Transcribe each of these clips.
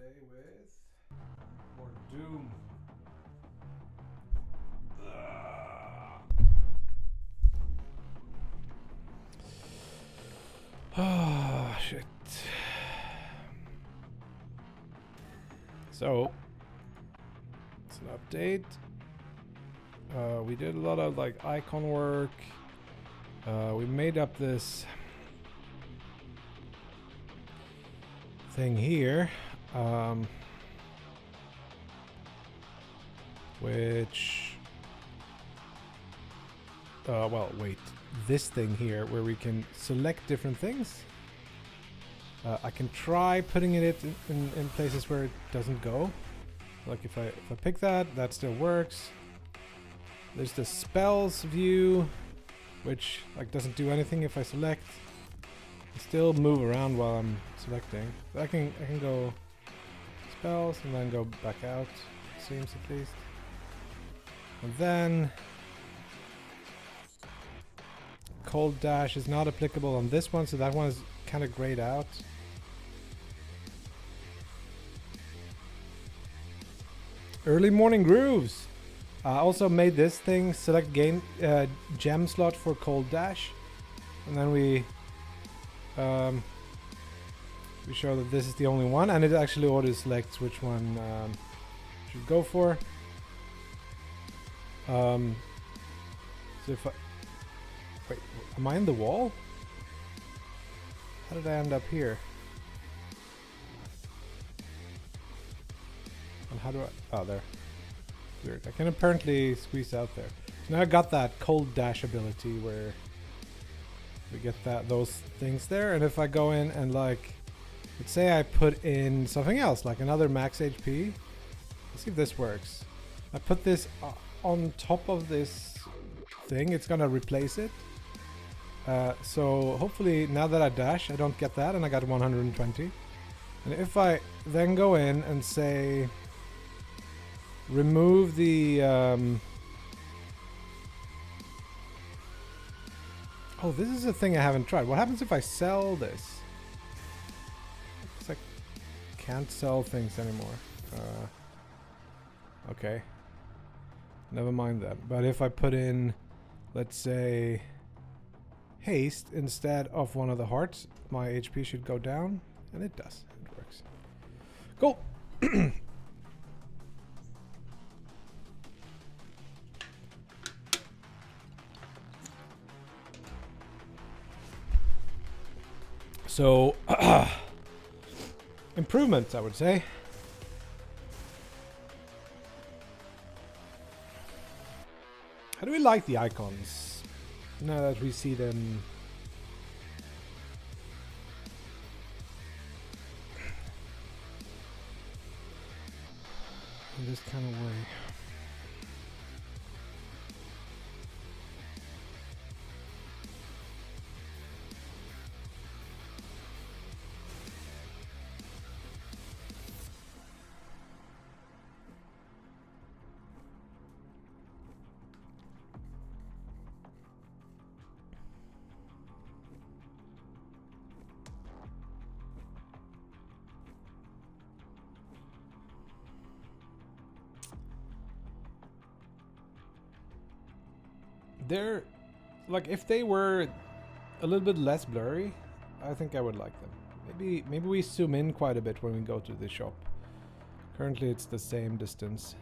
play with more Doom. Ah, shit. So, it's an update. We did a lot of like icon work. We made up this thing here, which, well, wait, this thing here where we can select different things. I can try putting it in places where it doesn't go. Like if I pick that, that still works. There's the spells view, which like doesn't do anything if I select. I still move around while I'm selecting. But I can go spells and then go back out. Seems at least. And then cold dash is not applicable on this one, so that one is kind of grayed out. Early morning grooves. I also made this thing select game gem slot for cold dash, and then we show that this is the only one, and it actually auto selects which one should go for. So if I wait, am I in the wall? How did I end up here? And how do I? Oh, there. Weird. I can apparently squeeze out there. So now I got that cold dash ability where we get those things there. And if I go in and like, let's say I put in something else, like another max HP. Let's see if this works. I put this on top of this thing. It's gonna replace it. So hopefully now that I dash, I don't get that, and I got 120. And if I then go in and say, remove the oh, this is a thing I haven't tried. What happens if I sell this? It's like can't sell things anymore. Okay, never mind that. But if I put in, let's say, haste instead of one of the hearts, my HP should go down, and it does. It works. Cool. So, improvements, I would say. How do we like the icons now that we see them? In this kind of way. They're like, if they were a little bit less blurry, I think I would like them. Maybe we zoom in quite a bit when we go to the shop. Currently it's the same distance.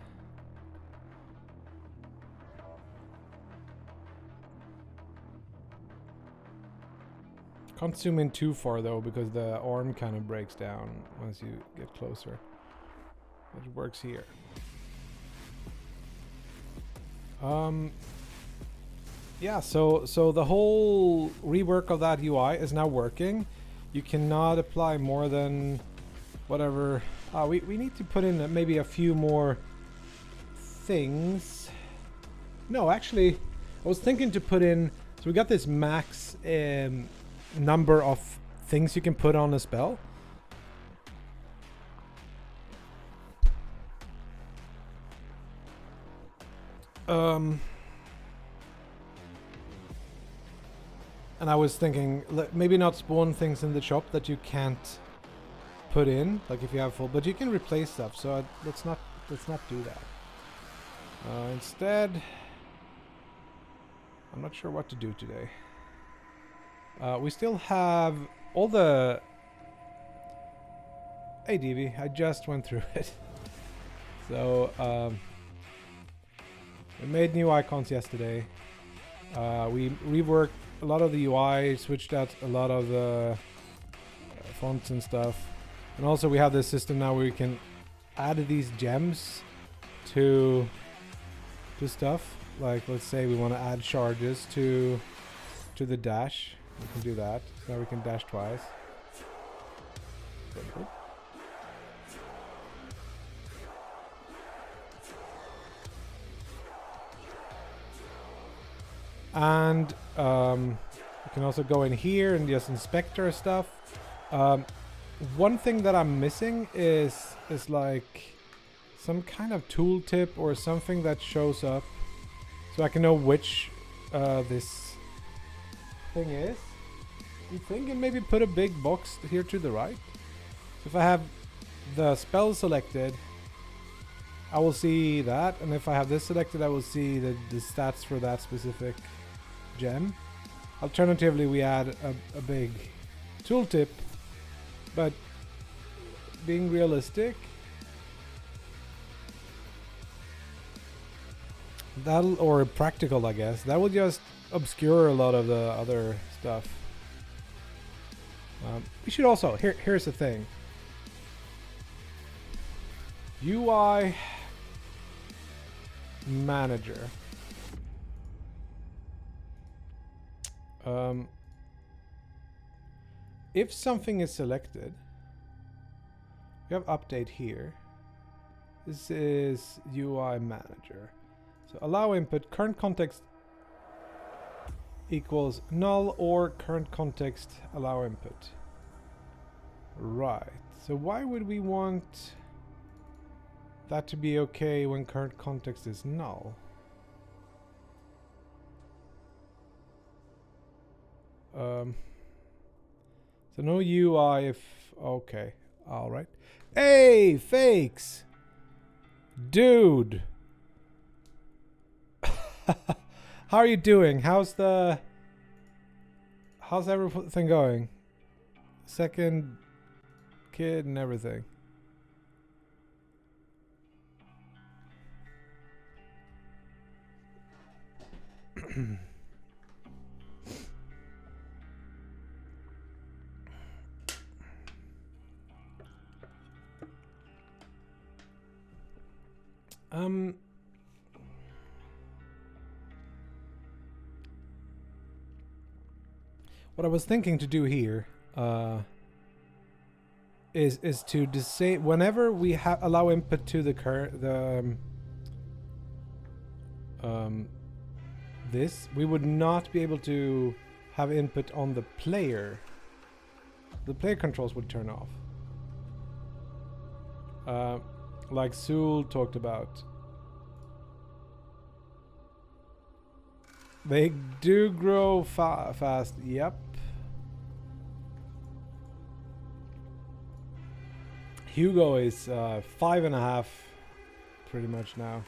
Can't zoom in too far though, because the arm kind of breaks down once you get closer. But it works here. Yeah, so the whole rework of that UI is now working. You cannot apply more than whatever. We need to put in maybe a few more things. No, actually, I was thinking to put in. So we got this max number of things you can put on a spell. And I was thinking, maybe not spawn things in the shop that you can't put in, like if you have full, but you can replace stuff. So let's not do that. Instead, I'm not sure what to do today. We still have all the. Hey, DV, I just went through it. So we made new icons yesterday. We reworked a lot of the UI, switched out a lot of the fonts and stuff. And also we have this system now where we can add these gems to stuff. Like let's say we want to add charges to the dash. We can do that. So now we can dash twice. Good. And you can also go in here and just inspect our stuff. One thing that I'm missing is like some kind of tooltip or something that shows up so I can know which this thing is. You think, and maybe put a big box here to the right. So if I have the spell selected, I will see that, and if I have this selected, I will see the stats for that specific gem. Alternatively, we add a big tooltip, but being realistic, that'll, or practical, I guess, that will just obscure a lot of the other stuff. We should also, here's the thing. UI manager. If something is selected, we have update here. This is UI manager. So allow input current context equals null or current context allow input. Right. So why would we want that to be okay when current context is null? So no UI if... Okay. Alright. Hey, fakes! Dude! How are you doing? How's everything going? Second kid and everything. What I was thinking to do here is to disable whenever we allow input to the this, we would not be able to have input on the player. The player controls would turn off. Like Sul talked about. They do grow fast, yep. Hugo is 5.5 pretty much now.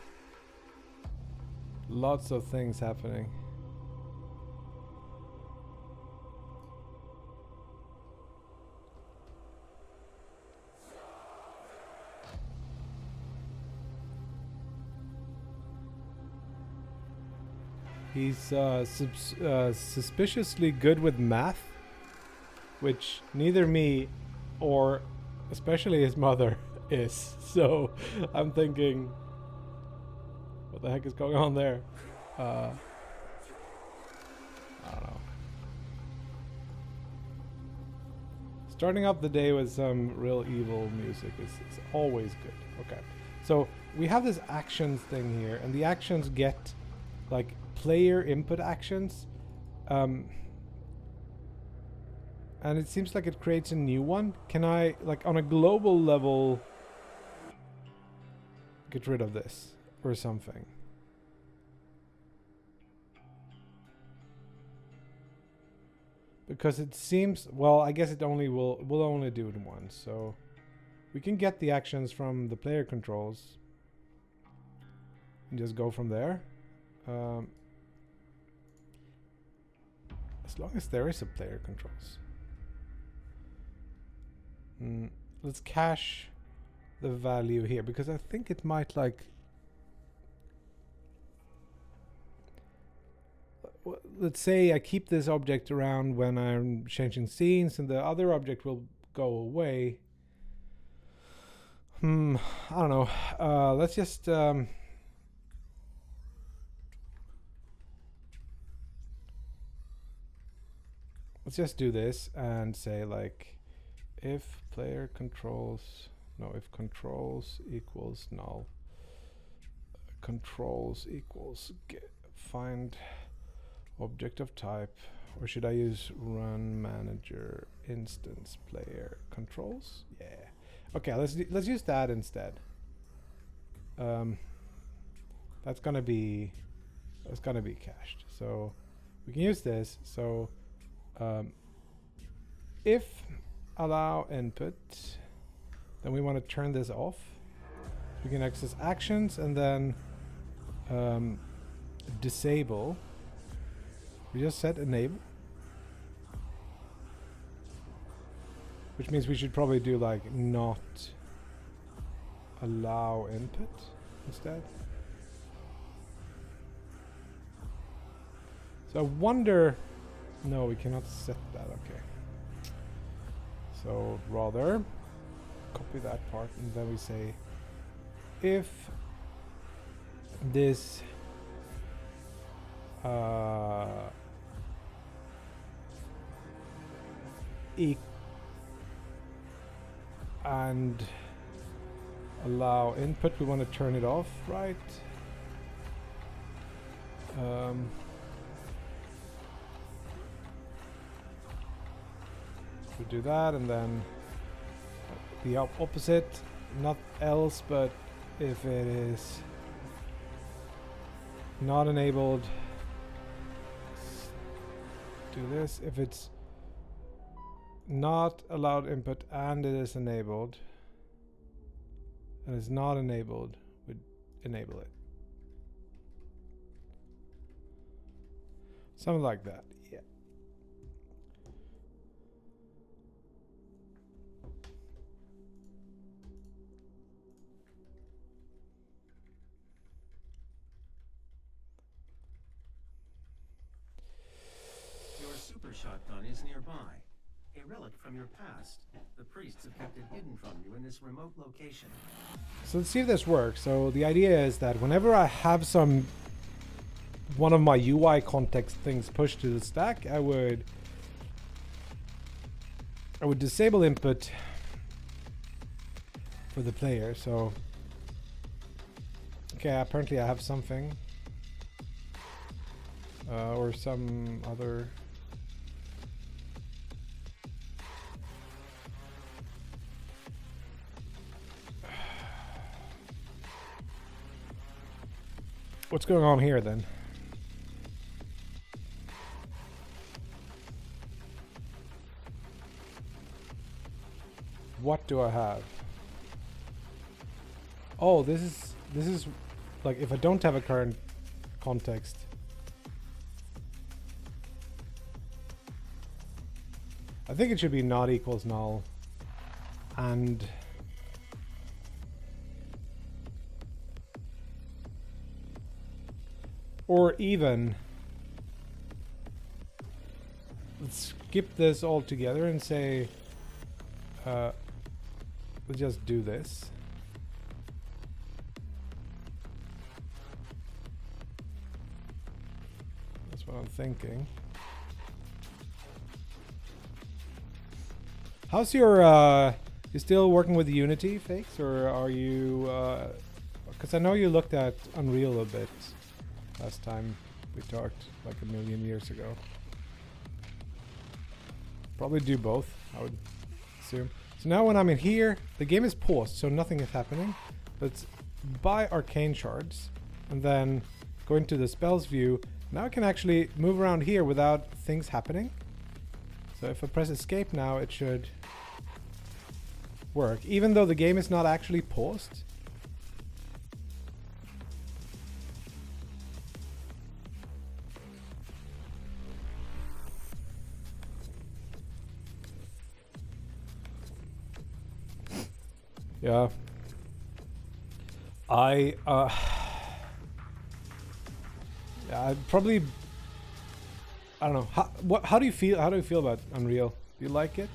Lots of things happening. He's suspiciously good with math, which neither me or especially his mother is. So I'm thinking, what the heck is going on there? I don't know. Starting off the day with some real evil music is always good. Okay, so we have this actions thing here, and the actions get like player input actions, and it seems like it creates a new one. Can I, like on a global level, get rid of this or something? Because it seems, well, I guess it only will only do it once. So We can get the actions from the player controls and just go from there. As long as there is a player controls. Let's cache the value here because I think it might like... Let's say I keep this object around when I'm changing scenes and the other object will go away. I don't know. Let's just... let's just do this and say like if player controls... No, if controls equals null. Controls equals find object of type, or should I use run manager instance player controls? Yeah. Okay, let's use that instead. That's gonna be cached. So we can use this. So if allow input, then we want to turn this off. We can access actions and then disable. We just set enable, which means we should probably do like not allow input instead. So I wonder, no, we cannot set that. Okay. So rather copy that part and then we say if this and allow input, we want to turn it off, right? We do that and then the opposite, not else, but if it is not enabled, do this. If it's not allowed input and it is enabled, and it's not enabled, we enable it. Something like that. Yeah. Your super shotgun is nearby. A relic from your past. The priests have kept it hidden from you in this remote location. So let's see if this works. So the idea is that whenever I have one of my UI context things pushed to the stack, I would disable input for the player. So okay, apparently I have something or some other. What's going on here then? What do I have? Oh, this is like if I don't have a current context. I think it should be not equals null and or even let's skip this all together and say let's just do this. That's what I'm thinking. How's your you still working with Unity, Fakes, or are you because I know you looked at Unreal a bit last time we talked, like a million years ago. Probably do both, I would assume. So now when I'm in here, the game is paused, so nothing is happening. Let's buy arcane shards and then go into the spells view. Now I can actually move around here without things happening. So if I press escape now, it should work, even though the game is not actually paused. Yeah. Yeah, I'd probably, I don't know. How do you feel? How do you feel about Unreal? Do you like it?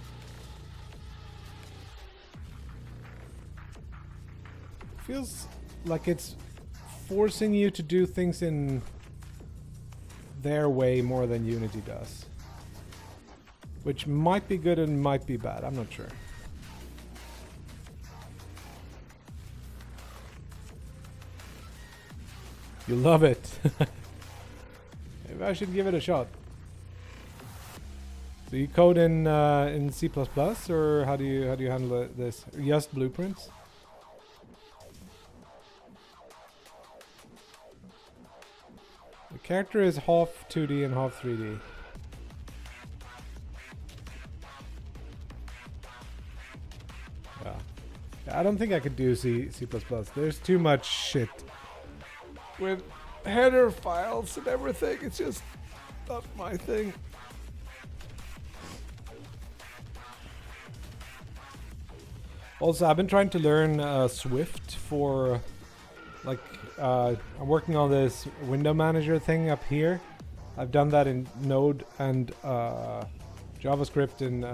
Feels like it's forcing you to do things in their way more than Unity does, which might be good and might be bad. I'm not sure. You love it. Maybe I should give it a shot. So you code in C++, or how do you handle this? Just blueprints? The character is half 2D and half 3D. Yeah, I don't think I could do C++. There's too much shit with header files and everything. It's just not my thing. Also, I've been trying to learn Swift for, like, I'm working on this window manager thing up here. I've done that in Node and JavaScript in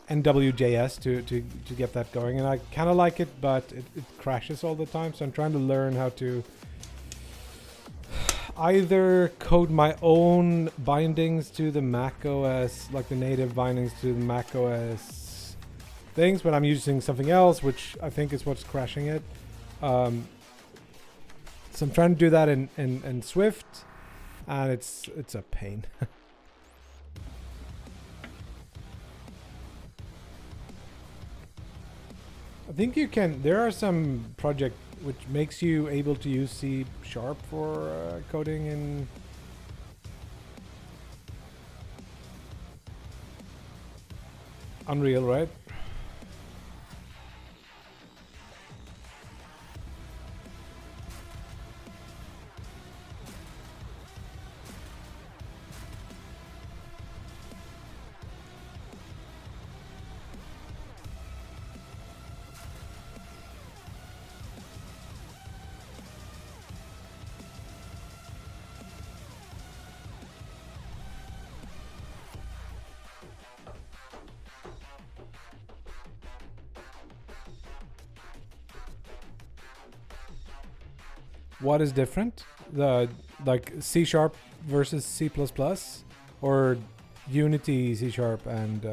NWJS to get that going, and I kind of like it, but it crashes all the time. So I'm trying to learn how to either code my own bindings to the Mac OS, like the native bindings to the Mac OS things, but I'm using something else, which I think is what's crashing it. So I'm trying to do that in Swift, and it's a pain. I think you can. There are some projects which makes you able to use C# for coding in Unreal, right? What is different? The like C# versus C++, or Unity C# and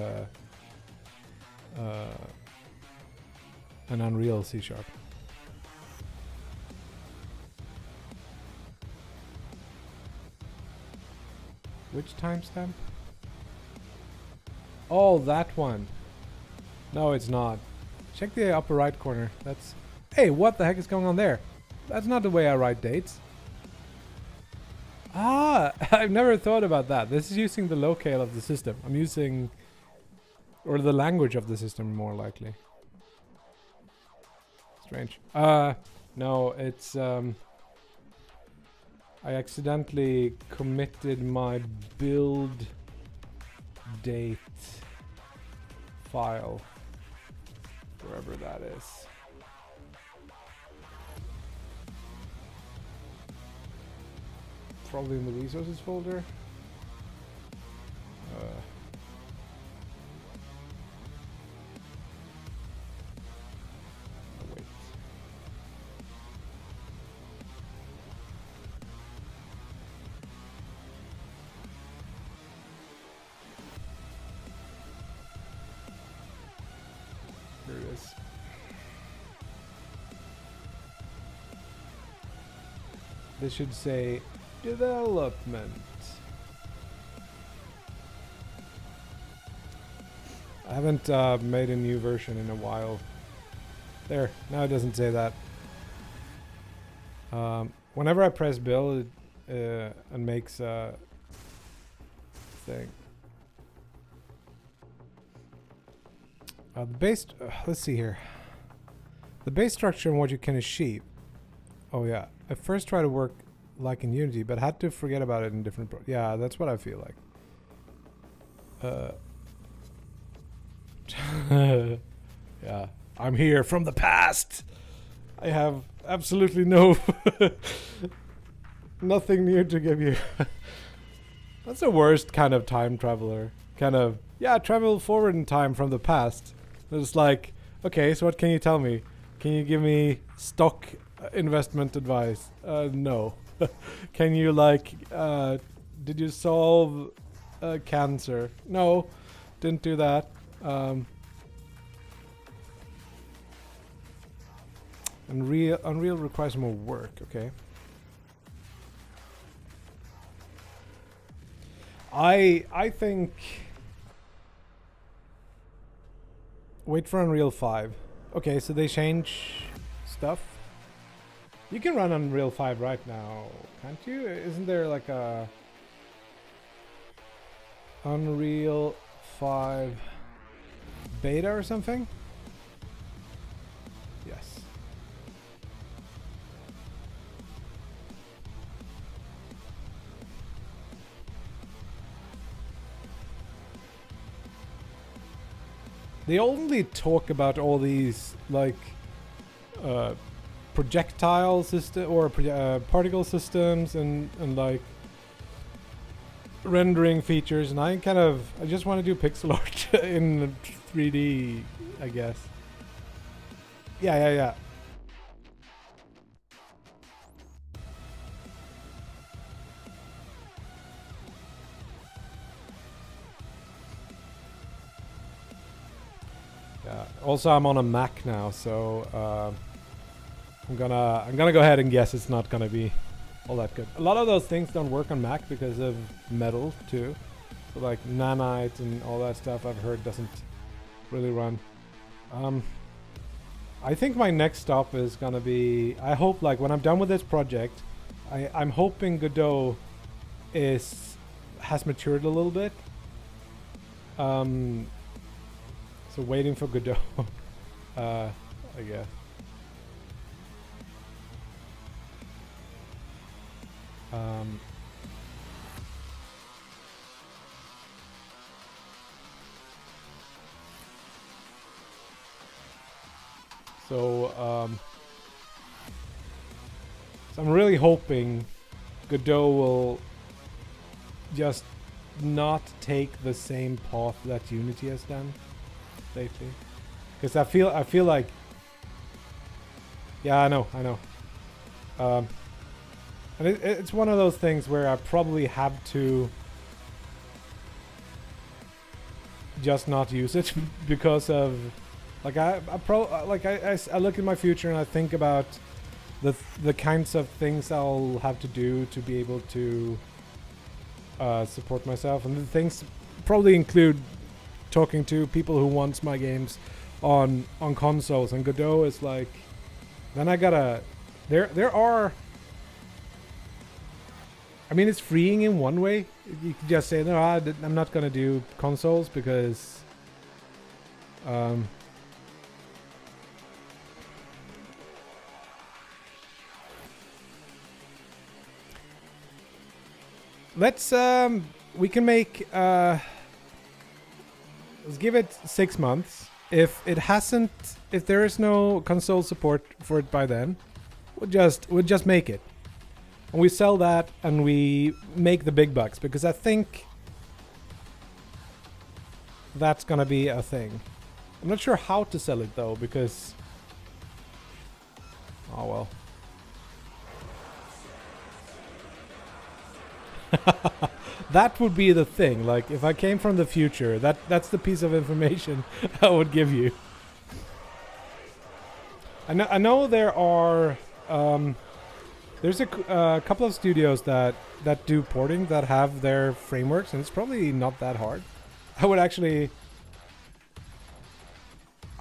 an Unreal C#? Which timestamp? Oh, that one. No, it's not. Check the upper right corner. That's... Hey, what the heck is going on there? That's not the way I write dates. Ah, I've never thought about that. This is using the locale of the system. I'm using... or the language of the system, more likely. Strange. No, it's... I accidentally committed my build date file, wherever that is. Probably in the resources folder. Oh, wait. Here it is. This should say development. I haven't made a new version in a while. There, now it doesn't say that. Whenever I press build, it makes a thing. The base. Let's see here. The base structure and what you can achieve. Oh yeah. I first tried to work like in Unity, but had to forget about it in different. Yeah, that's what I feel like. Yeah, I'm here from the past. I have absolutely no nothing new to give you. That's the worst kind of time traveler. Kind of, yeah, travel forward in time from the past. It's like, okay, so what can you tell me? Can you give me stock investment advice? No. Can you like, did you solve cancer? No, didn't do that. Unreal requires more work, okay. I think wait for Unreal 5. Okay, so they change stuff. You can run Unreal 5 right now, can't you? Isn't there like a Unreal 5 beta or something? Yes. They only talk about all these like projectile system or particle systems and like rendering features, and I just want to do pixel art in 3D, I guess. Yeah. Yeah, also I'm on a Mac now, so I'm gonna go ahead and guess it's not gonna be all that good. A lot of those things don't work on Mac because of metal too. So like nanite and all that stuff I've heard doesn't really run. I think my next stop is gonna be, I hope like when I'm done with this project, I'm hoping Godot has matured a little bit. So waiting for Godot, I guess. So I'm really hoping Godot will just not take the same path that Unity has done lately, because I feel like, yeah, I know, and it's one of those things where I probably have to just not use it because of like I look at my future and I think about the kinds of things I'll have to do to be able to support myself, and the things probably include talking to people who wants my games on consoles, and Godot is like, then I gotta, there are, I mean, it's freeing in one way. You can just say, no, I'm not gonna do consoles because let's we can make let's give it 6 months. If there is no console support for it by then, we'll just make it, and we sell that and we make the big bucks, because I think that's gonna be a thing. I'm not sure how to sell it though, because oh well. That would be the thing. Like, if I came from the future, that's the piece of information I would give you. I know there are there's a couple of studios that do porting, that have their frameworks, and it's probably not that hard. I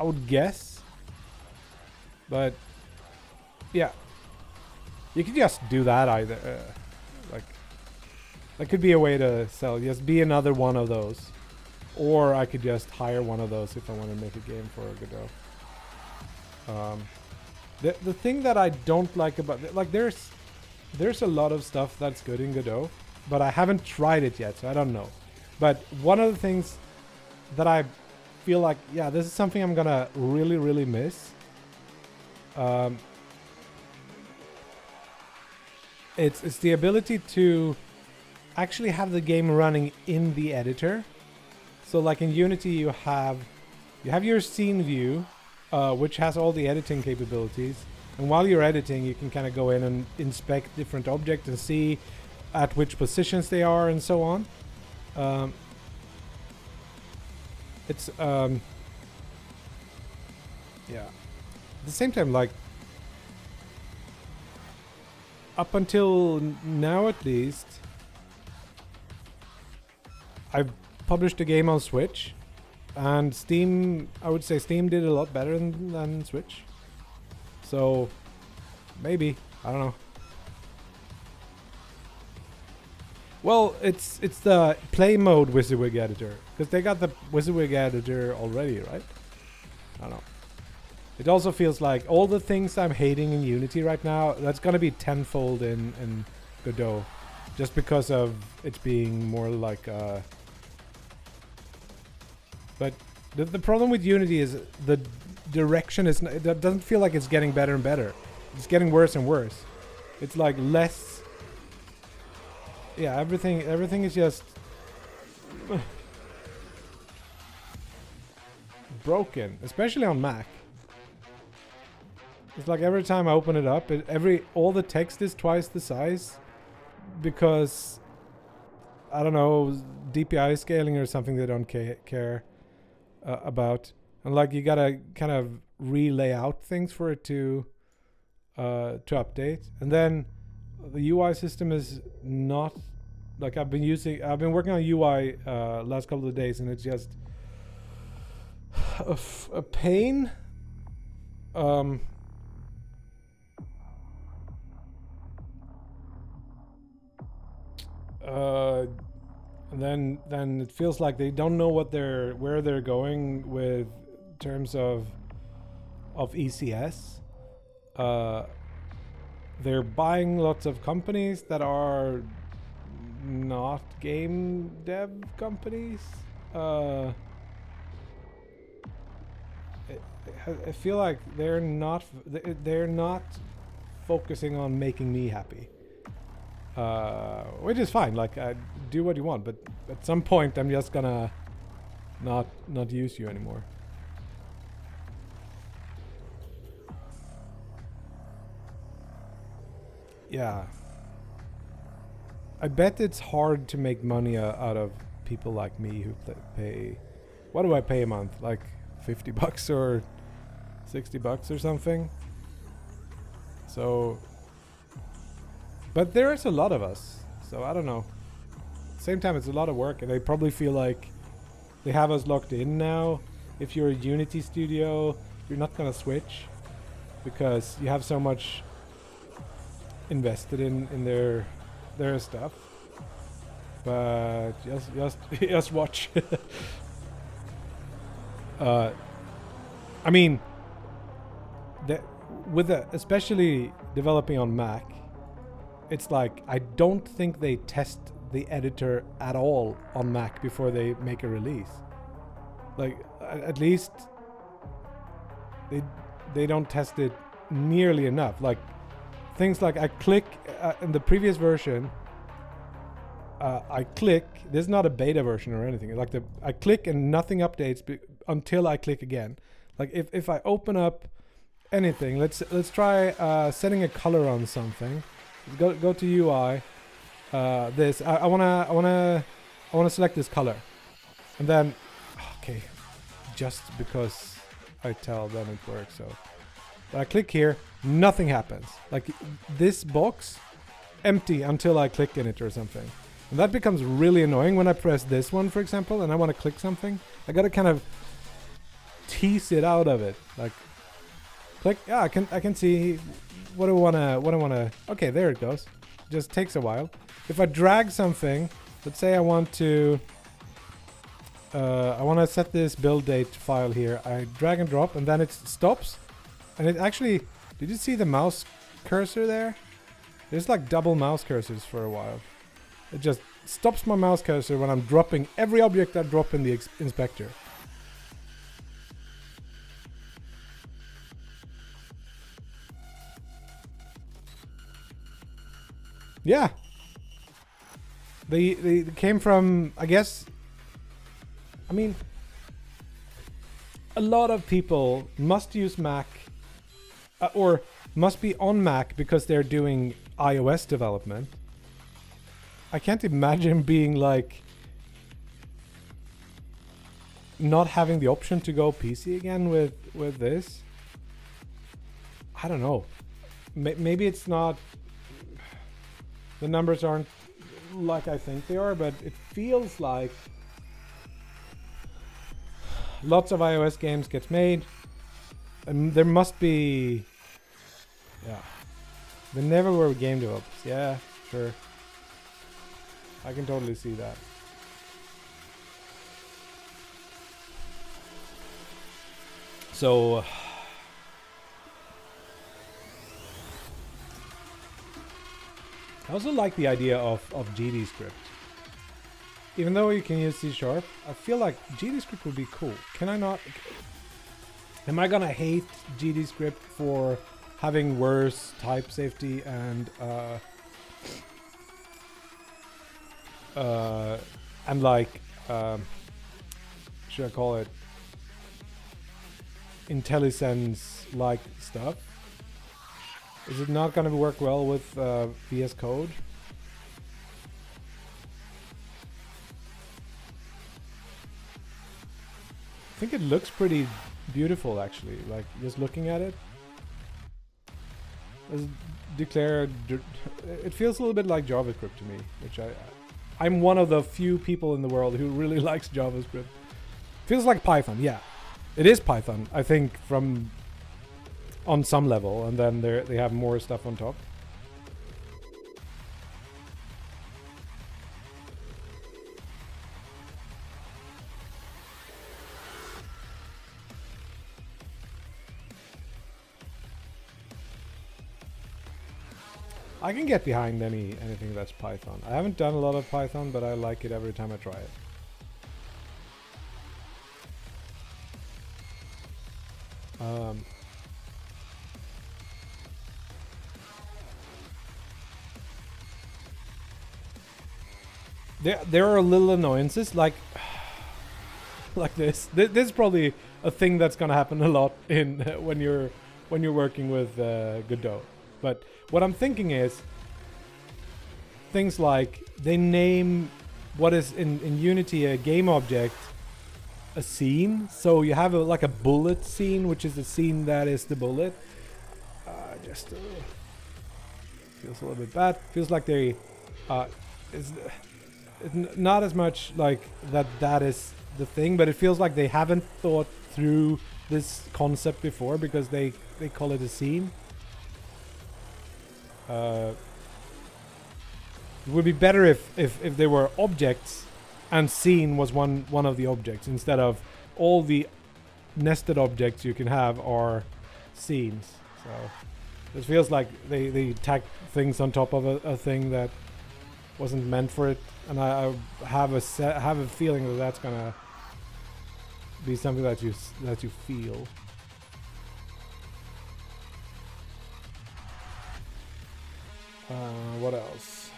would guess, but yeah, you could just do that either. Like, that could be a way to sell. Just be another one of those. or I could just hire one of those if I want to make a game for Godot. The thing that I don't like about like there's a lot of stuff that's good in Godot, but I haven't tried it yet, so I don't know. But one of the things that I feel like, yeah, this is something I'm gonna really, really miss. It's the ability to actually have the game running in the editor. So like in Unity, you have your scene view, which has all the editing capabilities. And while you're editing, you can kind of go in and inspect different objects and see at which positions they are and so on. It's yeah. At the same time, like up until now at least, I've published a game on Switch, and Steam, I would say Steam did a lot better than Switch. So maybe, I don't know. Well, it's the play mode WYSIWYG editor, because they got the WYSIWYG editor already, right? I don't know. It also feels like all the things I'm hating in Unity right now, that's gonna be tenfold in Godot, just because of it being more like but the problem with Unity is the direction is it doesn't feel like it's getting better and better. It's getting worse and worse. It's like less. Yeah, everything is just broken, especially on Mac. It's like every time I open it up, all the text is twice the size because I don't know, DPI scaling or something they don't care about. And like you gotta kind of relay out things for it to update. And then the UI system is not like I've been working on UI last couple of days, and it's just a pain. Then it feels like they don't know where they're going with terms of ECS. They're buying lots of companies that are not game dev companies. I feel like they're not focusing on making me happy. Which is fine, like do what you want, but at some point I'm just gonna not use you anymore. Yeah, I bet it's hard to make money out of people like me who pay, what do I pay a month, like $50 or $60 or something. So but there's a lot of us, so I don't know. Same time, it's a lot of work, and they probably feel like they have us locked in now. If you're a Unity studio, you're not gonna switch because you have so much invested in their stuff. But just watch. I mean, especially developing on Mac. It's like, I don't think they test the editor at all on Mac before they make a release. Like, at least they don't test it nearly enough. Like, things like I click in the previous version, this is not a beta version or anything. Like I click and nothing updates until I click again. Like if I open up anything, let's try setting a color on something. Go to UI. This I wanna select this color, and then okay, just because I tell them it works. So I click here, nothing happens. Like this box, empty until I click in it or something, and that becomes really annoying when I press this one, for example, and I want to click something. I gotta kind of tease it out of it, like click. Yeah, I can see. What do I wanna? Okay, there it goes. Just takes a while. If I drag something, let's say I want to I want to set this build date file here. I drag and drop, and then it stops. And it actually... Did you see the mouse cursor there? There's like double mouse cursors for a while. It just stops my mouse cursor when I'm dropping every object I drop in the inspector. Yeah. They came from, I guess... I mean... A lot of people must use Mac... or must be on Mac because they're doing iOS development. I can't imagine being like... not having the option to go PC again with this. I don't know. Maybe it's not... The numbers aren't like I think they are, but it feels like lots of iOS games get made, and there must be... Yeah. They never were game developers. Yeah, sure. I can totally see that. So... I also like the idea of GDScript. Even though you can use C#, I feel like GDScript would be cool. Can I not... Am I gonna hate GDScript for having worse type safety and like should I call it IntelliSense like stuff? Is it not gonna work well with VS Code? I think it looks pretty beautiful actually, like just looking at it. As declared, it feels a little bit like JavaScript to me, which I'm one of the few people in the world who really likes JavaScript. Feels like Python, yeah. It is Python, I think, from on some level, and then they have more stuff on top. I can get behind anything that's Python. I haven't done a lot of Python, but I like it every time I try it. There are little annoyances like this. This is probably a thing that's gonna happen a lot in when you're working with Godot. But what I'm thinking is things like they name what is in Unity a game object a scene. So you have like a bullet scene, which is the scene that is the bullet. Just feels a little bit bad. Feels like they it's not as much like that is the thing, but it feels like they haven't thought through this concept before because they call it a scene. It would be better if they were objects and scene was one of the objects instead of all the nested objects you can have are scenes. So this feels like they tack things on top of a thing that wasn't meant for it, and I have a feeling that that's gonna be something that you feel. What else?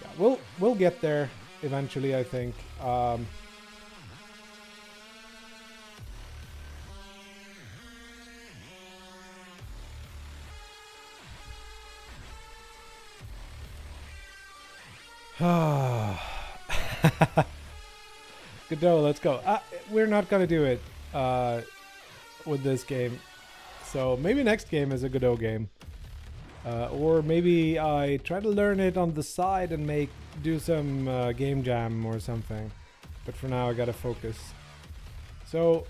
Yeah, we'll get there eventually, I think. Godot, let's go. We're not gonna do it with this game, so maybe next game is a Godot game. Or maybe I try to learn it on the side and do some game jam or something. But for now I gotta focus. So,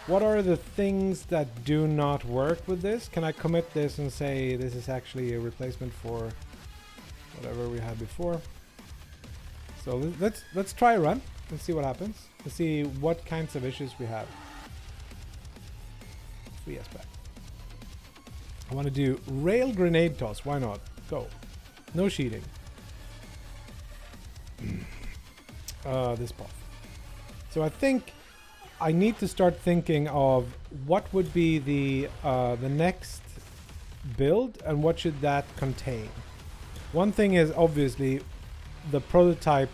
what are the things that do not work with this? Can I commit this and say this is actually a replacement for whatever we had before? So let's try a run and see what happens. Let's see what kinds of issues we have. 3 aspect. I want to do rail grenade toss. Why not? Go. No cheating. This path. So I think I need to start thinking of what would be the next build and what should that contain. One thing is obviously the prototype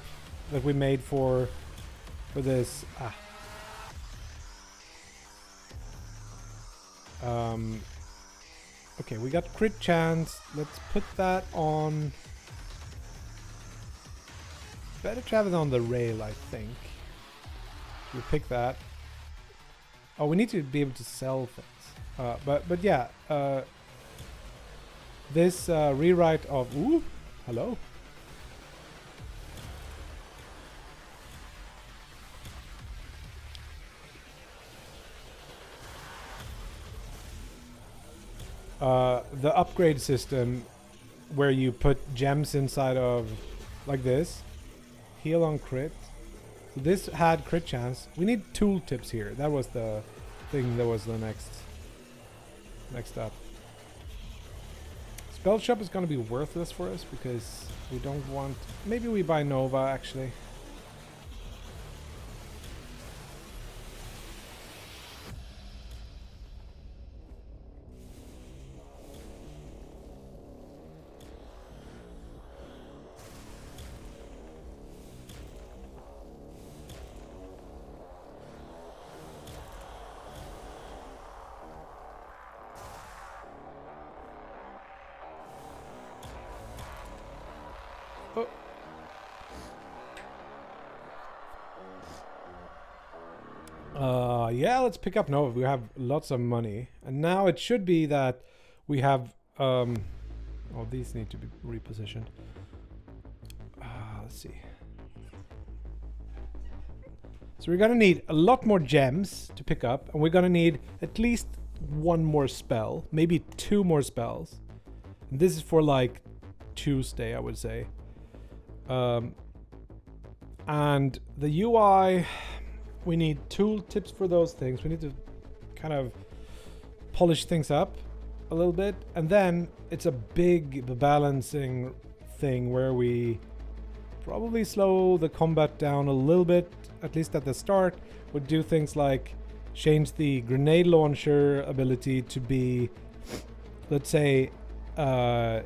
that we made for this. Okay, we got crit chance. Let's put that on. Better to have it on the rail, I think. We pick that. Oh, we need to be able to sell things. But yeah, this rewrite of ooh, hello. The upgrade system where you put gems inside of like this. Heal on crit. So this had crit chance. We need tooltips here. That was the thing that was the next up. Spell shop is going to be worthless for us because we don't want... Maybe we buy Nova actually. Yeah, let's pick up Nova. We have lots of money. And now it should be that we have... oh, these need to be repositioned. Let's see. So we're going to need a lot more gems to pick up. And we're going to need at least 1 more spell. Maybe 2 more spells. And this is for like Tuesday, I would say. And the UI... We need tooltips for those things. We need to kind of polish things up a little bit. And then it's a big balancing thing where we probably slow the combat down a little bit, at least at the start. We'd do things like change the grenade launcher ability to be, let's say, a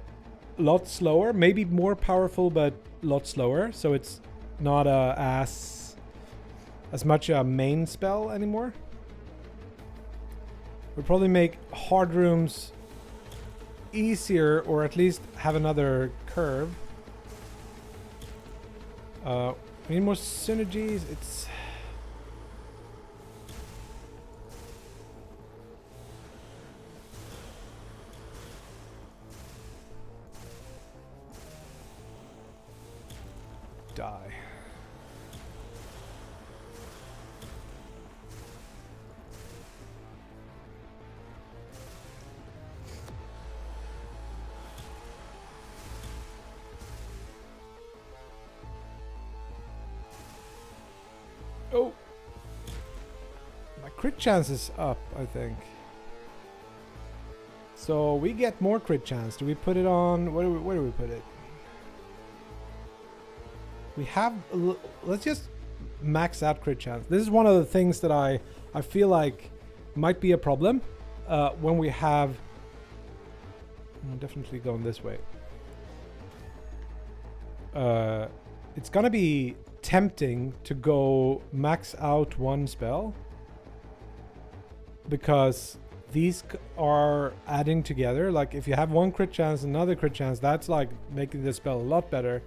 lot slower. Maybe more powerful, but a lot slower. So it's not as much a main spell anymore. We'll probably make hard rooms easier, or at least have another curve. We need more synergies. It's... Die. Oh, my crit chance is up, I think. So we get more crit chance. Do we put it on? Where do we put it? We have. Let's just max out crit chance. This is one of the things that I feel like might be a problem when we have. I'm definitely going this way. It's gonna be tempting to go max out 1 spell because these are adding together. Like if you have 1 crit chance, another crit chance, that's like making the spell a lot better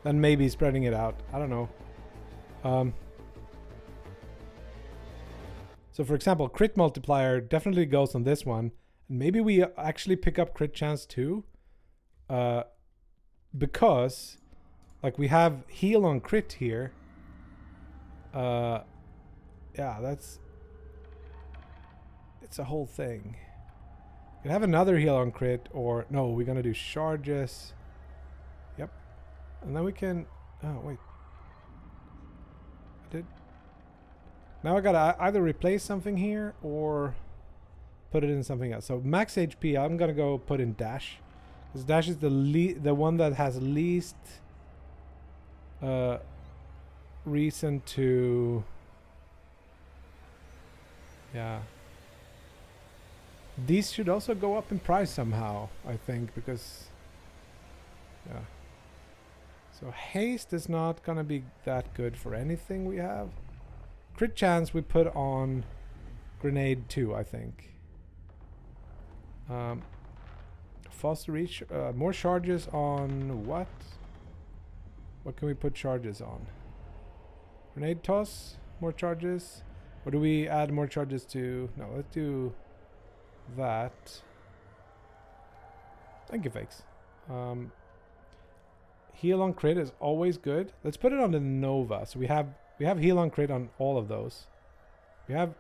than maybe spreading it out. I don't know. So for example, crit multiplier definitely goes on this one, and maybe we actually pick up crit chance too, because like we have heal on crit here. Yeah, it's a whole thing. We can have another heal on crit, or no, we're gonna do charges. Yep. And then we can, oh wait, Now I gotta either replace something here or put it in something else. So max HP, I'm gonna go put in dash, because dash is the one that has least reason to. Yeah. These should also go up in price somehow, I think, because yeah. So haste is not gonna be that good for anything we have. Crit chance we put on grenade 2, I think. Faster reach, more charges on what? What can we put charges on? Grenade toss, more charges. Or do we add more charges to? No, let's do that. Thank you, fakes. Heal on crit is always good. Let's put it on the Nova. So we have heal on crit on all of those.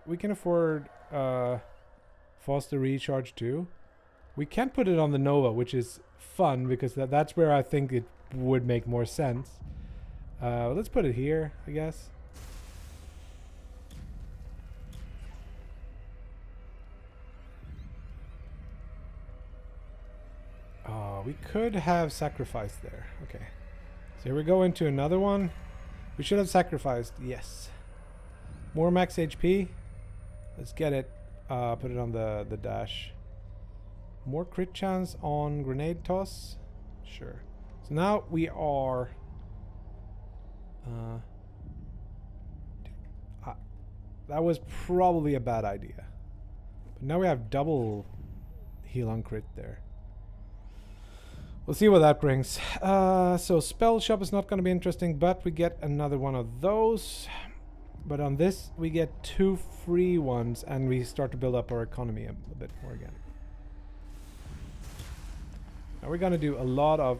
We can afford faster recharge too. We can put it on the Nova, which is fun because that's where I think it would make more sense. Let's put it here, I guess. We could have sacrificed there. Okay. So here we go into another one. We should have sacrificed. Yes. More max HP. Let's get it. Put it on the dash. More crit chance on grenade toss. Sure. So now we are... that was probably a bad idea. But now we have double heal on crit there. We'll see what that brings. So spell shop is not going to be interesting, but we get another one of those. But on this, we get 2 free ones, and we start to build up our economy a bit more again. Now we're going to do a lot of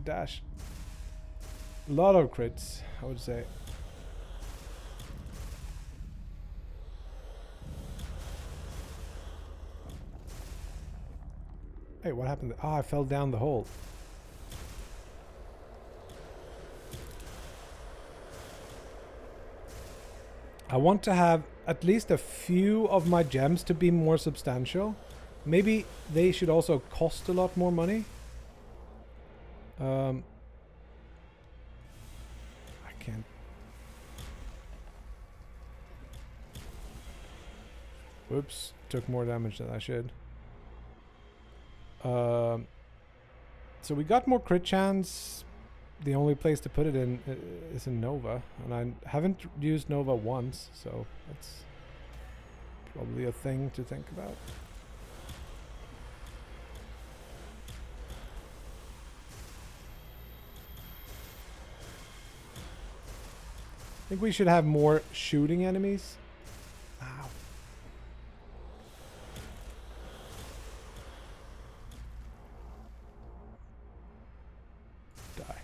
dash. A lot of crits, I would say. Hey, what happened? Ah, I fell down the hole. I want to have at least a few of my gems to be more substantial. Maybe they should also cost a lot more money. I can't. Whoops, took more damage than I should. So we got more crit chance. The only place to put it in is in Nova, and I haven't used Nova once, so that's probably a thing to think about. I think we should have more shooting enemies. Ow. Die.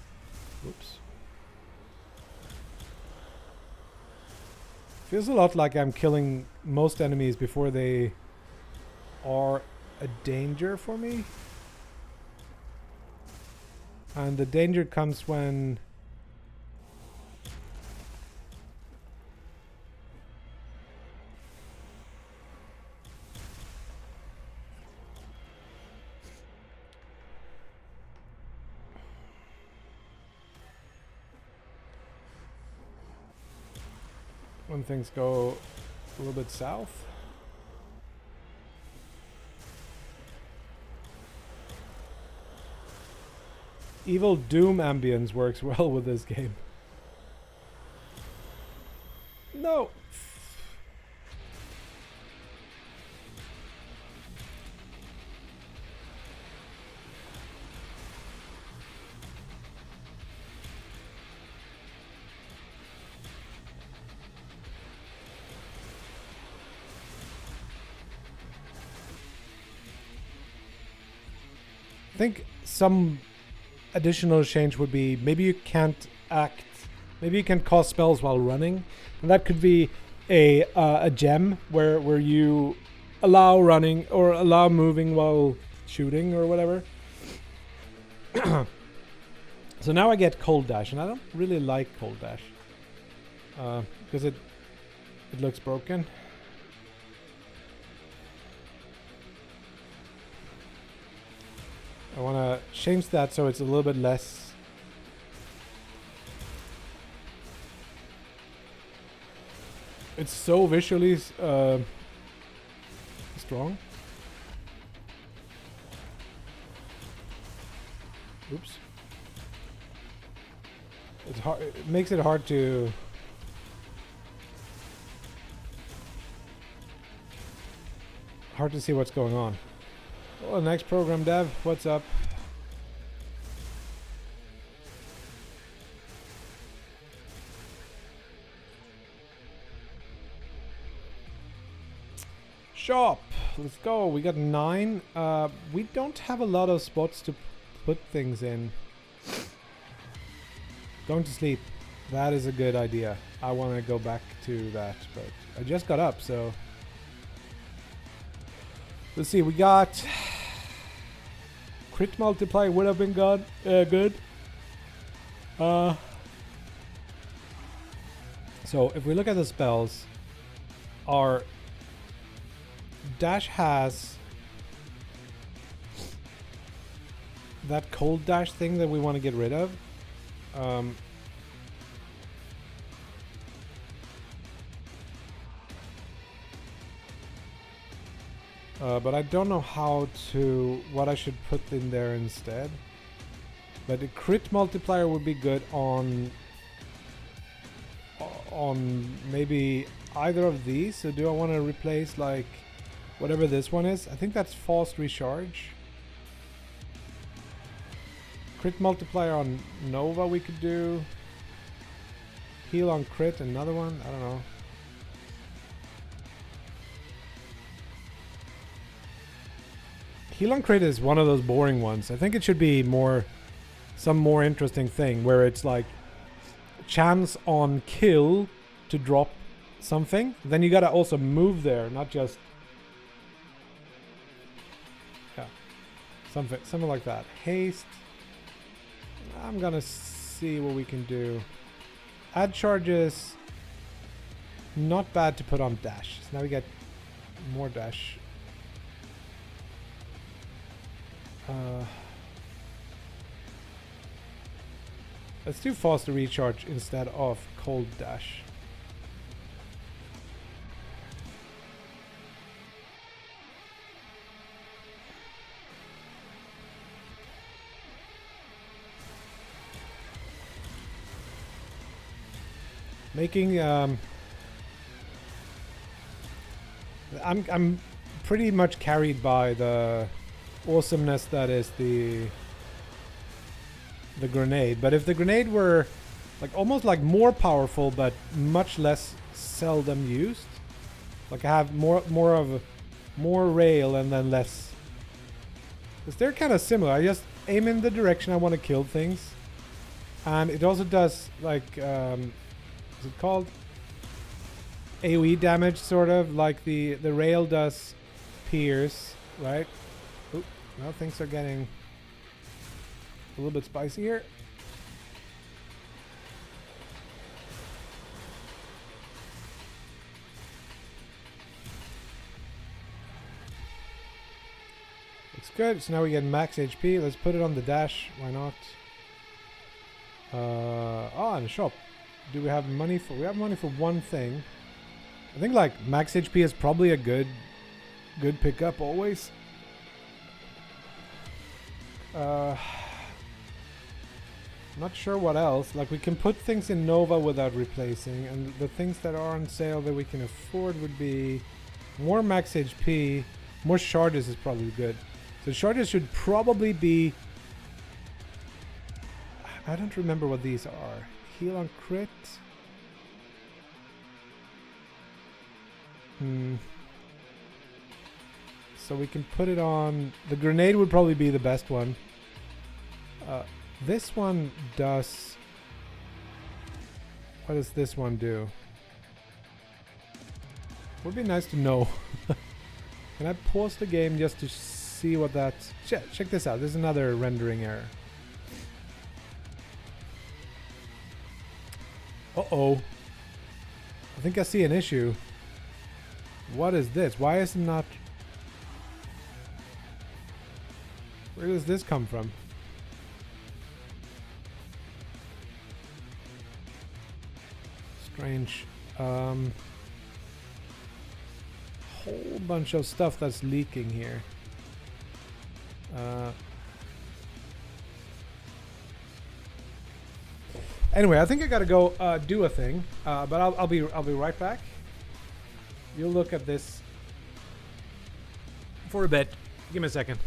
Whoops. Feels a lot like I'm killing most enemies before they are a danger for me. And the danger comes when... when things go a little bit south. Evil Doom ambience works well with this game. No! I think some additional change would be maybe you can't act, maybe you can cast spells while running, and that could be a gem where you allow running or allow moving while shooting or whatever. So now I get cold dash, and I don't really like cold dash because it It looks broken. I want to change that so it's a little bit less. It's so visually strong. Oops. It's hard. It makes it hard to. Hard to see what's going on. Well, next program dev, what's up? Shop. Let's go. We got 9. We don't have a lot of spots to put things in. Going to sleep. That is a good idea. I want to go back to that, but I just got up, so let's see. We got crit multiplier would have been good. So if we look at the spells, our dash has that cold dash thing that we want to get rid of. But I don't know what I should put in there instead. But the crit multiplier would be good on maybe either of these. So do I want to replace like whatever this one is? I think that's fast recharge. Crit multiplier on Nova we could do. Heal on crit, another one. I don't know. Heal on crit is one of those boring ones. I think it should be some more interesting thing where it's like chance on kill to drop something. Then you gotta also move there, not just something like that. Haste. I'm gonna see what we can do. Add charges. Not bad to put on dash. So now we get more dash. Let's do faster recharge instead of cold dash. Making I'm pretty much carried by the awesomeness that is the grenade. But if the grenade were like almost like more powerful but much less seldom used, like I have more rail and then less, because they're kind of similar. I just aim in the direction I want to kill things, and it also does like what's it called, AoE damage, sort of like the rail does pierce, right? Oop, now things are getting a little bit spicy here. Looks good. So now we get max HP. Let's put it on the dash. Why not? In the shop. Do we have money for? We have money for one thing. I think like max HP is probably a good pickup always. Not sure what else. Like we can put things in Nova without replacing, and the things that are on sale that we can afford would be more max HP, more charges is probably good. So charges should probably be, I don't remember what these are. Heal on crit. So we can put it on, the grenade would probably be the best one. This one does, what does this one do? Would be nice to know. Can I pause the game just to see what that, check this out. There's another rendering error. Uh-oh. I think I see an issue. What is this? Why is it not... Where does this come from? Strange. Whole bunch of stuff that's leaking here. Anyway, I think I gotta go do a thing, but I'll be right back. You'll look at this for a bit. Give me a second.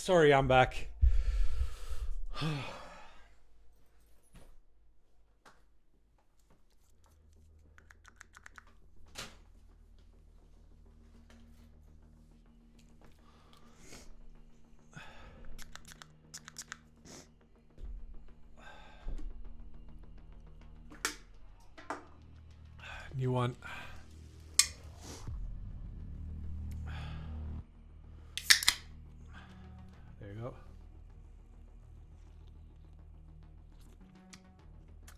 Sorry, I'm back. New one. There you go.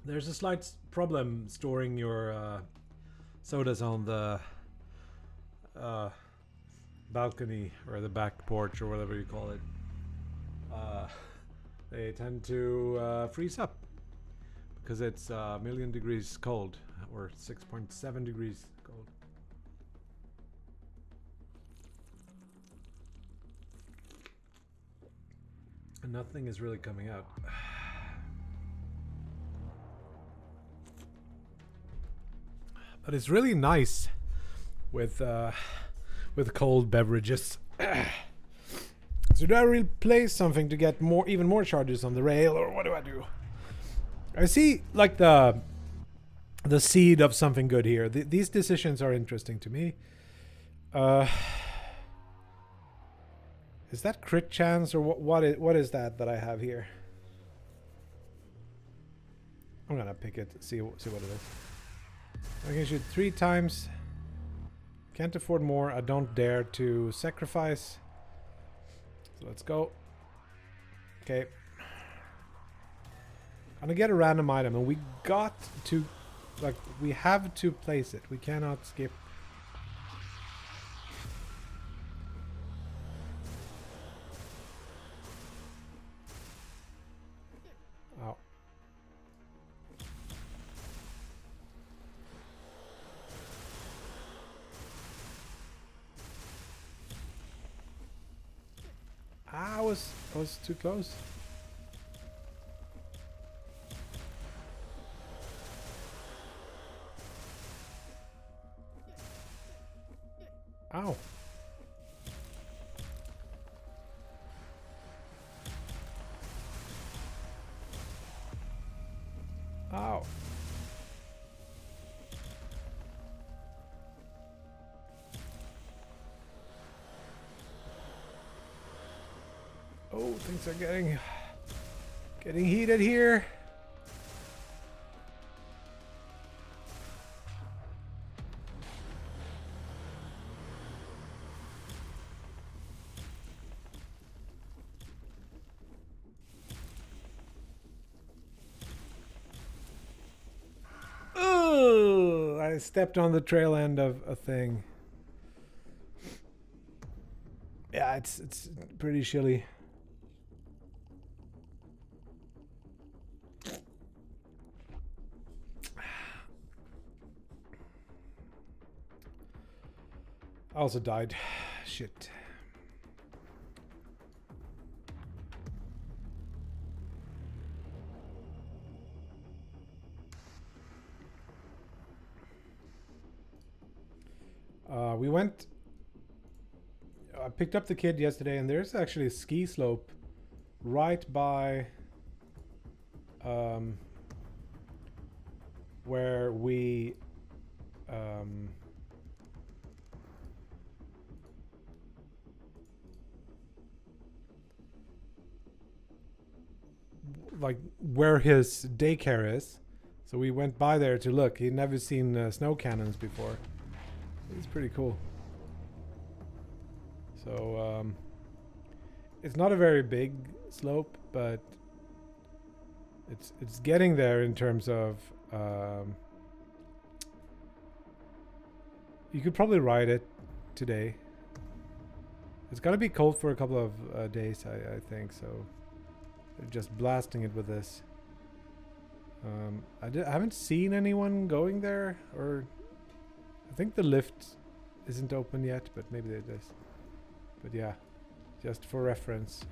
There's a slight problem storing your sodas on the balcony or the back porch or whatever you call it. They tend to freeze up because it's a million degrees cold, or 6.7 degrees cold. And nothing is really coming out. But it's really nice with cold beverages. So do I replace something to get even more charges on the rail, or what do I do? I see like the seed of something good here. These decisions are interesting to me. Is that crit chance, or what is that I have here? I'm gonna pick it, see what it is. I can shoot 3 times. Can't afford more. I don't dare to sacrifice. So let's go. Okay. I'm gonna get a random item, and we got to, like, we have to place it. We cannot skip. Ow. I was too close. Ow. Ow. Oh, things are getting heated here. Oh, I stepped on the trail end of a thing. Yeah, it's pretty chilly. I also died. Shit. We went. I picked up the kid yesterday, and there's actually a ski slope right by where we like where his daycare is. So we went by there to look. He'd never seen snow cannons before. It's pretty cool. So it's not a very big slope, but it's getting there in terms of you could probably ride it today. It's gonna be cold for a couple of days, I think. So they're just blasting it with this. I haven't seen anyone going there, or I think the lift isn't open yet, but maybe it is. But yeah, just for reference.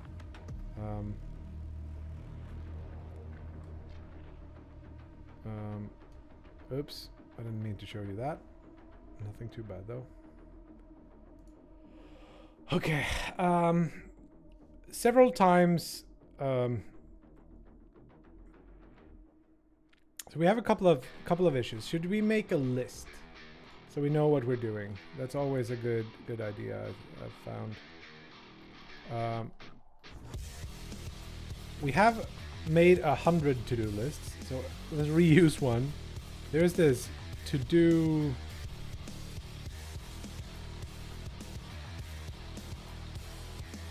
Oops, I didn't mean to show you that. Nothing too bad though. Okay, several times. So we have a couple of issues. Should we make a list so we know what we're doing? That's always a good idea. I've found. We have made 100 to-do lists, so let's reuse one. There's this to-do.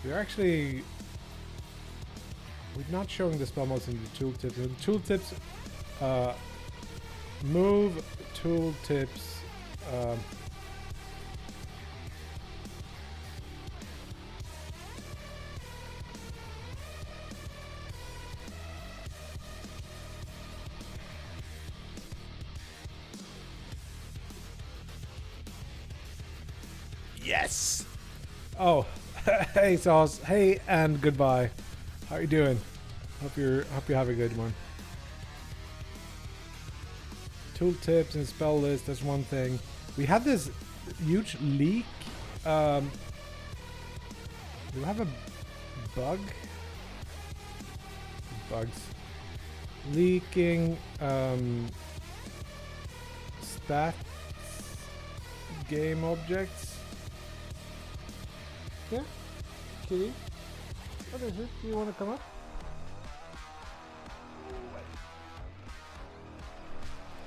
We're not showing the spell modes in the tooltips. In the tooltips, move tooltips. Yes. Oh, hey Sauce. Hey and goodbye. How you doing? Hope you have a good one. Tooltips and spell list. That's one thing. We had this huge leak. Do we have a bug? Bugs. Leaking stats game objects. Yeah, Kitty. What is it? Do you want to come up?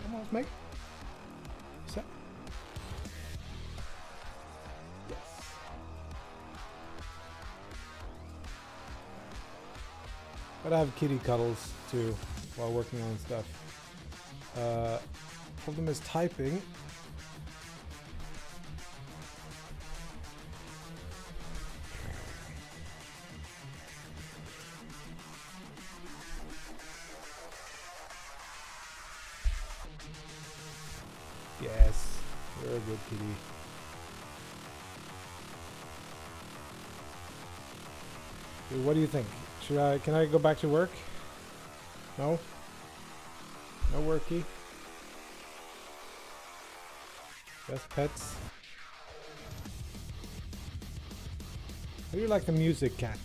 Almost, mate. Set. Yes. Gotta have kitty cuddles too while working on stuff. Problem is typing. Yes, very good, kitty. Dude, what do you think? Can I go back to work? No? No worky? Just pets? How do you like the music, cat?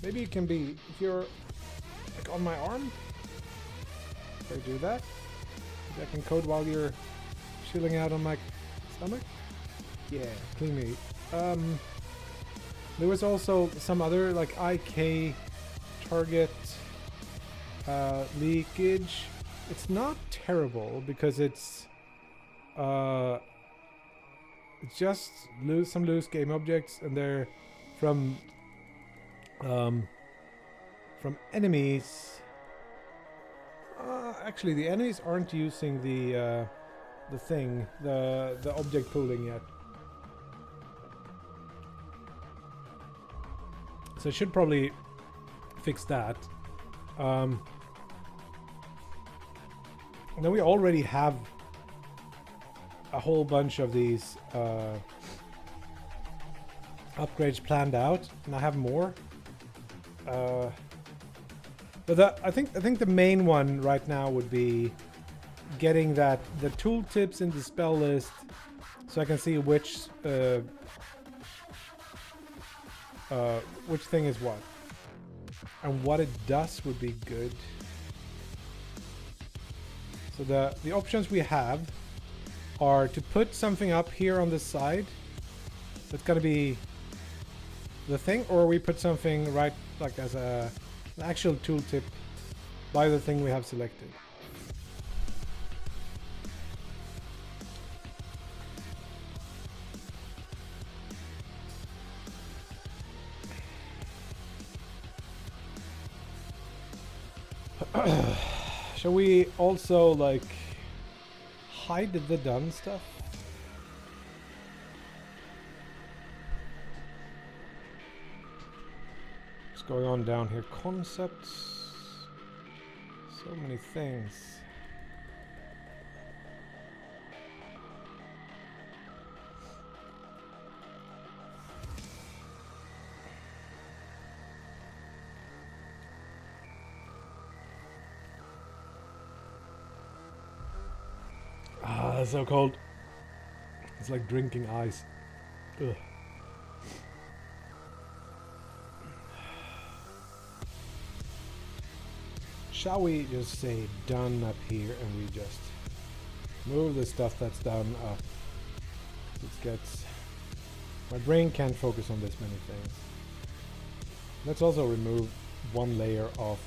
Maybe it can be, if you're like on my arm, if I do that, maybe I can code while you're chilling out on my stomach. Yeah, clean meat. There was also some other like IK target leakage. It's not terrible because it's just some loose game objects, and they're from enemies. Actually, the enemies aren't using the object pooling yet. So I should probably fix that. And then we already have a whole bunch of these upgrades planned out, and I have more. But I think the main one right now would be getting the tooltips in the spell list, so I can see which thing is what, and what it does would be good. So the options we have are to put something up here on the side. That's gonna be the thing, or we put something right like as an actual tooltip by the thing we have selected. Shall we also like hide the done stuff? What's going on down here? Concepts. So many things. it's so cold. It's like drinking ice. Ugh. Shall we just say done up here and we just move the stuff that's down up? It gets... My brain can't focus on this many things. Let's also remove one layer of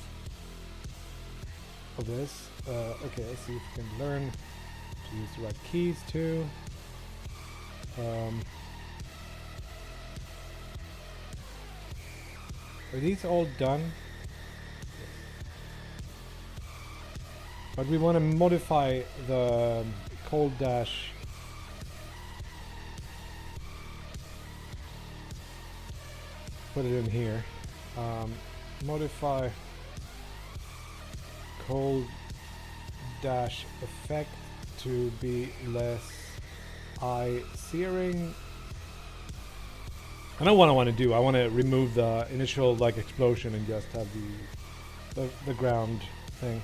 this. Okay, let's see if we can learn to use the right keys too. Are these all done? But we want to modify the cold dash. Put it in here. Modify cold dash effect to be less eye searing. I know what I want to do. I want to remove the initial like explosion and just have the ground thing.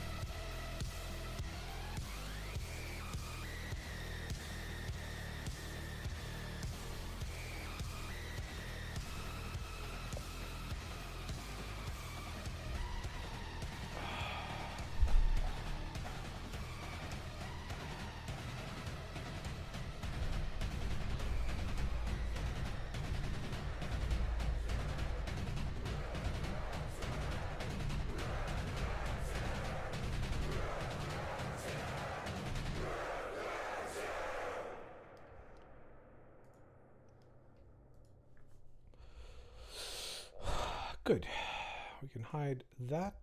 Good. We can hide that.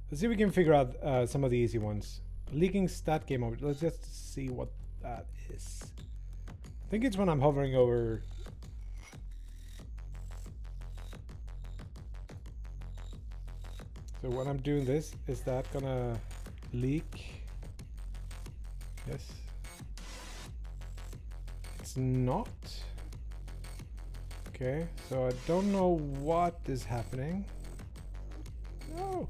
Let's see if we can figure out some of the easy ones. Leaking stat game over. Let's just see what that is. I think it's when I'm hovering over. So when I'm doing this, is that gonna leak? Yes. It's not. Okay, so I don't know what is happening. No.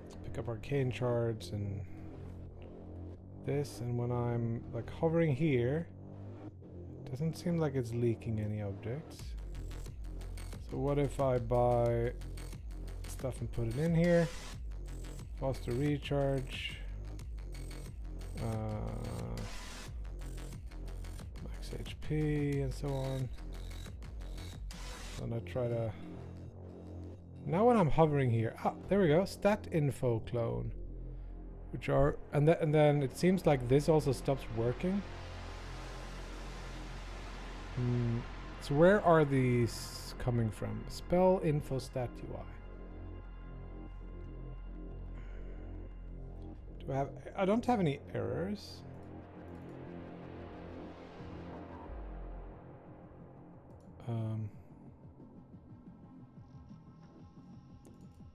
Let's pick up arcane shards and this, and when I'm like hovering here, it doesn't seem like it's leaking any objects. So what if I buy stuff and put it in here? Faster recharge. Max HP and so on. Then I try to... Now when I'm hovering here... Ah, there we go. Stat info clone. Which are... And then it seems like this also stops working. So where are these coming from? Spell info stat UI. Do I have... I don't have any errors.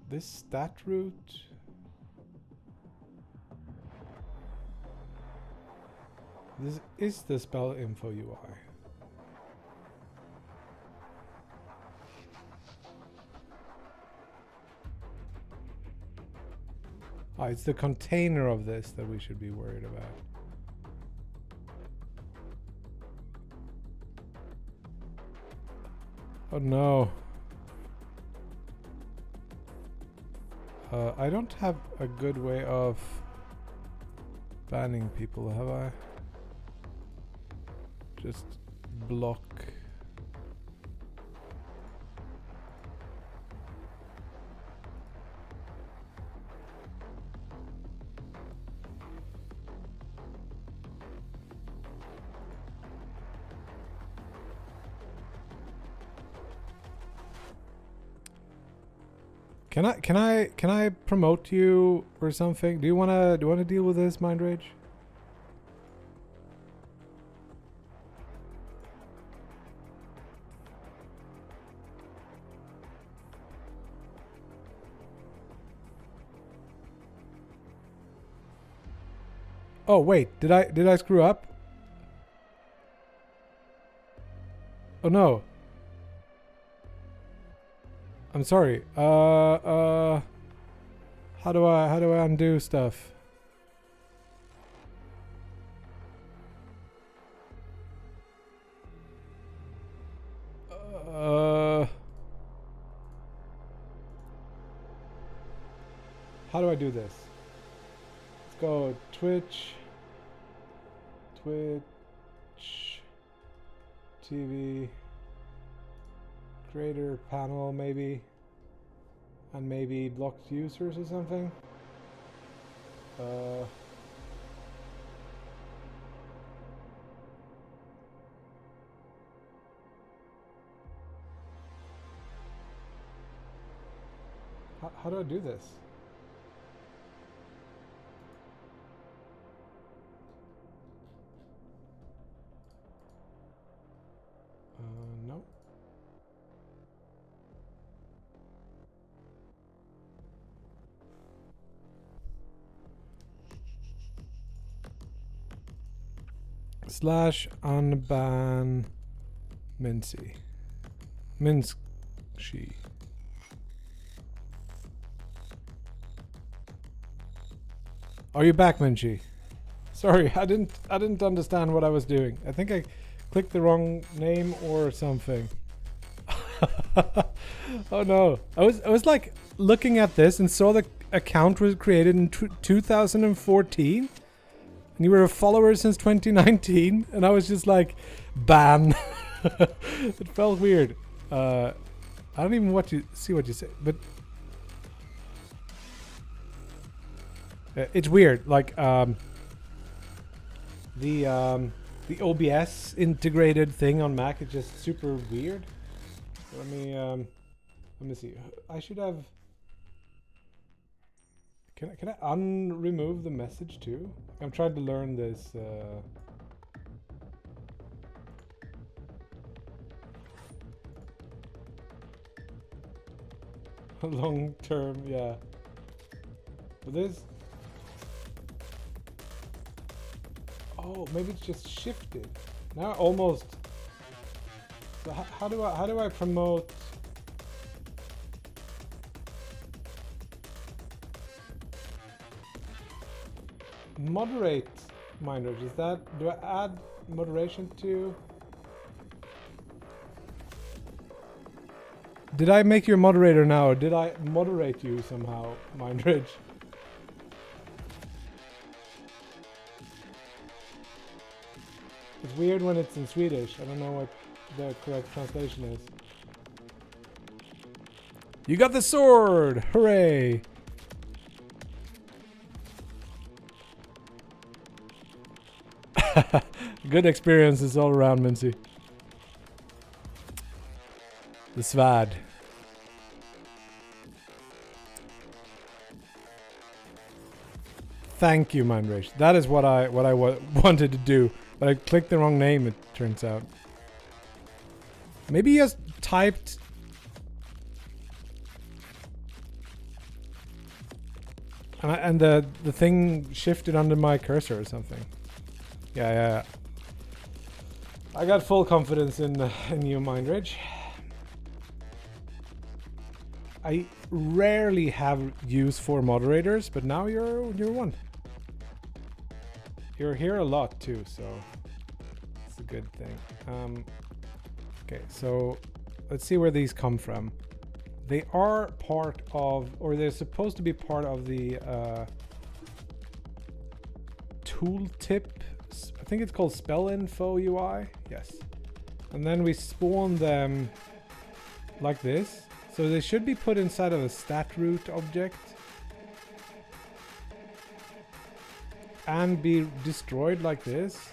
This stat root. This is the spell info UI. Ah, it's the container of this that we should be worried about. Oh no. I don't have a good way of banning people, have I? Just block. Can I promote you or something? Do you wanna deal with this, Mind Rage? Oh wait, did I screw up? Oh no. I'm sorry. How do I undo stuff? How do I do this? Let's go Twitch, TV, creator panel maybe, and maybe blocked users or something. How do I do this? No. Slash unban Mincy. Minsky. Are you back, Minchi? Sorry, I didn't understand what I was doing. I think I clicked the wrong name or something. Oh no. I was like looking at this and saw the account was created in 2014. And you were a follower since 2019, and I was just like, ban. It felt weird. I don't even see what you say, but it's weird. Like the OBS integrated thing on Mac is just super weird. So let me see. I should have. Can I unremove the message too? I'm trying to learn this. Long term, yeah. But this. Oh, maybe it's just shifted. Now almost. So how do I promote? Moderate Mindridge, is that, do I add moderation to? Did I make you a moderator now, or did I moderate you somehow, Mindridge? It's weird when it's in Swedish. I don't know what the correct translation is. You got the sword! Hooray! Good experiences all around, Mincy. The Svad. Thank you, Mindrage. That is what I wanted to do, but I clicked the wrong name. It turns out. Maybe he has typed. And the thing shifted under my cursor or something. Yeah. I got full confidence in you, Mindridge. I rarely have use for moderators, but now you're one. You're here a lot too, so it's a good thing. Okay, so let's see where these come from. They are part of, or they're supposed to be part of the tooltip. I think it's called Spell Info UI. Yes. And then we spawn them like this. So they should be put inside of a stat root object and be destroyed like this.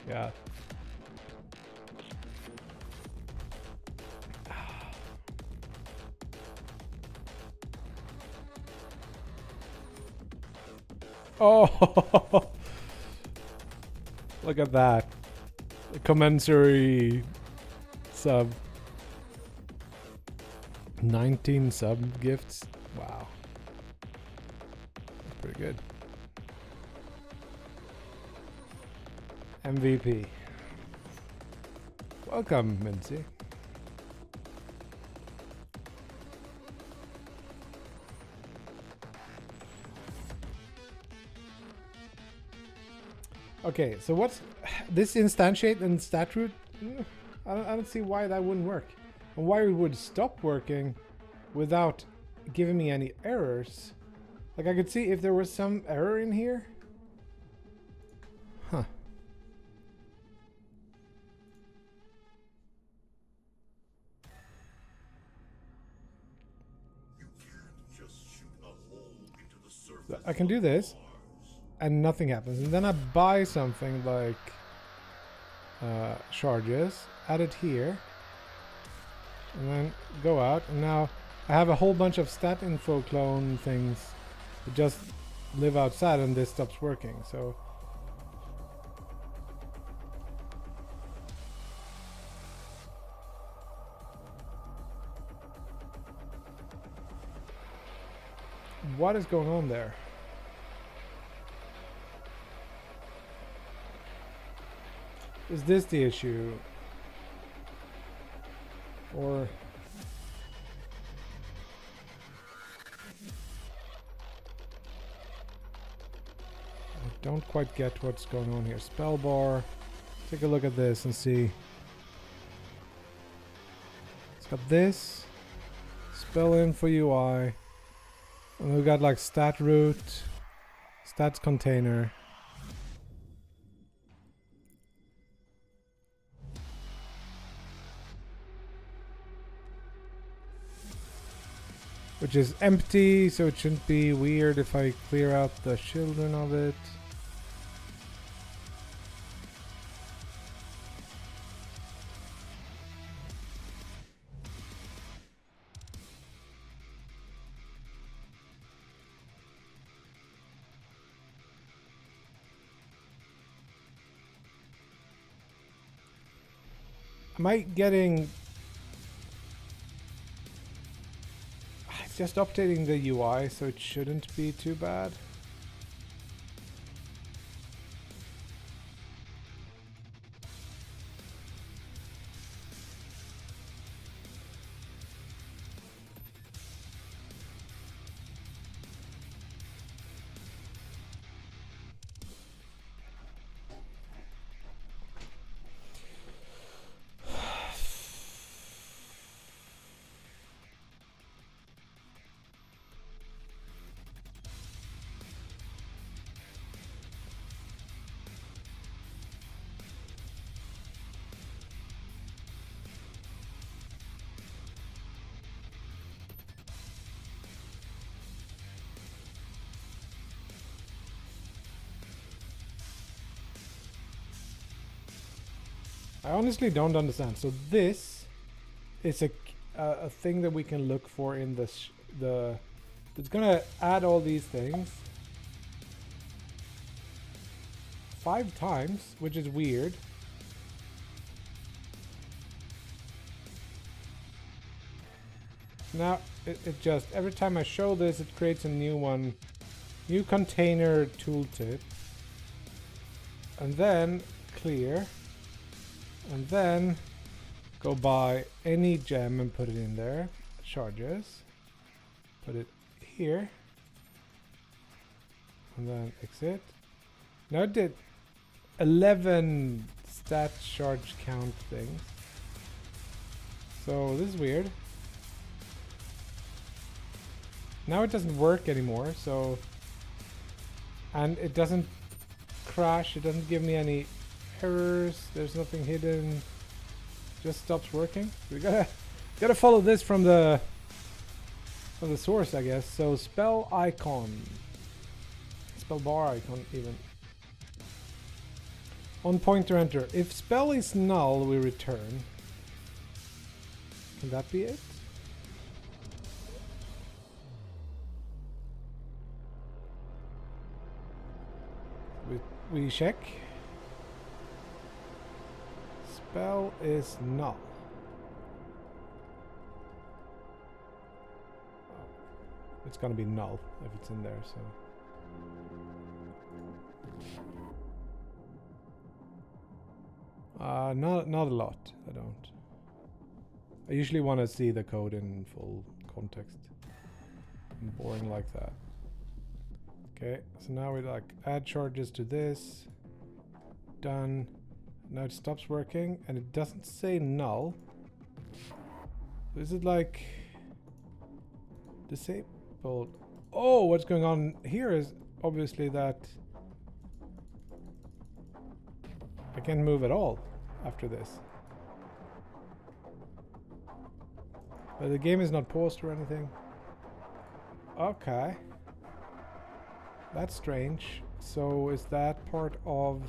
Yeah. Oh, look at that. A commensurate sub. 19 sub gifts. Wow. That's pretty good. MVP. Welcome, Mincy. Okay, so what's this instantiate and stat root? I don't see why that wouldn't work. And why it would stop working without giving me any errors. Like I could see if there was some error in here. Huh. So I can do this and nothing happens. And then I buy something like charges, add it here, and then go out. And now I have a whole bunch of stat info clone things that just live outside, and this stops working. So what is going on there? Is this the issue? Or I don't quite get what's going on here. Spell bar. Take a look at this and see. It's got this. Spell info UI. And we got like stat root, stats container. Which is empty, so it shouldn't be weird if I clear out the children of it. Am I getting... It's just updating the UI, so it shouldn't be too bad. I honestly don't understand. So this is a thing that we can look for in this. It's gonna add all these things 5 times, which is weird. Now it just every time I show this, it creates a new one, new container tooltip, and then clear. And then go buy any gem and put it in there. Charges. Put it here. And then exit. Now it did 11 stat charge count things. So this is weird. Now it doesn't work anymore, so... And it doesn't crash, it doesn't give me any errors, there's nothing hidden, just stops working. We gotta follow this from the source, I guess. So spell icon, spell bar icon even. On pointer enter. If spell is null, we return. Can that be it? We check. Spell is null. It's gonna be null if it's in there, so. Not a lot. I don't. I usually want to see the code in full context. I'm boring like that. Okay, so now we like add charges to this. Done. Now it stops working and it doesn't say null. Is it like disabled? Oh, what's going on here is obviously that I can't move at all after this. But the game is not paused or anything. Okay. That's strange. So is that part of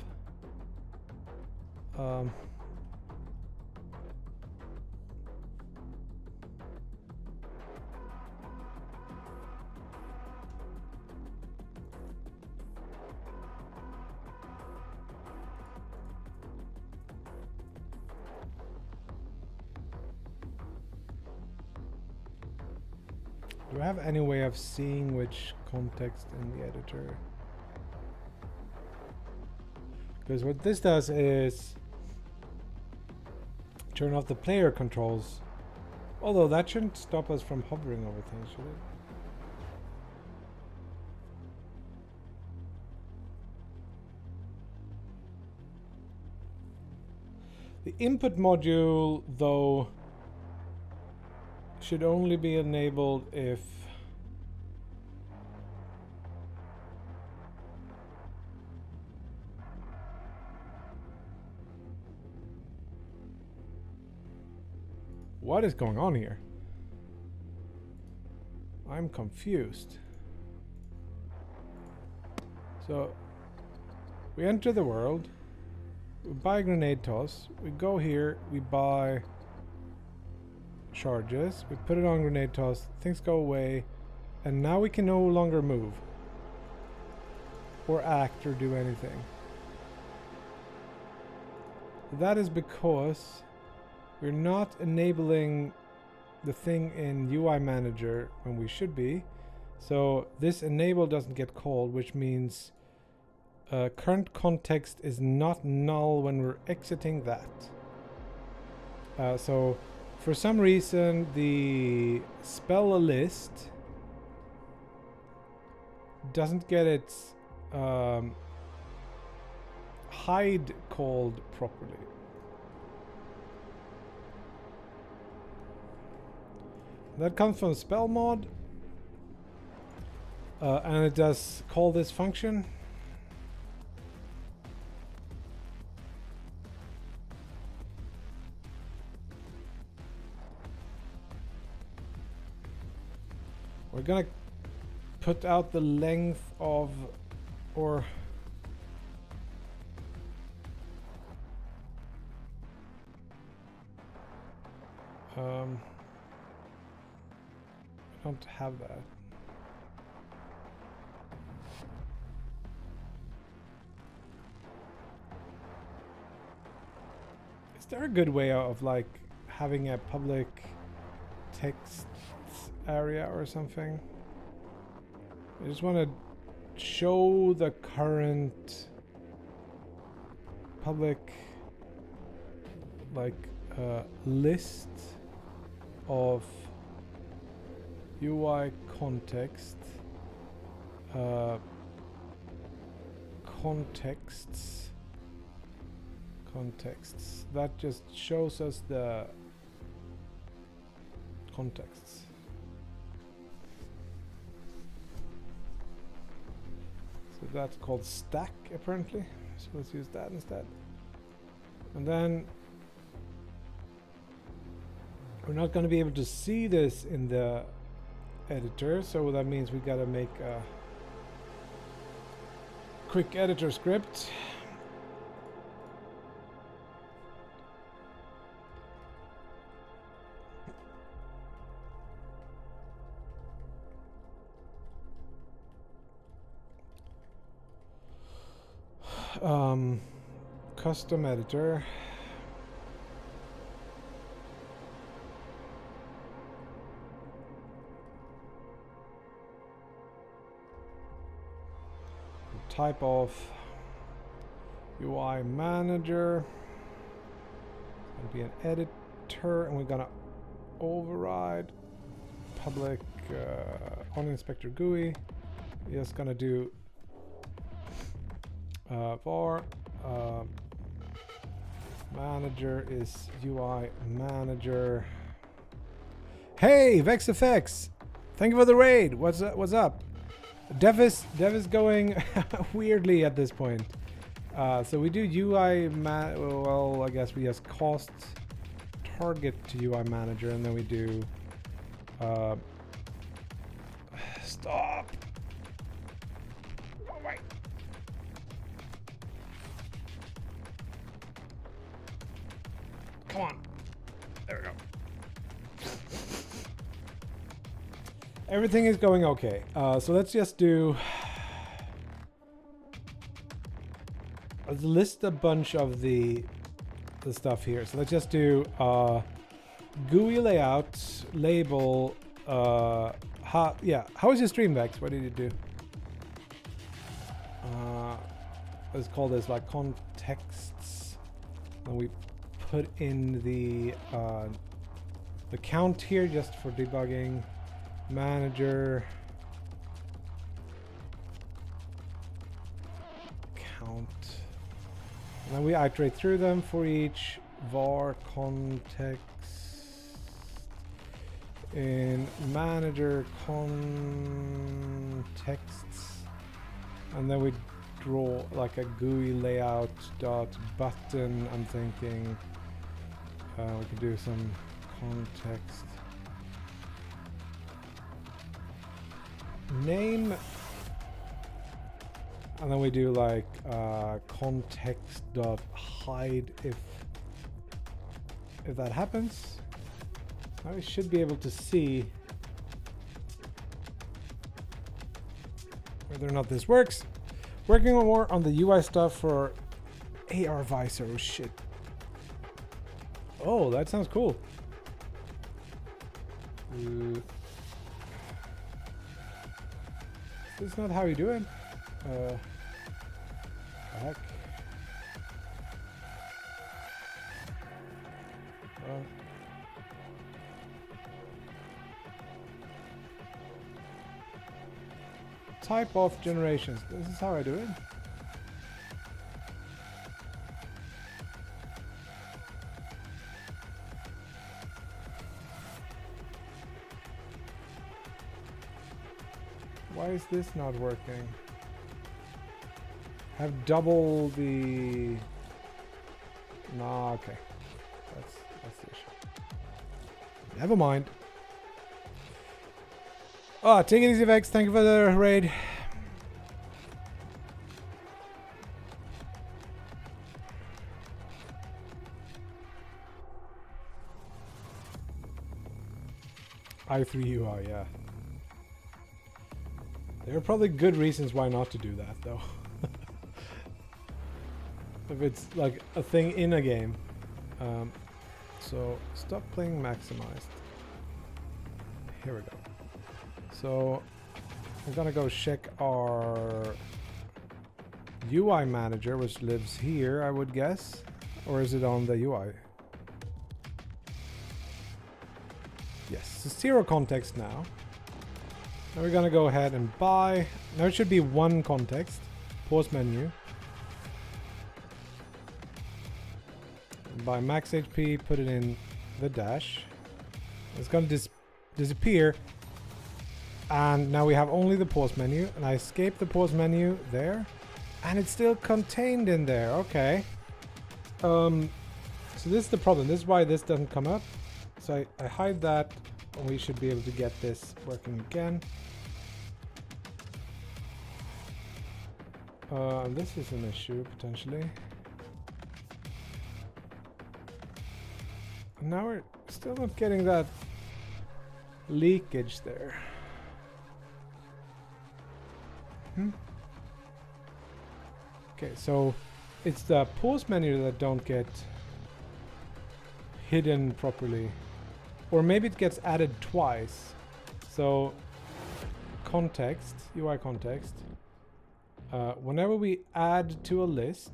do I have any way of seeing which context in the editor? Because what this does is turn off the player controls. Although that shouldn't stop us from hovering over things, should it? The input module, though, should only be enabled if what is going on here? I'm confused. So we enter the world, we buy grenade toss, we go here, we buy charges, we put it on grenade toss, things go away, and now we can no longer move or act or do anything. That is because we're not enabling the thing in UI Manager when we should be. So this enable doesn't get called, which means current context is not null when we're exiting that. So for some reason the spell list doesn't get its hide called properly. That comes from spell mod, and it does call this function. We're gonna put out the length of, or I don't have that. Is there a good way of like having a public text area or something? I just want to show the current public like list of UI context contexts that just shows us the contexts. So that's called stack apparently, so let's use that instead. And then we're not going to be able to see this in the editor, so that means we got to make a quick editor script. Custom editor. Type of UI manager. It'll be an editor, and we're gonna override public on inspector GUI. We're just gonna do var manager is UI manager. Hey, VexFX! Thank you for the raid. What's up? What's up? Dev is going weirdly at this point. So we do UI well, I guess we just cost target to UI manager, and then we do stop. Oh, wait. Come on. There we go. Everything is going okay. So let's just do... Let's list a bunch of the stuff here. So let's just do GUI layout, label, how was your stream, Vex? What did you do? Let's call this like contexts. And we put in the count here just for debugging. Manager count, and then we iterate through them for each. Var context in manager contexts, and then we draw like a GUI layout dot button. I'm thinking we could do some context name, and then we do like context dot hide if that happens. Now we should be able to see whether or not this works. Working more on the UI stuff for AR Visor. Oh shit. Oh, that sounds cool. This is not how you do it. Heck. Type of generations. This is how I do it. Why is this not working? Have double the... Nah, okay. That's the issue. Never mind. Oh, take it easy, Vex. Thank you for the raid. i3UI, yeah. There are probably good reasons why not to do that, though. If it's like a thing in a game. So stop playing maximized. Here we go. So I'm gonna go check our UI manager, which lives here, I would guess. Or is it on the UI? Yes, it's zero context now. Now we're gonna go ahead and buy. Now it should be one context. Pause menu. Buy max HP, put it in the dash. It's gonna disappear. And now we have only the pause menu. And I escape the pause menu there. And it's still contained in there. Okay. So this is the problem. This is why this doesn't come up. So I hide that. And we should be able to get this working again. This is an issue, potentially. Now we're still not getting that leakage there. Okay, so it's the pause menu that don't get hidden properly. Or maybe it gets added twice. So context, UI context. Whenever we add to a list,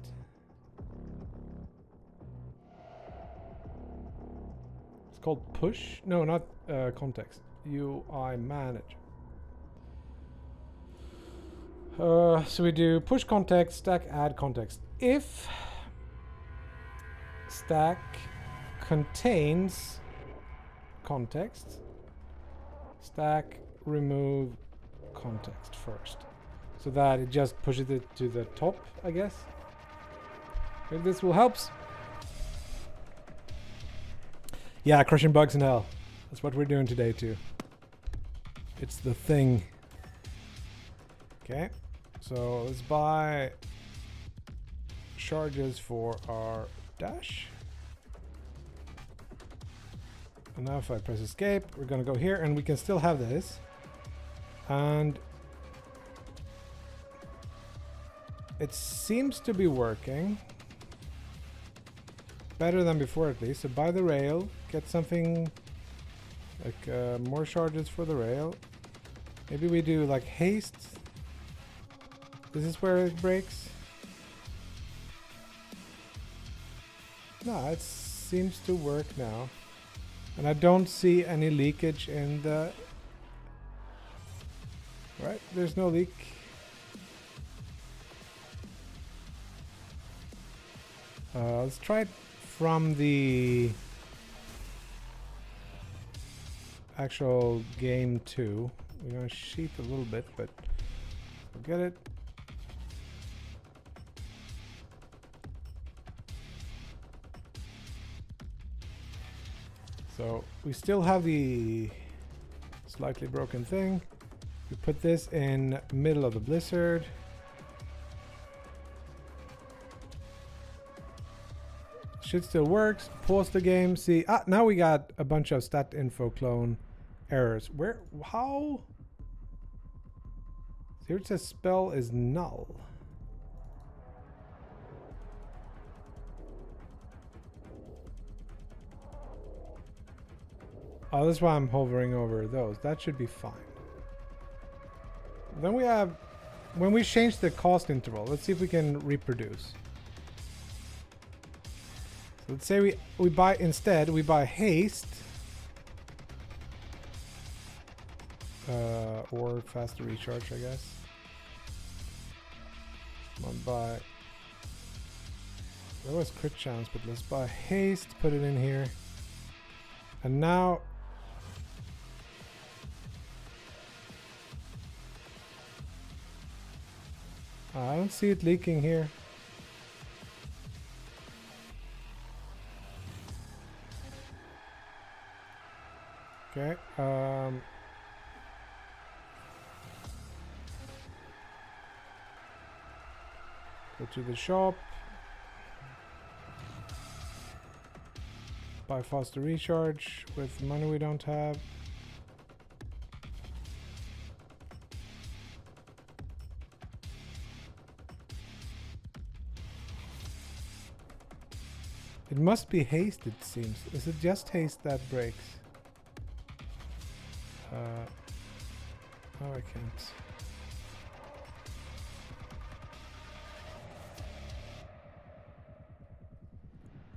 called push. No, not context. UI manager. So we do push context, stack add context. If stack contains context, stack remove context first, so that it just pushes it to the top, I guess. Maybe this will help. Yeah, crushing bugs in hell. That's what we're doing today too. It's the thing. Okay, so let's buy charges for our dash. And now if I press escape, we're gonna go here and we can still have this. And it seems to be working. Better than before at least. So buy the rail, get something like more charges for the rail. Maybe we do like haste. This is where it breaks. No, it seems to work now. And I don't see any leakage in the... Right, there's no leak. Let's try it from the actual game 2. We're gonna cheat a little bit, but we'll get it. So we still have the slightly broken thing. We put this in middle of the blizzard. Shit still works. Pause the game. See, now we got a bunch of stat info clone errors. Where? How? Here it says spell is null. Oh, that's why I'm hovering over those. That should be fine. Then we have, when we change the cost interval, let's see if we can reproduce. So let's say we buy, instead, we buy haste. Or faster recharge, I guess. Come on, buy. There was crit chance, but let's buy haste, put it in here. And now I don't see it leaking here. Okay. Go to the shop. Buy faster recharge with money we don't have. It must be haste, it seems. Is it just haste that breaks? Oh, I can't.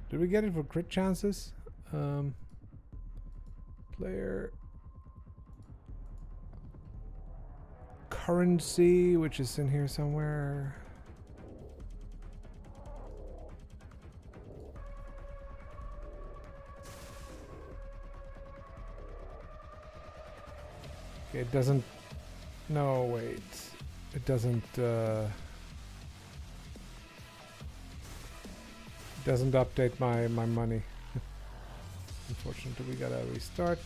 Did we get it for crit chances? Player currency, which is in here somewhere. Okay, it doesn't. No, wait. It doesn't. Doesn't update my money. Unfortunately, we gotta restart.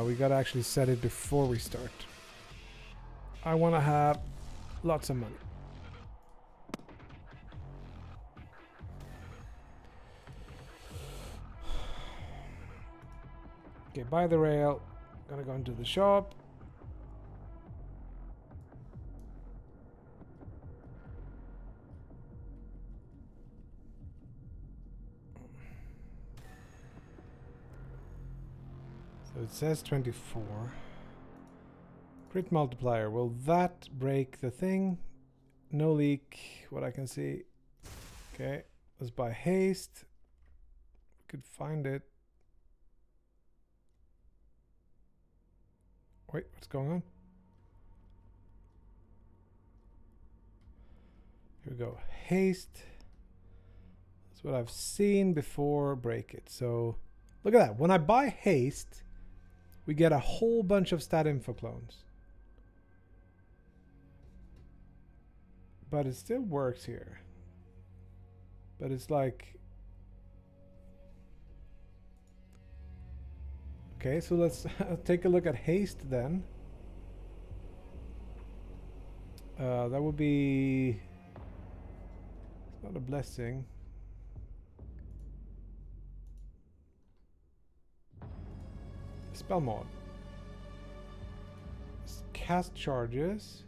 We gotta actually set it before we start. I wanna have lots of money. Okay, buy the rail. Gonna go into the shop. So it says 24. Crit multiplier. Will that break the thing? No leak. What I can see. Okay, let's buy haste. Could find it. Wait, what's going on? Here we go. Haste. That's what I've seen before. Break it. So look at that. When I buy haste, we get a whole bunch of stat info clones. But it still works here. But it's like... Okay, so let's take a look at haste then. That would be... It's not a blessing. Spell mod. Cast charges.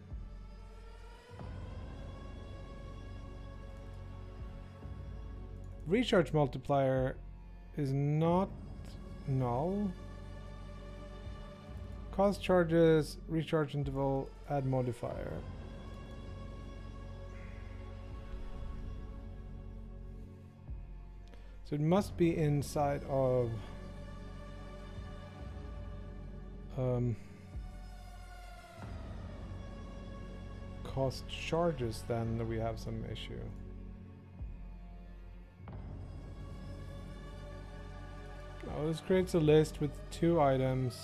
Recharge multiplier is not null. Cost charges, recharge interval, add modifier. So it must be inside of cost charges then that we have some issue. Now this creates a list with 2 items,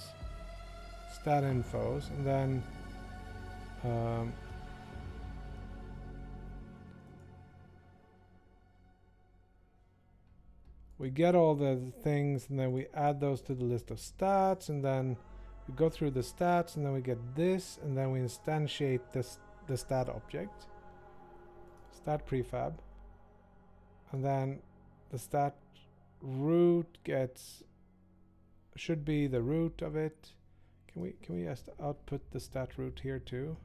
stat infos, and then we get all the things and then we add those to the list of stats, and then we go through the stats, and then we get this, and then we instantiate the stat object, stat prefab, and then the stat root should be the root of it. Can we just output the stat root here too?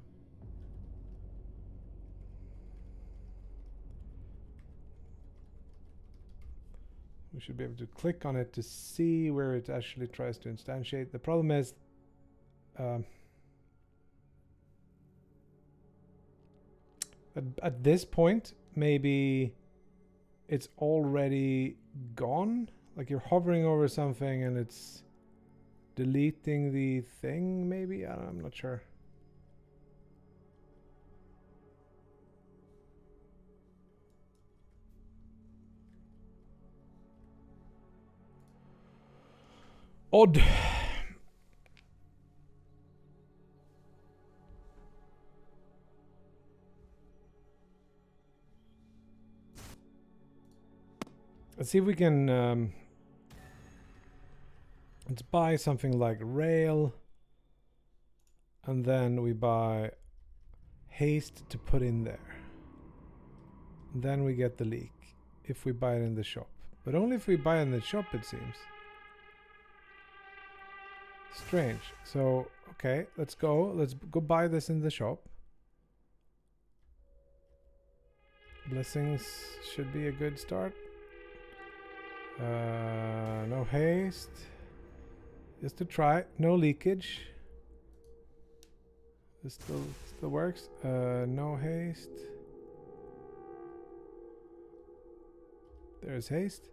We should be able to click on it to see where it actually tries to instantiate. The problem is at this point, maybe it's already gone. Like you're hovering over something and it's deleting the thing, maybe? I'm not sure. Odd. Let's see if we can let's buy something like rail, and then we buy haste to put in there. Then we get the leak if we buy it in the shop, but only if we buy it in the shop, it seems. Strange. So okay, let's go buy this in the shop. Blessings should be a good start. No haste. Just to try. No leakage. This still works. No haste. There's haste.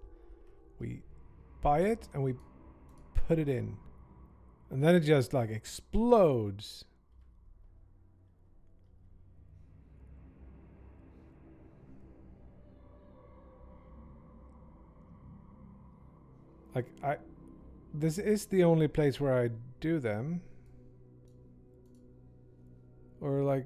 We buy it and we put it in. And then it just like explodes. Like this is the only place where I do them. Or like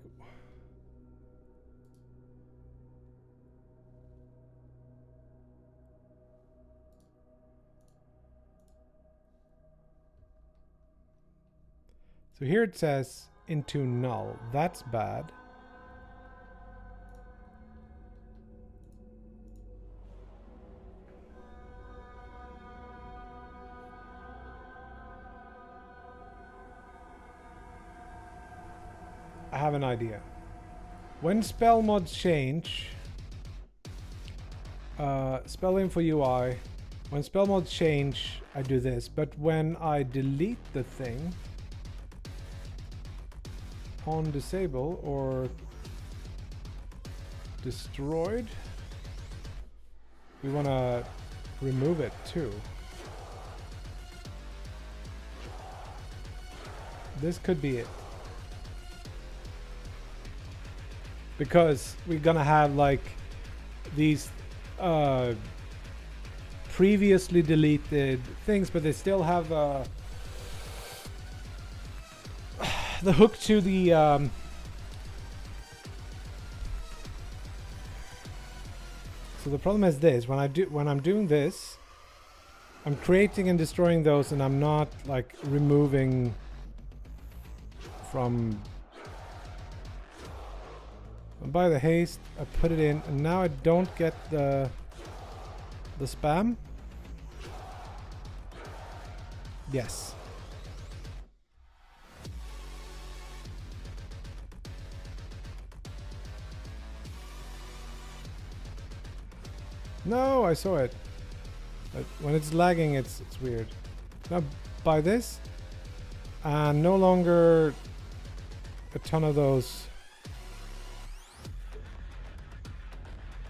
so here it says into null. That's bad. I have an idea. When spell mods change, spell info UI, when spell mods change, I do this. But when I delete the thing on disable or destroyed, we want to remove it too. This could be it. Because we're gonna have like these previously deleted things, but they still have the hook to the so the problem is this: when I'm doing this, I'm creating and destroying those, and I'm not like removing from. And by the haste, I put it in, and now I don't get the spam. Yes. No, I saw it. But when it's lagging, it's weird. Now, by this, no longer a ton of those.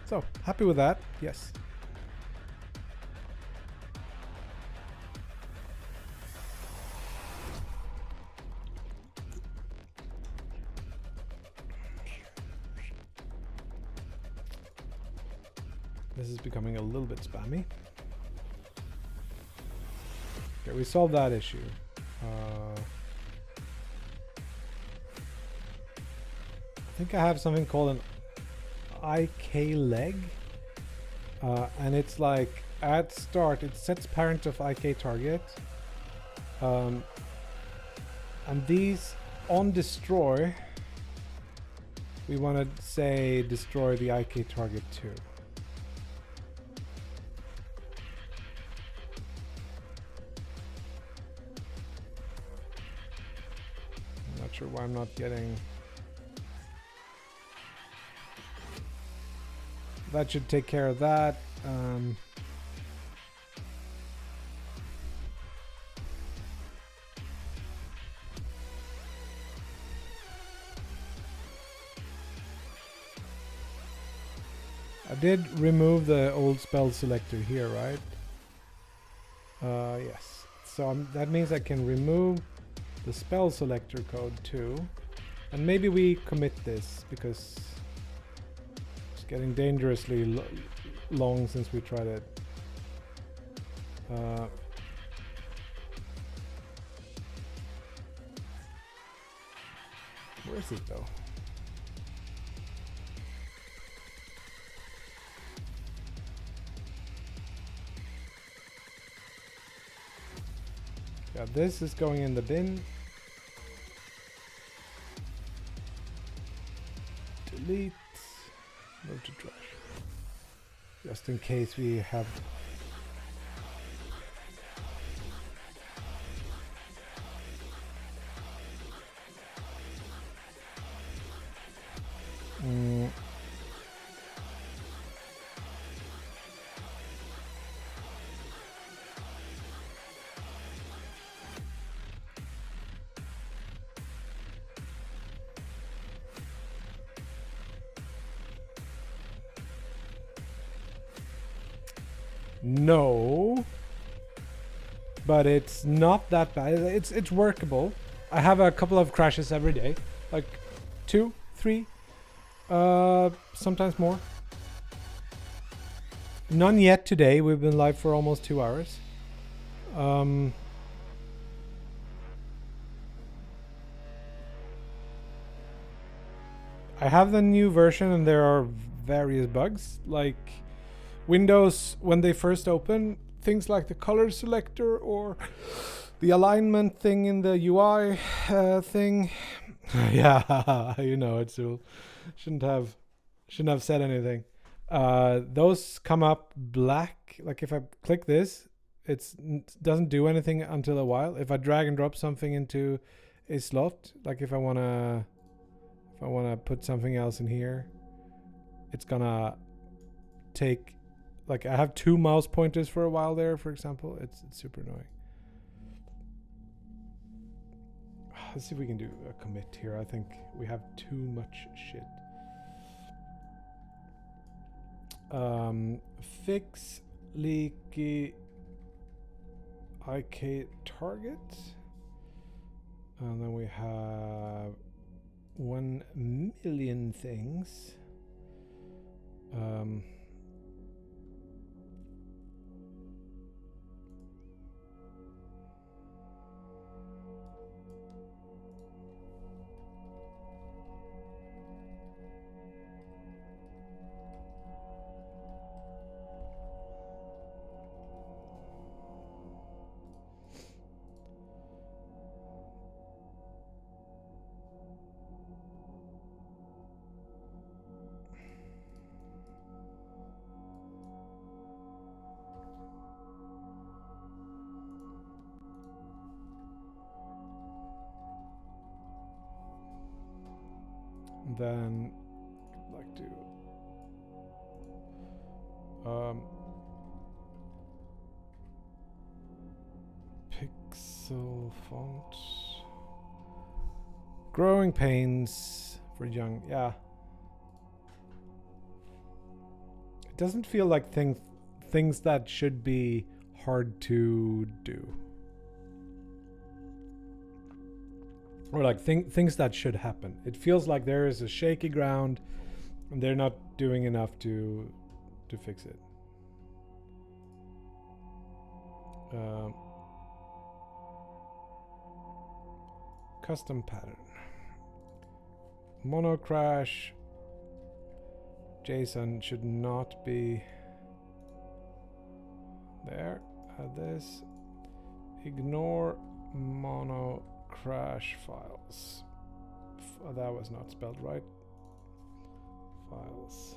So, happy with that, yes. This is becoming a little bit spammy. Okay, we solved that issue. I think I have something called an IK leg, and it's like at start it sets parent of IK target, and these on destroy we want to say destroy the IK target too. I'm not sure why I'm not getting. That should take care of that. I did remove the old spell selector here, right? Yes. So that means I can remove the spell selector code too. And maybe we commit this because getting dangerously long since we tried it. Where is it though? Yeah, this is going in the bin. Delete. Move to trash. Just in case we have. No, but it's not that bad. It's workable. I have a couple of crashes every day, like 2, 3, sometimes more. None yet today. We've been live for almost 2 hours. I have the new version, and there are various bugs, like Windows, when they first open, things like the color selector or the alignment thing in the UI thing. Yeah, you know it, Zul. Shouldn't have said anything. Those come up black. Like if I click this, it doesn't do anything until a while. If I drag and drop something into a slot, like if I wanna put something else in here, it's gonna take. Like I have 2 mouse pointers for a while there, for example. It's super annoying. Let's see if we can do a commit here. I think we have too much shit. Fix leaky IK target. And then we have 1 million things. Then I'd like to pixel font, growing pains for young. Yeah, it doesn't feel like things that should be hard to do, or like things that should happen. It feels like there is a shaky ground and they're not doing enough to fix it. Custom pattern, mono crash, JSON should not be there. Add this, ignore mono crash files. That was not spelled right. Files.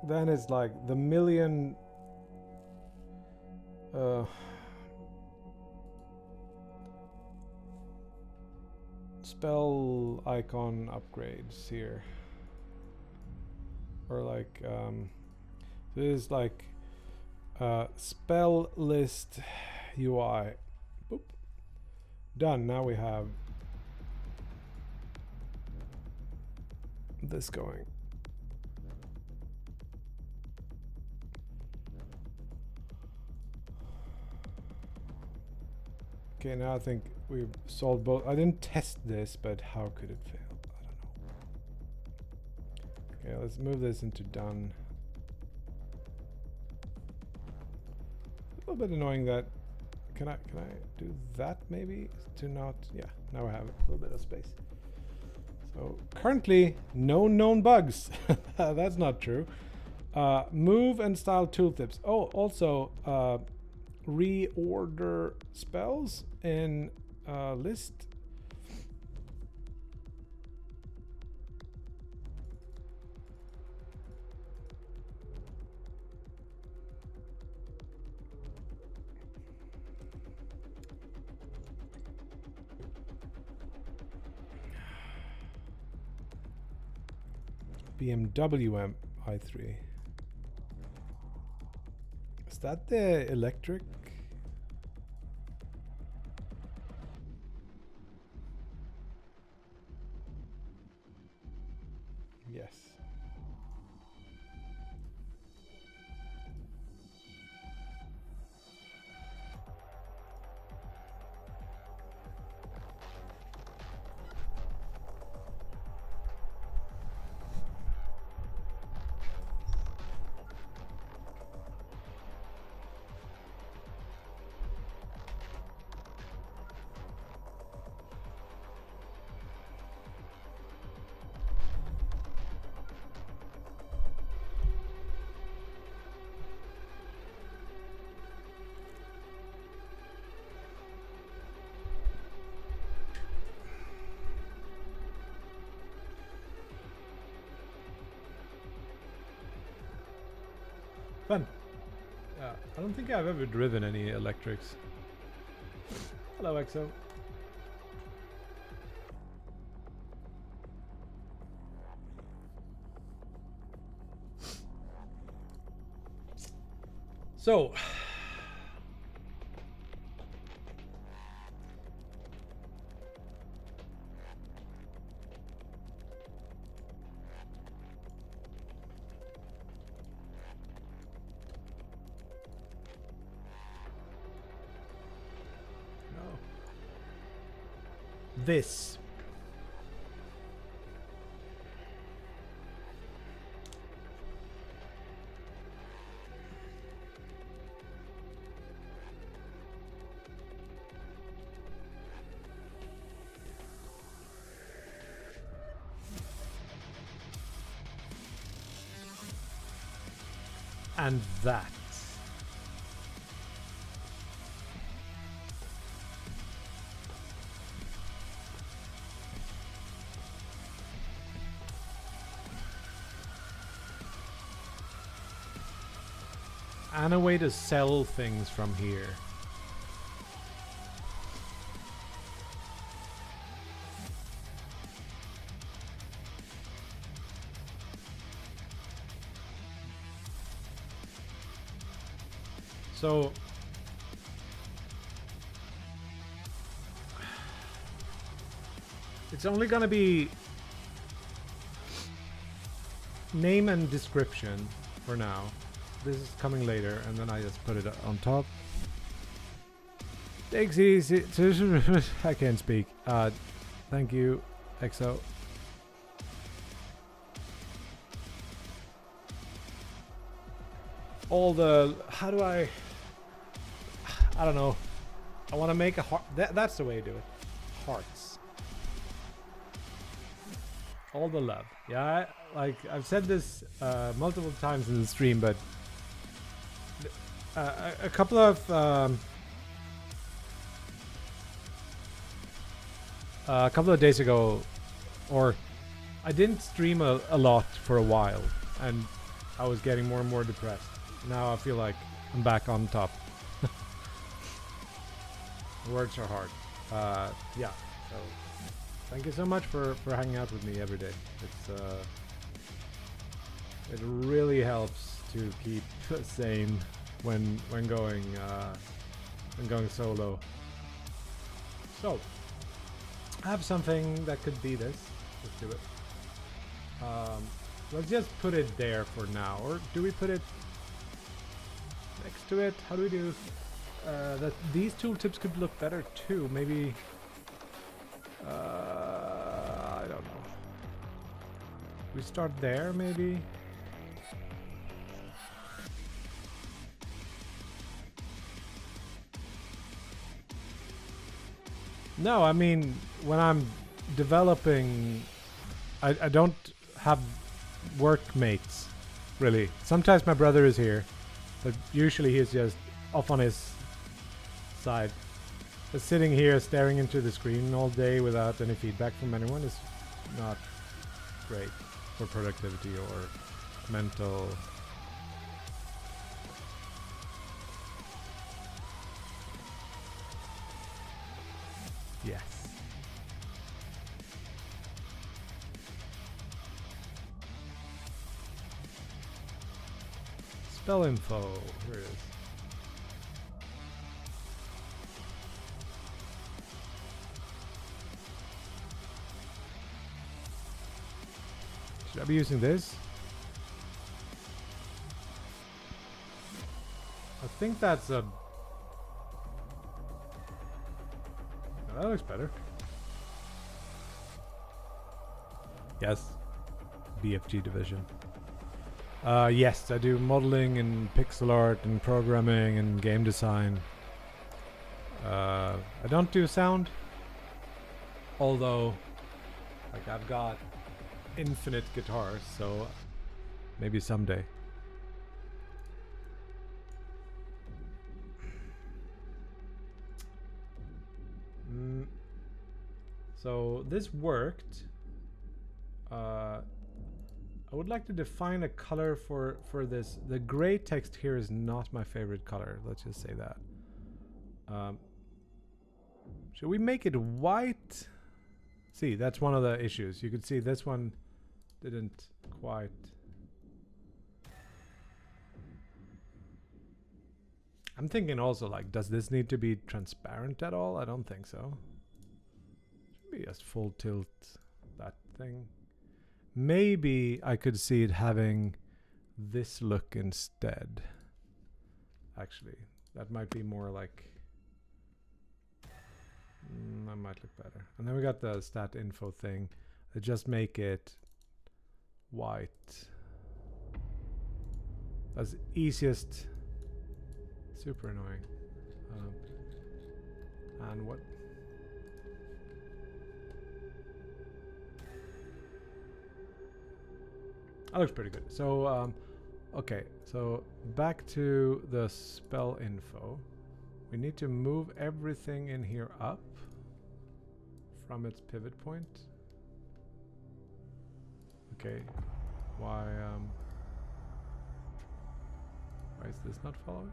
Then it's like the million spell icon upgrades here, or like this is like spell list UI. Boop. Done. Now we have this going. Okay, now I think we've solved both. I didn't test this, but how could it fail? I don't know. Okay, let's move this into done. A little bit annoying that. Can I do that maybe to not? Yeah, now I have a little bit of space. So currently no known bugs. That's not true. Move and style tooltips. Oh, also reorder spells in list. BMW i3. Is that the electric? Yes. Fun. I don't think I've ever driven any electrics. Hello, EXO. So this. And that. And a way to sell things from here. So it's only gonna be name and description for now. This is coming later, and then I just put it on top. Takes easy. I can't speak. Thank you, EXO. All the how do I don't know. I want to make a heart. That's the way to do it. Hearts. All the love. Yeah, I've said this multiple times in the stream, but a couple of days ago, or I didn't stream a lot for a while, and I was getting more and more depressed. Now I feel like I'm back on top. Words are hard. Yeah. So thank you so much for hanging out with me every day. It's it really helps to keep sane when going solo. So I have something that could be this. Let's do it. Let's just put it there for now, or do we put it next to it? How do we do? That these tooltips could look better too. Maybe. I don't know. We start there, maybe. No, I mean when I'm developing, I don't have workmates really. Sometimes my brother is here, but usually he's just off on his side. Just sitting here staring into the screen all day without any feedback from anyone is not great for productivity or mental. Yes. Spell info. Here it is. Should I be using this? I think that's a... Oh, that looks better. Yes. BFG division. Yes, I do modeling and pixel art and programming and game design. I don't do sound. Although, like, I've got infinite guitars, so maybe someday. So this worked. I would like to define a color for this. The gray text here is not my favorite color. Let's just say that. Should we make it white? See, that's one of the issues. You could see this one didn't quite. I'm thinking also, like, does this need to be transparent at all? I don't think so. Should be just full tilt, that thing. Maybe I could see it having this look instead. Actually, that might be more like... that might look better. And then we got the stat info thing. I just make it white. That's easiest. Super annoying. And what? That looks pretty good. So, okay. So back to the spell info. We need to move everything in here up from its pivot point. Okay. Why is this not following?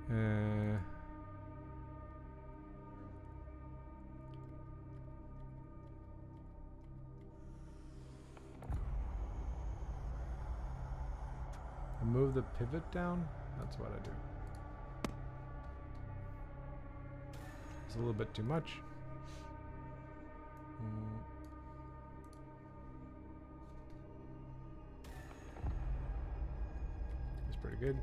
I move the pivot down. That's what I do. It's a little bit too much. It's pretty good.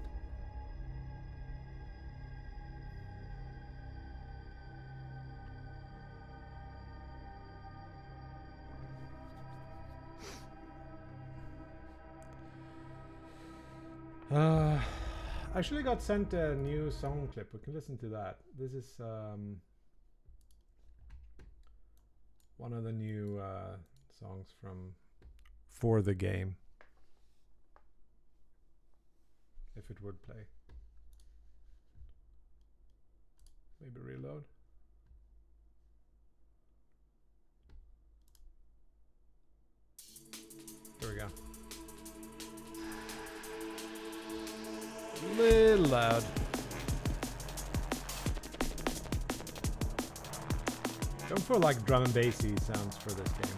I actually got sent a new song clip. We can listen to that. This is one of the new songs for the game. If it would play. Maybe reload. There we go. A little loud. Going for like drum and bassy sounds for this game.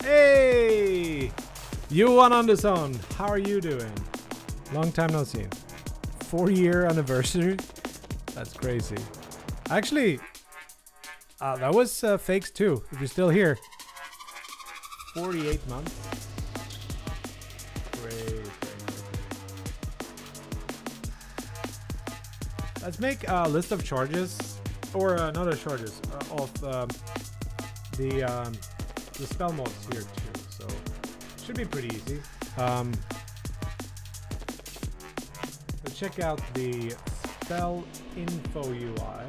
Hey! Johan Andersson, how are you doing? Long time no see. 4-year anniversary? That's crazy. Actually, that was fakes too, if you're still here. 48 months. Let's make a list of charges, or not of charges, of the spell mods here too. So it should be pretty easy. Let's check out the spell info UI.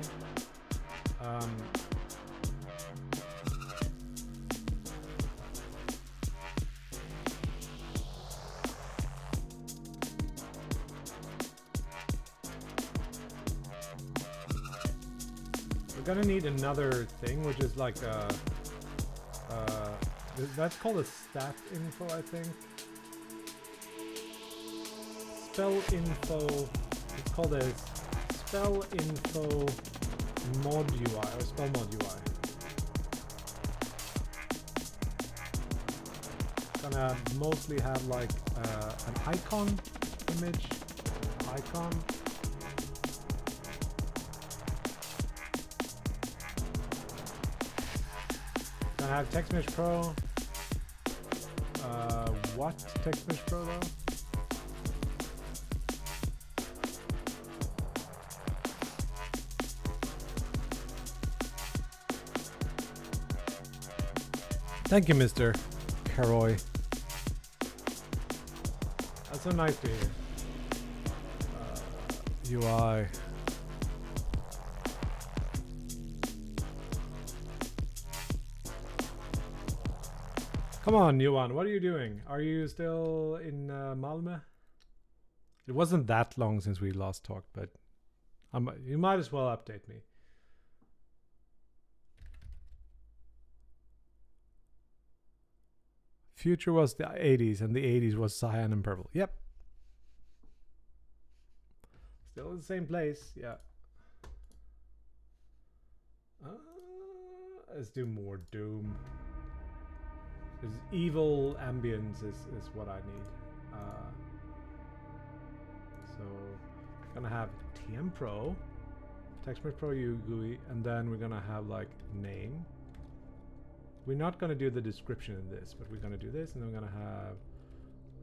Gonna need another thing, which is like that's called a stat info, I think. Spell info. It's called a spell info mod UI or spell mod UI. Gonna mostly have like an icon image, icon. I have TextMesh Pro. What TextMesh Pro though? Thank you, Mr. Caroy. That's so nice to hear. UI. Come on, Johan, what are you doing? Are you still in Malmö? It wasn't that long since we last talked, but you might as well update me. Future was the 80s, and the 80s was cyan and purple. Yep. Still in the same place, yeah. Let's do more Doom. Is evil ambience is what I need. So gonna have TM Pro, TextMesh Pro GUI, and then we're gonna have like name. We're not gonna do the description in this, but we're gonna do this, and then we're gonna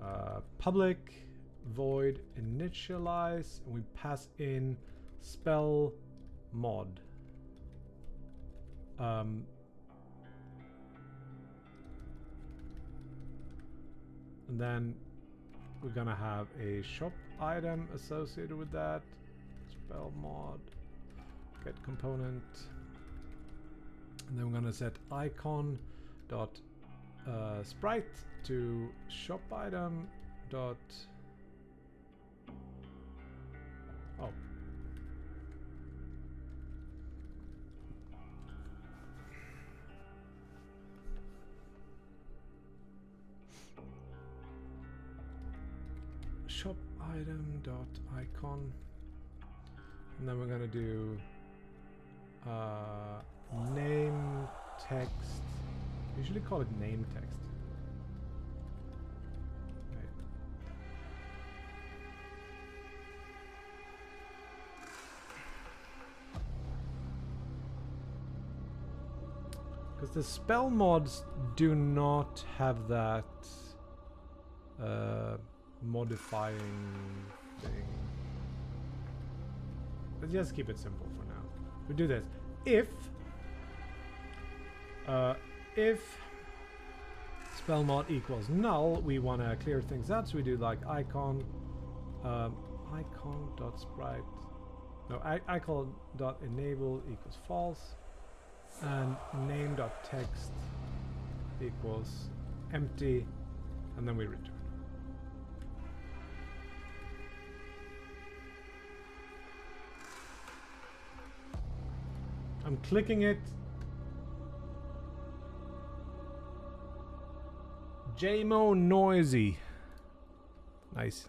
have public void initialize, and we pass in spell mod. And then we're gonna have a shop item associated with that. Spell mod, get component, and then we're gonna set icon dot sprite to shop item dot. Oh. Shop item dot icon, and then we're gonna do name text. Usually call it name text. Right. Because the spell mods do not have that modifying thing. Let's just keep it simple for now. We do this. If spell mod equals null, we want to clear things out, so we do like icon icon dot sprite, no, icon dot enable equals false, and name dot text equals empty, and then we return. I'm clicking it. JMO noisy. Nice.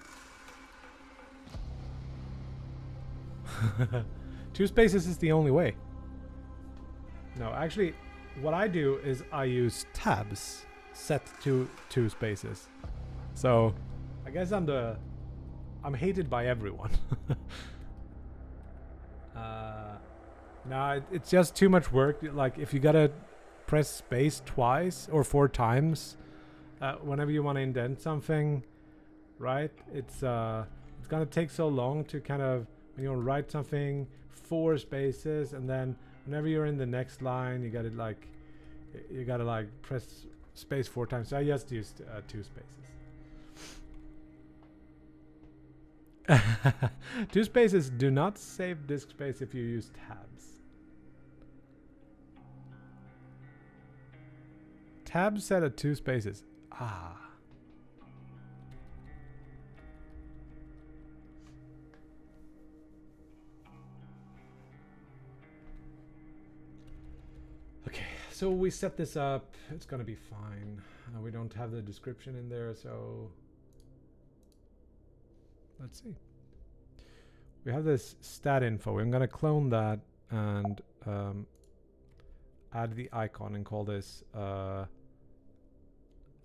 2 spaces is the only way. No, actually, what I do is I use tabs set to 2 spaces. So, I guess I'm hated by everyone. No, it's just too much work. Like, if you gotta press space twice or 4 times whenever you want to indent something, right? It's gonna take so long to kind of, when you write something, 4 spaces, and then whenever you're in the next line, you gotta press space 4 times. So I just used 2 spaces. 2 spaces do not save disk space if you use tabs. Tabs set at 2 spaces. Ah. Okay, so we set this up. It's gonna be fine. We don't have the description in there, so let's see. We have this stat info. I'm gonna clone that and add the icon and call this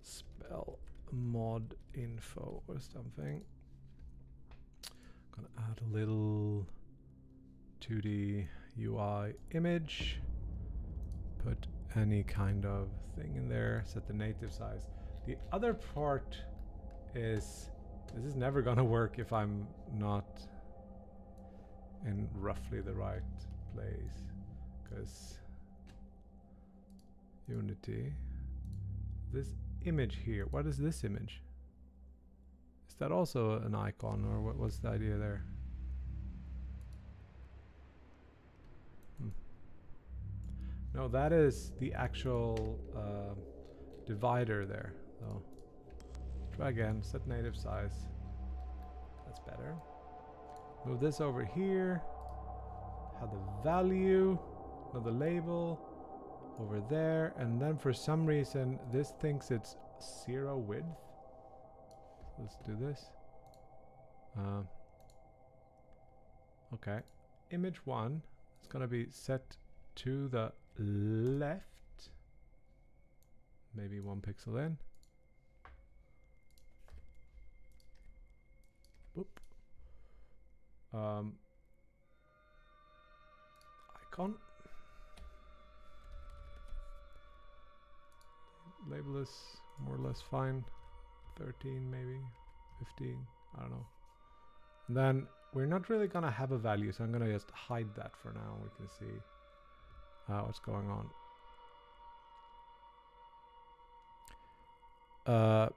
spell mod info or something. Gonna add a little 2D UI image. Put any kind of thing in there. Set the native size. The other part is, this is never gonna work if I'm not in roughly the right place, because Unity, this image here, what is this image? Is that also an icon, or what was the idea there? No, that is the actual divider there. So try again, set native size. That's better. Move this over here. Have the value, no, the label over there, and then for some reason this thinks it's 0 width. Let's do this. Okay, image 1 is gonna be set to the left. maybe 1 pixel in. Boop. Icon. Label is more or less fine. 13 maybe, 15, I don't know. And then we're not really gonna have a value, so I'm gonna just hide that for now. We can see what's going on.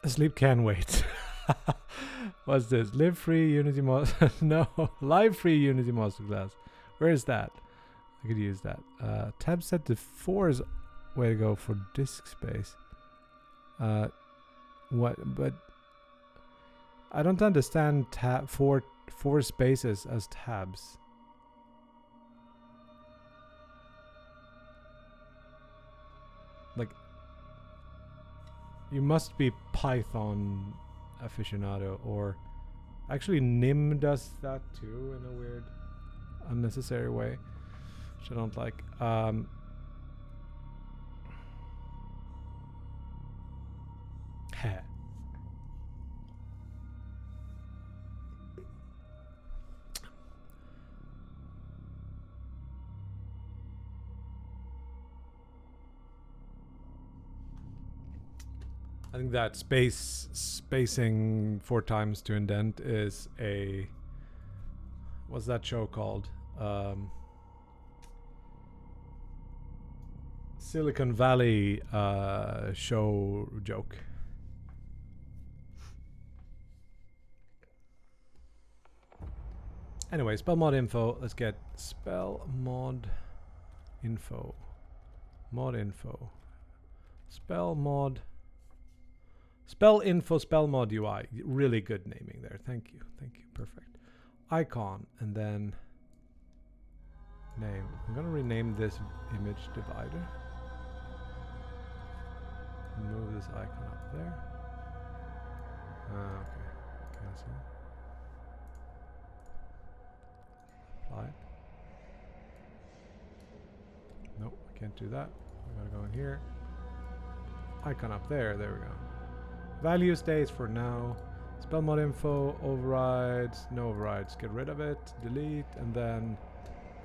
Sleep can wait. What's this? Live free Unity no, live free Unity masterclass. Where is that? I could use that. Tab set to 4 is way to go for disk space. What? But I don't understand tab four spaces as tabs. Like, you must be Python aficionado, or actually Nim does that too in a weird, unnecessary way, which I don't like. I think that spacing 4 times to indent is a, what's that show called? Silicon Valley show joke. Anyway, spell mod info. Let's get spell mod info. Mod info. Spell mod. Spell info, spell mod UI. Really good naming there. Thank you. Thank you. Perfect. Icon. And then name. I'm going to rename this image divider. Move this icon up there. Okay. Cancel. Apply. Nope, I can't do that. I gotta go in here. Icon up there. There we go. Value stays for now. Spell mod info, overrides, no overrides. Get rid of it, delete, and then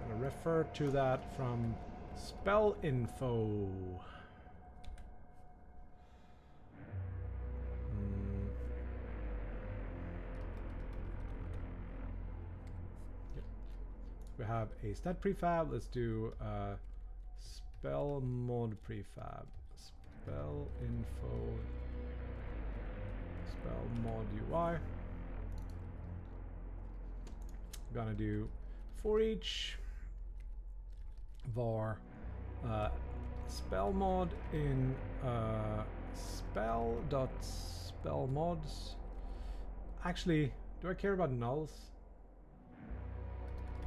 I'm gonna refer to that from spell info. Yep. We have a stat prefab. Let's do spell mod prefab. Spell info. Spell mod UI. Gonna do for each var spell mod in spell.spellmods. Actually, do I care about nulls?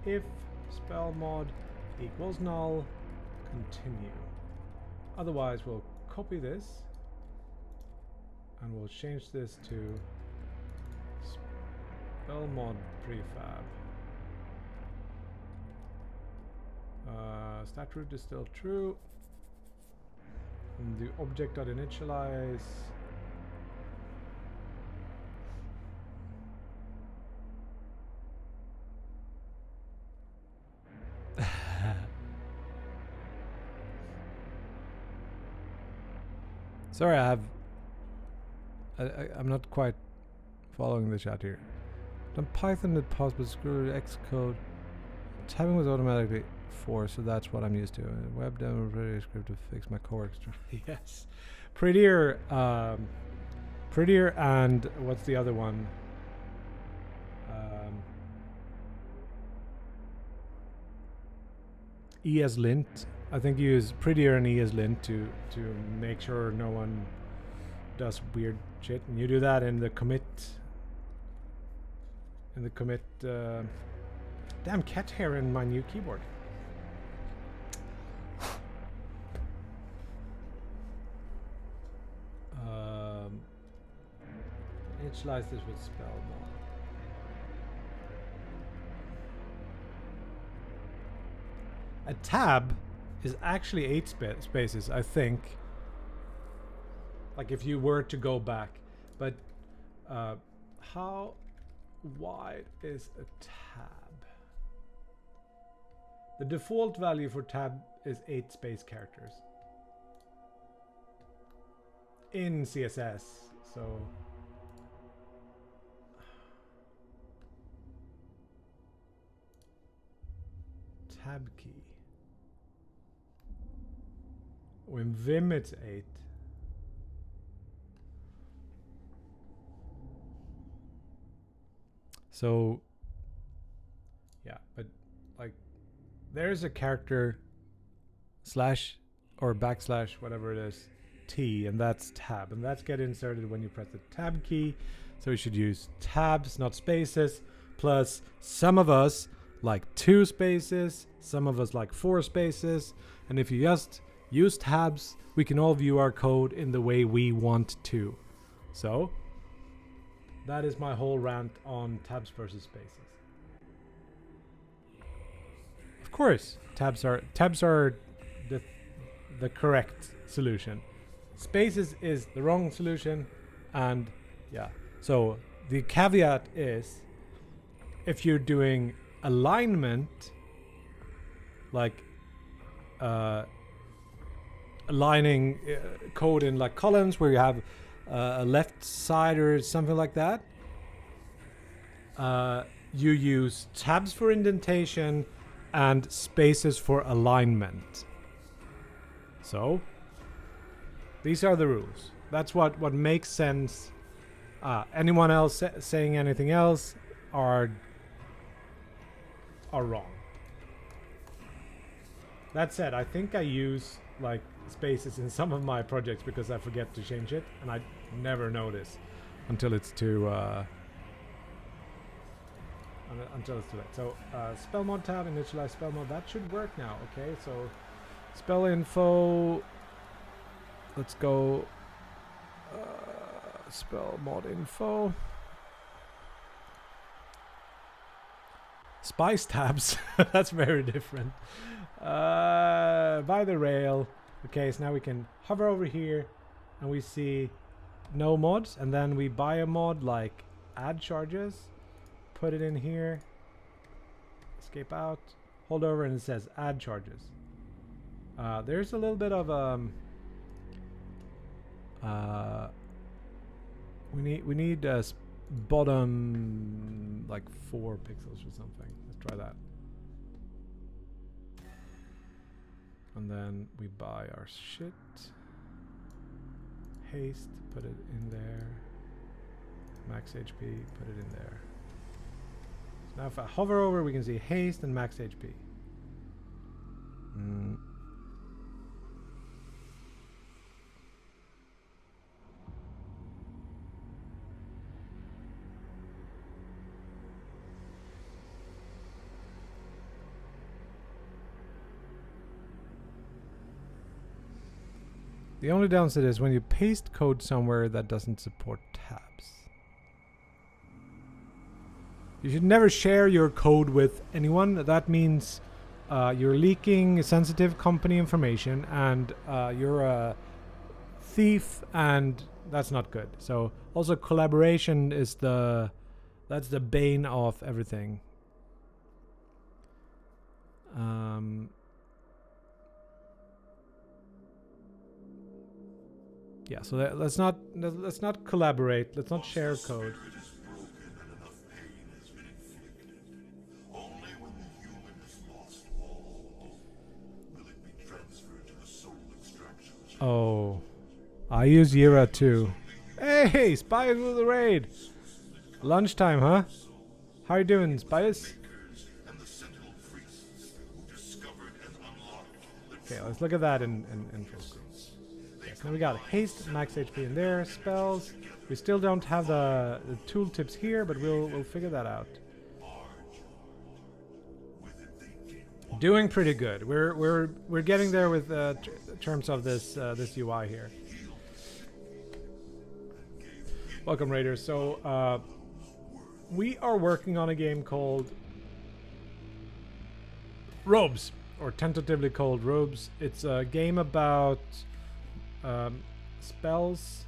If spell mod equals null, continue. Otherwise, we'll copy this and we'll change this to spell mod prefab. Stat root is still true. And do object.initialize. Sorry, I'm not quite following the chat here. On Python it possible screw Xcode. Typing was automatically 4, so that's what I'm used to. Web demo prettier script to fix my coworkers. Yes. Prettier and what's the other one? ESLint. I think you use Prettier and ESLint to make sure no one does weird shit, and you do that in the commit. Damn cat hair in my new keyboard. Initialize this with spell mod. A tab is actually 8 spaces, I think. Like if you were to go back. But how wide is a tab? The default value for tab is 8 space characters in CSS. So tab key. In Vim it's 8. So yeah, but like there's a character slash or backslash whatever it is T, and that's tab, and that's get inserted when you press the tab key. So we should use tabs, not spaces. Plus some of us like 2 spaces, some of us like 4 spaces, and if you just use tabs, we can all view our code in the way we want to. So that is my whole rant on tabs versus spaces. Of course, tabs are the correct solution. Spaces is the wrong solution, and yeah. So the caveat is if you're doing alignment, like aligning code in like columns where you have a left side or something like that, you use tabs for indentation and spaces for alignment. So these are the rules. That's what makes sense. Anyone else saying anything else are wrong. That said, I think I use like spaces in some of my projects because I forget to change it, and I never notice until it's too late. So spell mod tab, initialize spell mod. That should work now. Okay, so spell info. Let's go spell mod info. Spice tabs. That's very different. By the rail. Okay, so now we can hover over here and we see no mods, and then we buy a mod like add charges, put it in here, escape out, hold over, and it says add charges. There's a little bit of we need bottom like 4 pixels or something. Let's try that. And then we buy our shit. Haste, put it in there. Max HP, put it in there. So now if I hover over, we can see haste and max HP. The only downside is when you paste code somewhere that doesn't support tabs. You should never share your code with anyone. That means you're leaking sensitive company information, and you're a thief, and that's not good. So also collaboration is that's the bane of everything. Yeah, so let's not collaborate. Let's not share code. Oh, I use Jira too. Hey, Spies with the raid. Lunchtime, huh? How you doing, Spies? Okay, let's look at that in full screen. Yes, now we got haste, max HP in there, spells. We still don't have the tooltips here, but we'll figure that out. Doing pretty good. We're getting there with terms of this this UI here. Welcome, Raiders. So we are working on a game called Robes. or tentatively called Robes. It's a game about spells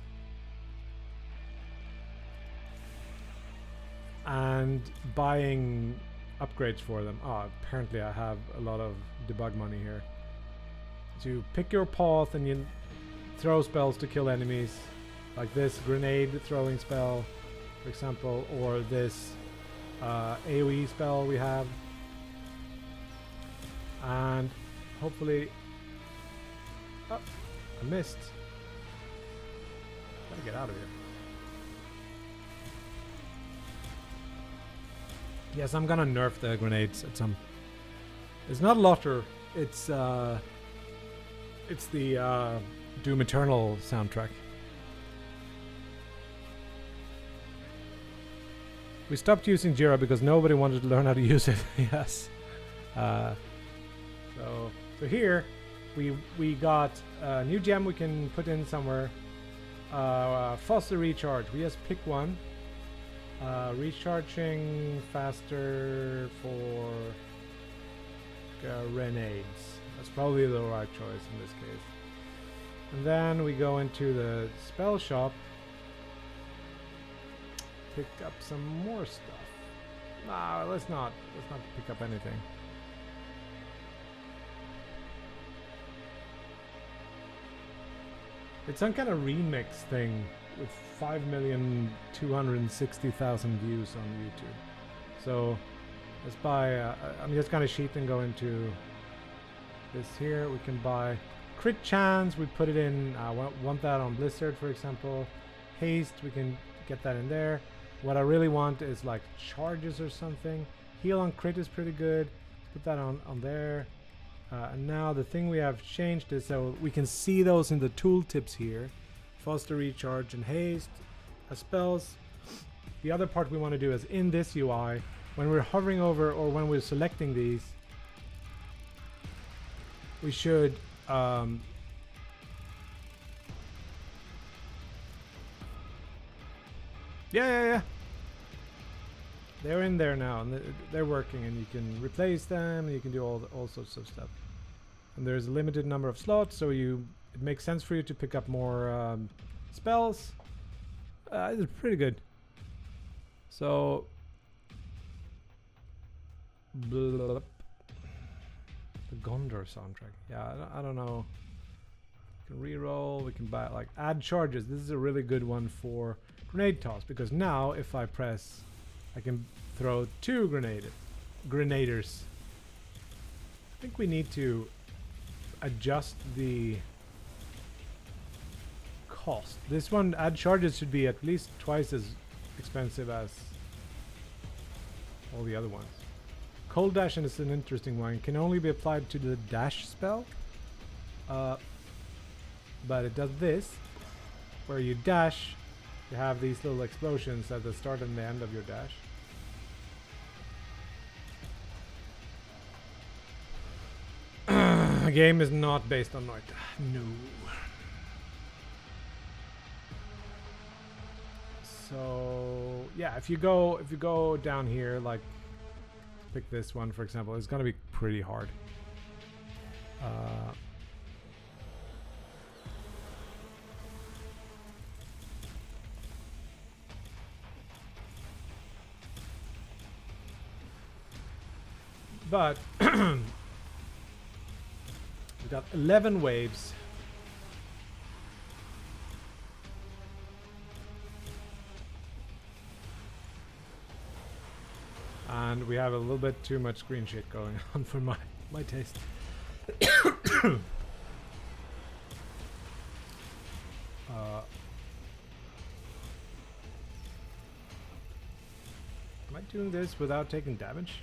and buying upgrades for them. Apparently I have a lot of debug money here. So you pick your path and you throw spells to kill enemies, like this grenade throwing spell, for example, or this AoE spell we have. And hopefully... Oh, I missed. Gotta get out of here. Yes, I'm gonna nerf the grenades at some... It's not Lotter, it's the Doom Eternal soundtrack. We stopped using Jira because nobody wanted to learn how to use it. Yes. So here we got a new gem we can put in somewhere. Foster recharge. We just pick one. Recharging faster for grenades. That's probably the right choice in this case. And then we go into the spell shop. Pick up some more stuff. Nah, let's not pick up anything. It's some kind of remix thing with 5,260,000 views on YouTube. So let's buy. I'm just gonna cheat and go into this here. We can buy crit chance. We put it in. Want that on Blizzard, for example. Haste. We can get that in there. What I really want is like charges or something. Heal on crit is pretty good. Put that on there. And now the thing we have changed is so we can see those in the tooltips here. Foster recharge and haste as spells. The other part we want to do is in this UI, when we're hovering over or when we're selecting these, we should yeah. They're in there now, and they're working, and you can replace them, and you can do all sorts of stuff. And there's a limited number of slots, so it makes sense for you to pick up more spells. It's pretty good. So, the Gondor soundtrack. Yeah, I don't know. We can reroll. We can buy like add charges. This is a really good one for grenade toss because now if I press, I can throw 2 grenaders. I think we need to adjust the cost. This one, add charges, should be at least twice as expensive as all the other ones. Cold dash is an interesting one. It can only be applied to the dash spell. But it does this, where you dash, you have these little explosions at the start and the end of your dash. The game is not based on Noita. No. So yeah, if you go down here, like pick this one for example, it's gonna be pretty hard. But we got 11 waves. And we have a little bit too much green shit going on for my taste. Am I doing this without taking damage?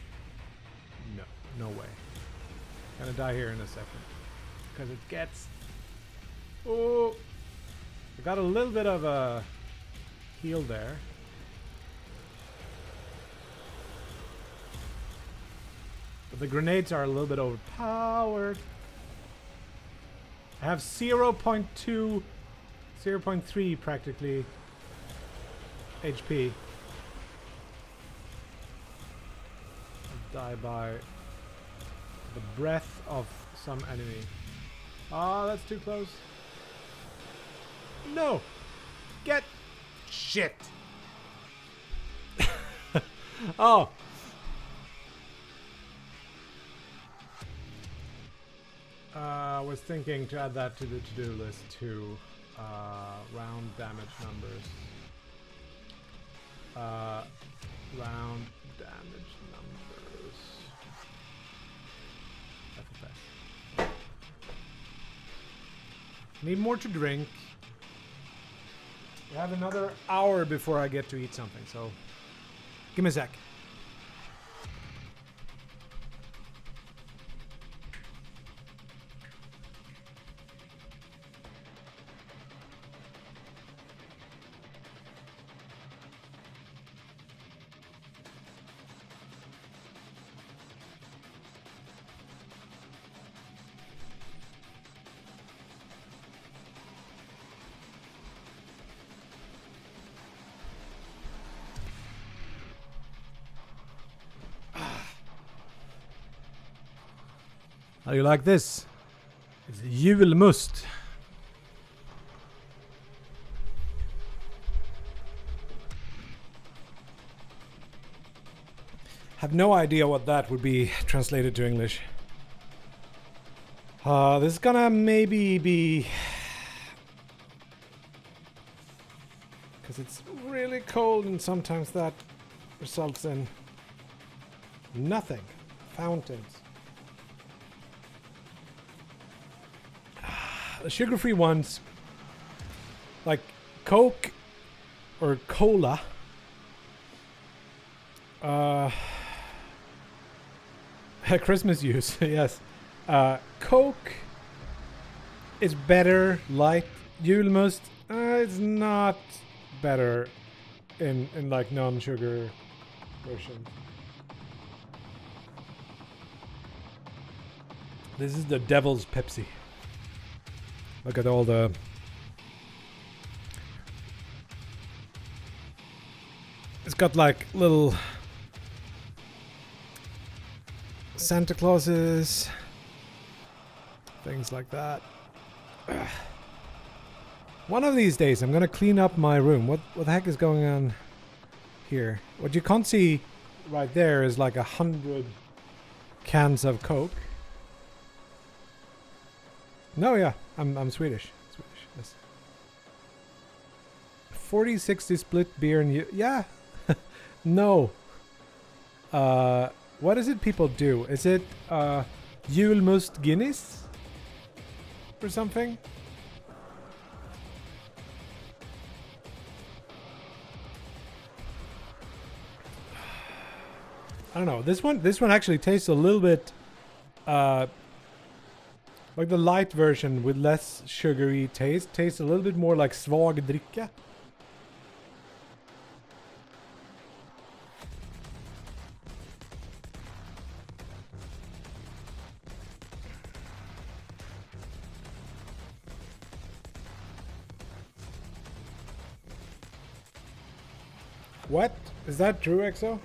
No way. Gonna die here in a second. Because it gets... Oh! I got a little bit of a heal there. But the grenades are a little bit overpowered. I have 0.2, 0.3 practically HP. I'll die by the breath of some enemy. Ah, that's too close. No! Get shit! Oh! I was thinking to add that to the to-do list too. Round damage numbers. Round damage numbers. FFS. Need more to drink. We have another hour before I get to eat something, so give me a sec. How do you like this? It's julmust. Have no idea what that would be translated to English. This is gonna maybe be... because it's really cold and sometimes that results in nothing. Fountains. The sugar-free ones, like Coke or Cola, Christmas use, yes. Coke is better, light. Julmust, it's not better in like non-sugar versions. This is the devil's Pepsi. Look at all the... it's got like little Santa Clauses, things like that. One of these days I'm gonna clean up my room. What the heck is going on here? What you can't see right there is like 100 cans of Coke. No, yeah, I'm Swedish. Yes. 40-60 split beer and yeah. No. What is it people do? Is it julmust Guinness or something? I don't know. This one actually tastes a little bit like the light version with less sugary taste. Tastes a little bit more like svag dricka. What? Is that true, EXO?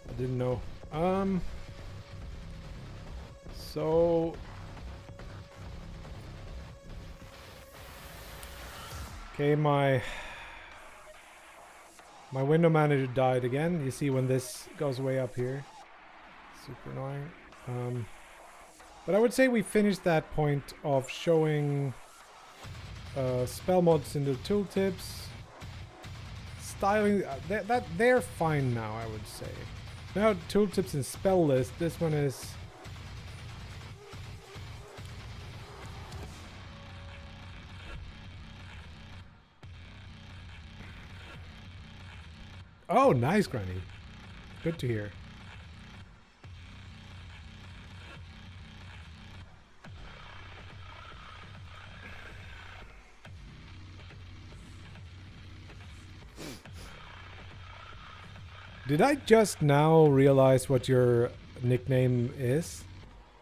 I didn't know. So... okay, my window manager died again. You see when this goes way up here. Super annoying. But I would say we finished that point of showing spell mods in the tooltips. Styling, they're fine now, I would say. Now tooltips and spell list, this one is... oh, nice, Granny. Good to hear. Did I just now realize what your nickname is?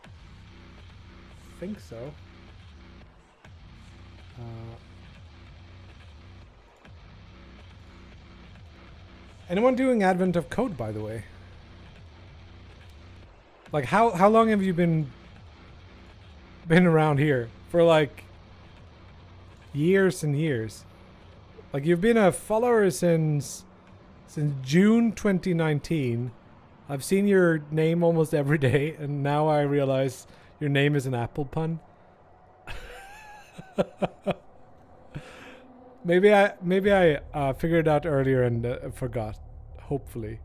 I think so. Anyone doing Advent of Code, by the way? Like how long have you been around here? For like years and years. Like you've been a follower since June 2019. I've seen your name almost every day, and now I realize your name is an Apple pun. maybe I figured it out earlier and forgot. Hopefully.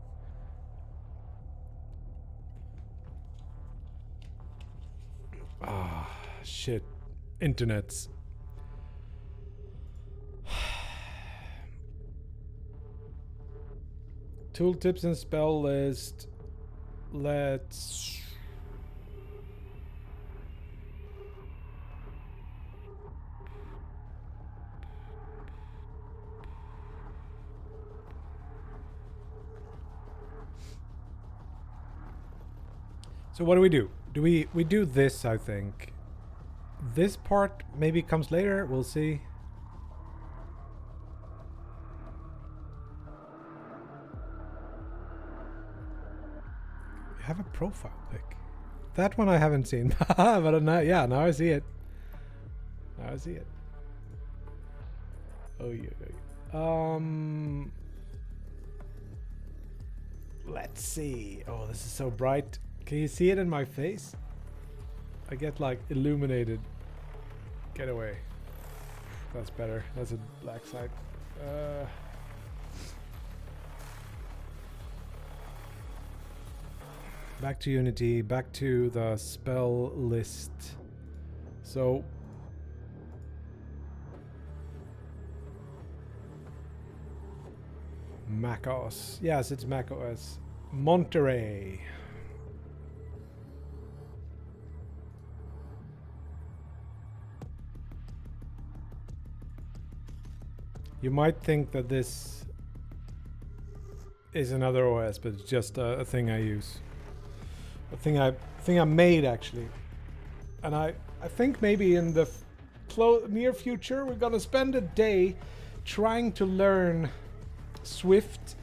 Ah, shit. Internets. Tooltips and spell list. Let's... So what do? We do this, I think. This part maybe comes later, we'll see. You have a profile pic. That one I haven't seen. But now, yeah, now I see it. Now I see it. Oh yeah. Let's see. Oh, this is so bright. Can you see it in my face? I get like illuminated. Get away. That's better. That's a black side. Back to Unity. Back to the spell list. So macOS. Yes, it's macOS. Monterey. You might think that this is another OS, but it's just a thing I use. A thing I made actually. And I think maybe in the near future we're gonna spend a day trying to learn Swift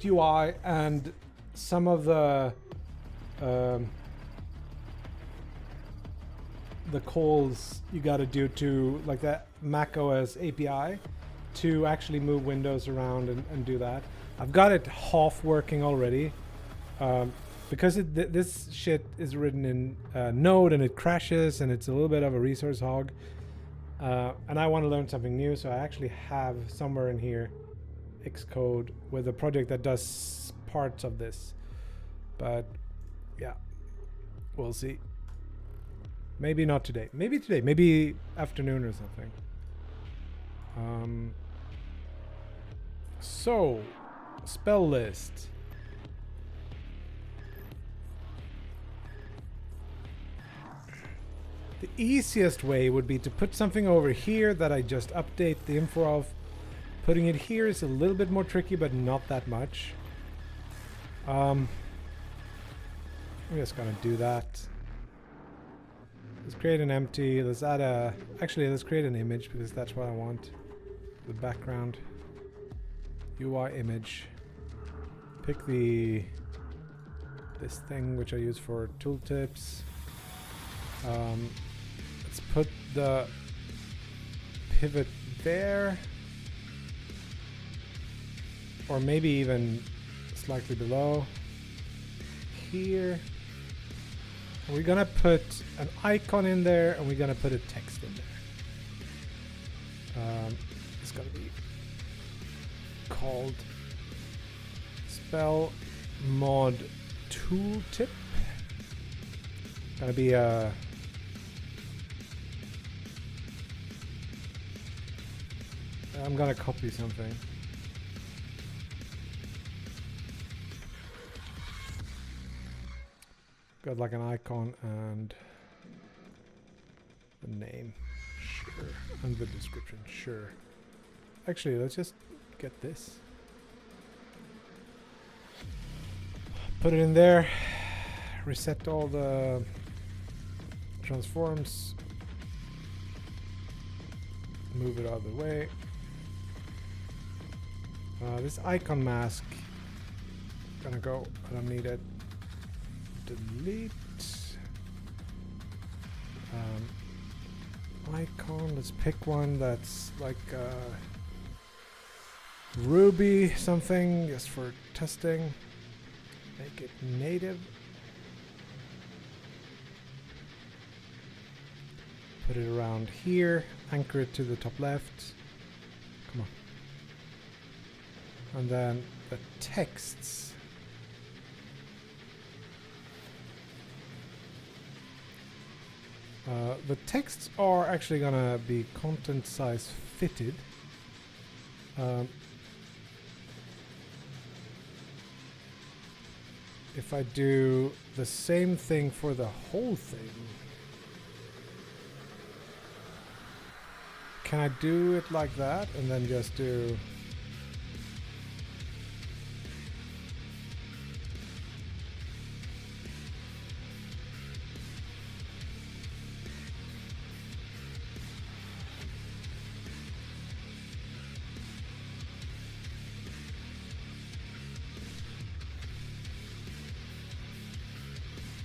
UI and some of the calls you gotta do to like that macOS API to actually move windows around and do that. I've got it half working already because this shit is written in Node and it crashes and it's a little bit of a resource hog. And I want to learn something new, so I actually have somewhere in here Xcode with a project that does parts of this. But yeah, we'll see. Maybe not today. Maybe today. Maybe afternoon or something. So, spell list. The easiest way would be to put something over here that I just update the info of. Putting it here is a little bit more tricky, but not that much. I'm just gonna do that. Let's create an empty. Let's add a... Actually, let's create an image because that's what I want. The background. UI image. Pick this thing which I use for tooltips. Let's put the pivot there. Or maybe even slightly below. Here. We're gonna put an icon in there and we're gonna put a text in there. It's gonna be called spell mod tooltip. Gonna be a I'm gonna copy something. Got like an icon and the name, sure, and the description, sure. Actually, let's just get this. Put it in there, reset all the transforms, move it out of the way. This icon mask, gonna go, I don't need it. delete. Icon, let's pick one that's like Ruby something, just for testing. Make it native. Put it around here, anchor it to the top left. Come on. And then the texts. The texts are actually gonna be content size fitted. If I do the same thing for the whole thing, can I do it like that and then just do...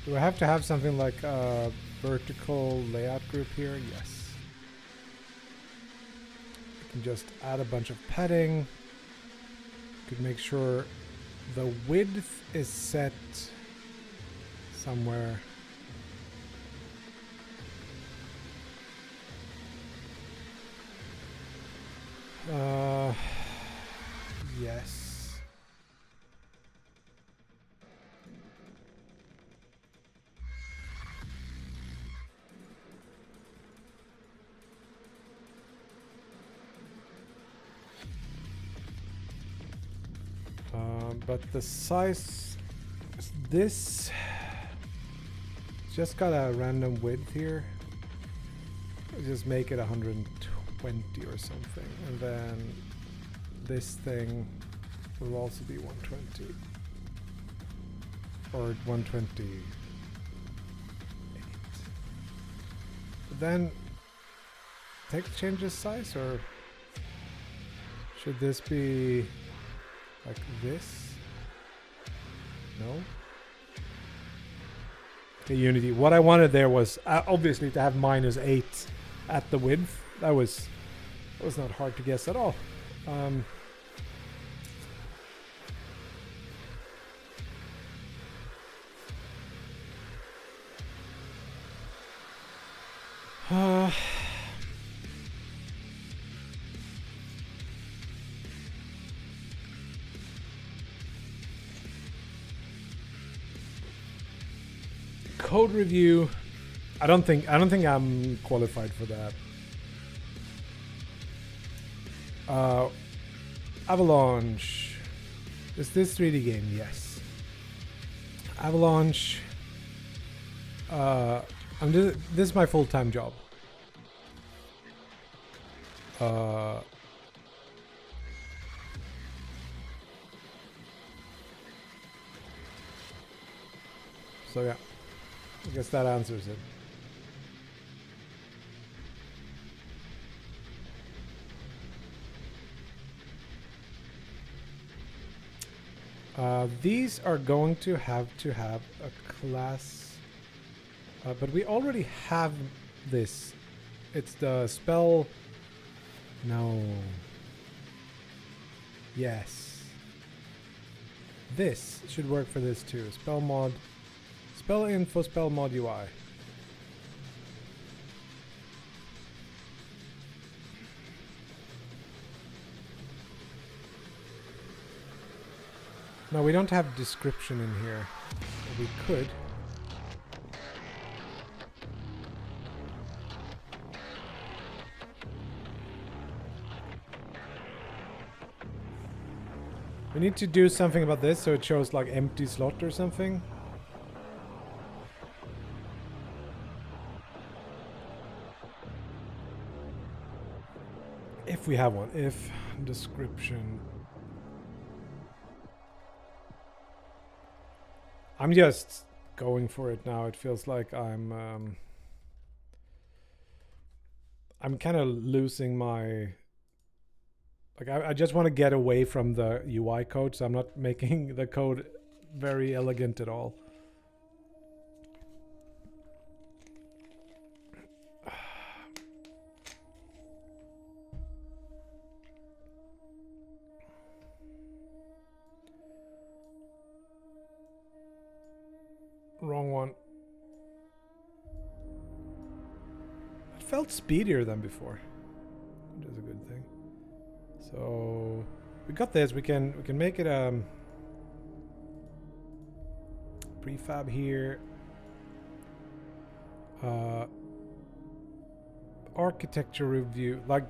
Do I have to have something like a vertical layout group here? Yes. I can just add a bunch of padding. Could make sure the width is set somewhere. Yes. But the size, this just got a random width here. Just make it 120 or something, and then this thing will also be 120 or 128. But then change the size, or should this be like this? No. Okay, Unity. What I wanted there was obviously to have -8 at the width. That was not hard to guess at all. Code review. I don't think I'm qualified for that. Avalanche. Is this 3D game? Yes. Avalanche. This is my full-time job. So yeah, I guess that answers it. These are going to have a class, but we already have this. It's the spell. No. Yes. This should work for this too. Spell mod. Spell info, spell mod UI. No, we don't have description in here. We could. We need to do something about this so it shows like empty slot or something. If we have one. If description. I'm just going for it now. It feels like I'm kind of losing my... Like I just want to get away from the UI code, so I'm not making the code very elegant at all. Wrong one. It felt speedier than before, which is a good thing. So we got this. We can make it prefab here. Architecture review. Like,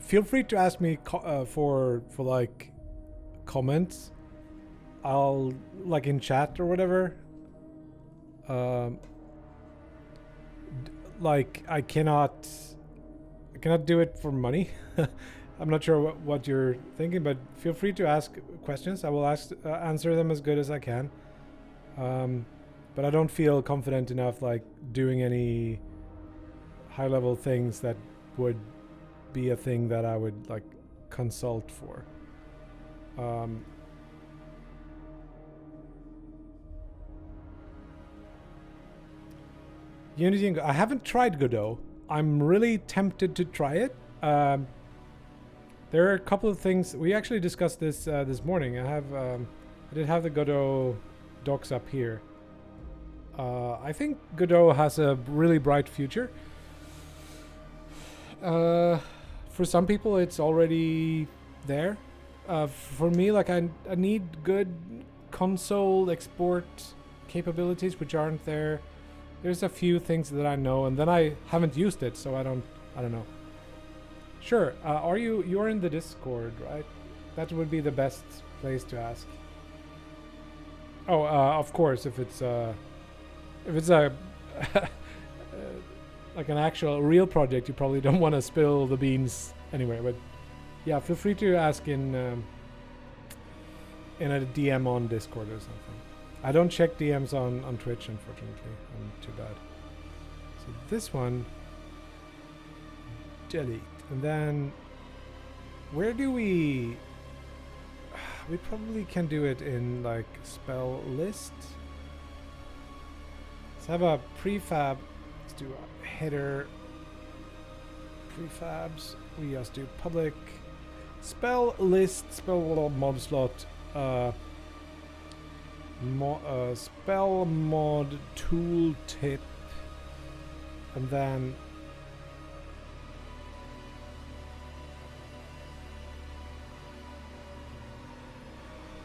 feel free to ask me for like comments. I'll like in chat or whatever. Like I cannot do it for money. I'm not sure what you're thinking, but feel free to ask questions. I will answer them as good as I can. But I don't feel confident enough like doing any high level things that would be a thing that I would like consult for. Unity and I haven't tried Godot. I'm really tempted to try it. There are a couple of things we actually discussed this this morning. I did have the Godot docs up here. I think Godot has a really bright future. For some people, it's already there. For me, like I need good console export capabilities, which aren't there. There's a few things that I know, and then I haven't used it, so I don't know. Sure. You're in the Discord, right? That would be the best place to ask. Oh, of course, if it's a like an actual real project, you probably don't want to spill the beans anyway. But yeah, feel free to ask in a DM on Discord or something. I don't check DMs on Twitch, unfortunately. I'm too bad. So this one, delete, and then where do we? We probably can do it in like spell list. Let's have a prefab. Let's do a header. Prefabs. We just do public spell list. Spell mod slot. Spell mod tooltip, and then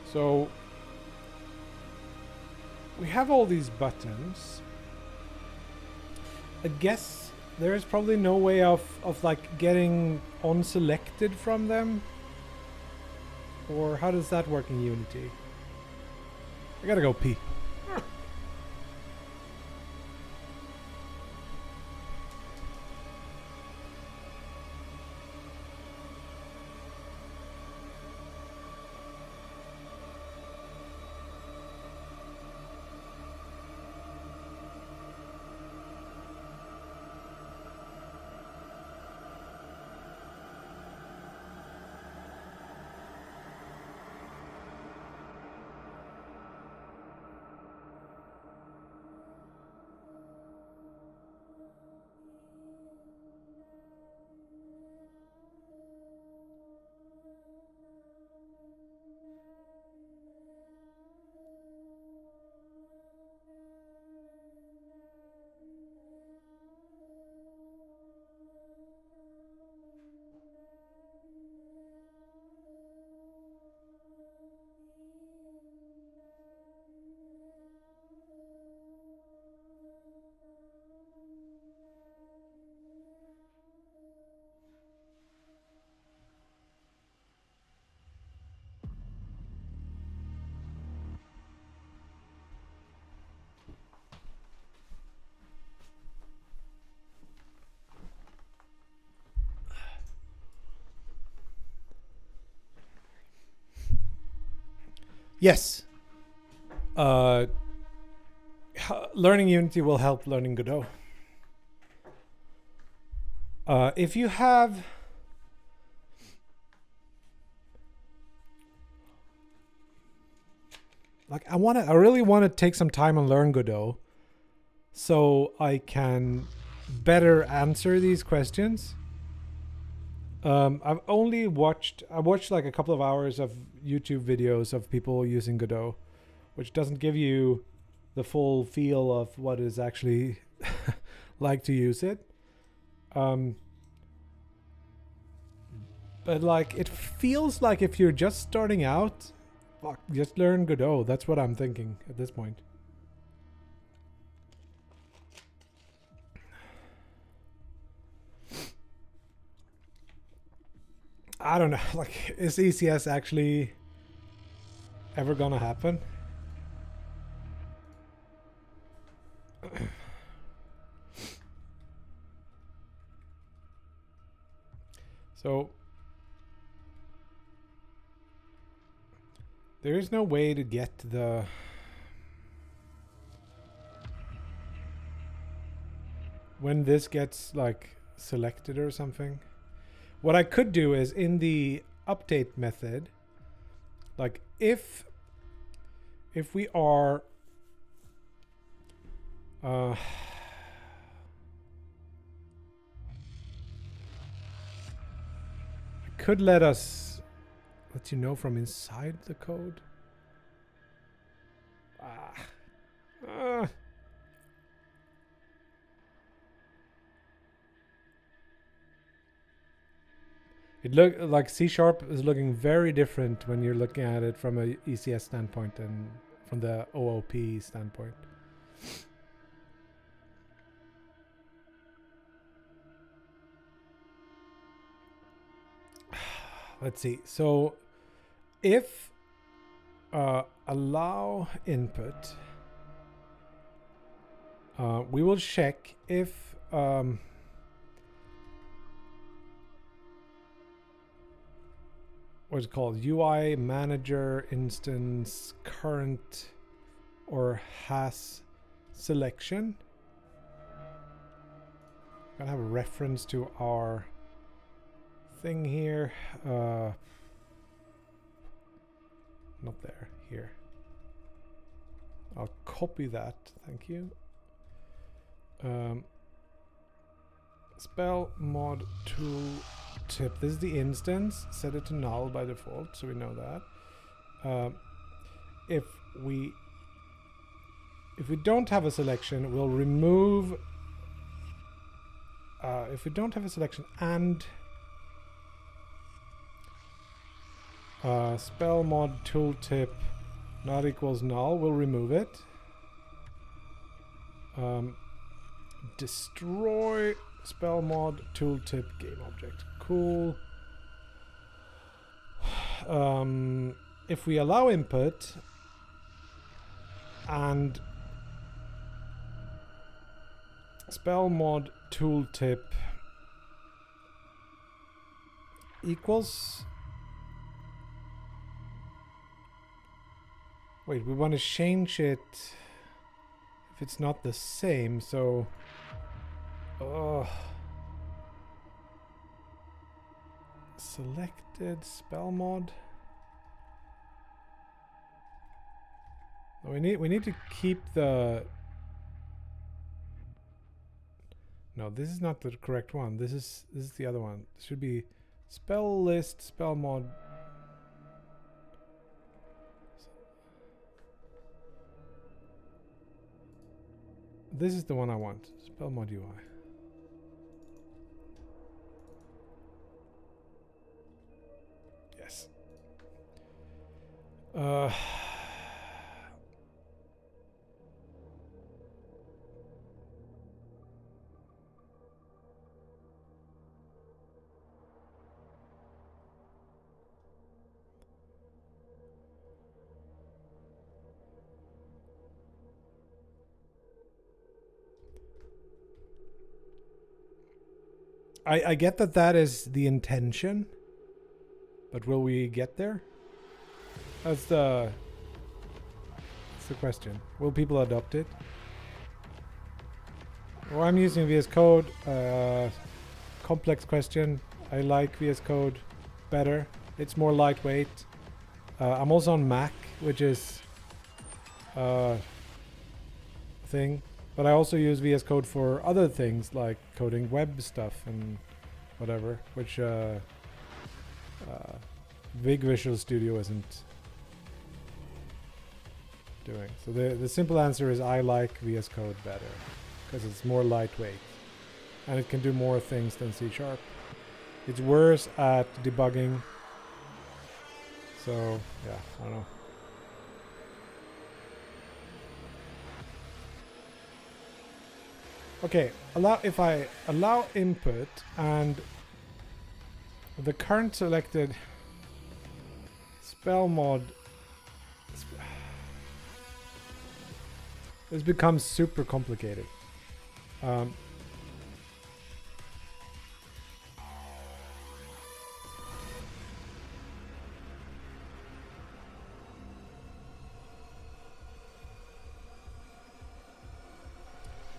so we have all these buttons. I guess there is probably no way of like getting unselected from them, or how does that work in Unity? I gotta go pee. Yes. Learning Unity will help learning Godot. If you have like I really want to take some time and learn Godot so I can better answer these questions. I watched like a couple of hours of YouTube videos of people using Godot, which doesn't give you the full feel of what is actually like to use it. But like, it feels like if you're just starting out, fuck, just learn Godot. That's what I'm thinking at this point. I don't know. Like, is ECS actually ever gonna happen? So there is no way to get the when this gets like selected or something. What I could do is in the update method, like if we are could let you know from inside the code. It look like C# is looking very different when you're looking at it from a ECS standpoint and from the OOP standpoint. Let's see. So if allow input, we will check if what's it called, UI manager instance current or has selection. Gotta have a reference to our thing here. Not there, here. I'll copy that, thank you. Spell mod tool tip. This is the instance. Set it to null by default, so we know that. If we don't have a selection, we'll remove. If we don't have a selection and spell mod tooltip not equals null, we'll remove it. Destroy spell mod tooltip game object. Cool. If we allow input and spell mod tooltip equals. Wait, we want to change it if it's not the same, so selected spell mod. We need to keep the. No, this is not the correct one. This is the other one. This should be spell list spell mod. This is the one I want. Spell mod UI. Yes. I get that is the intention, but will we get there? That's the question. Will people adopt it? Well, I'm using VS Code. Complex question. I like VS Code better. It's more lightweight. I'm also on Mac, which is thing. But I also use VS Code for other things like coding web stuff and whatever, which big Visual Studio isn't. doing. So the simple answer is I like VS Code better because it's more lightweight and it can do more things than C#. It's worse at debugging. So yeah, I don't know. Okay, if I allow input and the current selected spell mod, this becomes super complicated.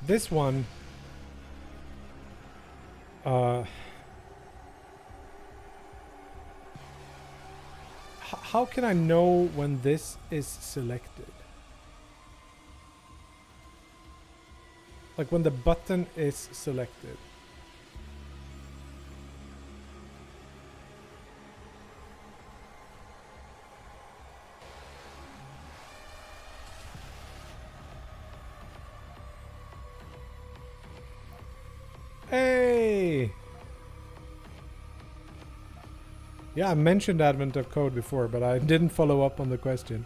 This one, how can I know when this is selected? Like when the button is selected. Hey! Yeah, I mentioned Advent of Code before, but I didn't follow up on the question.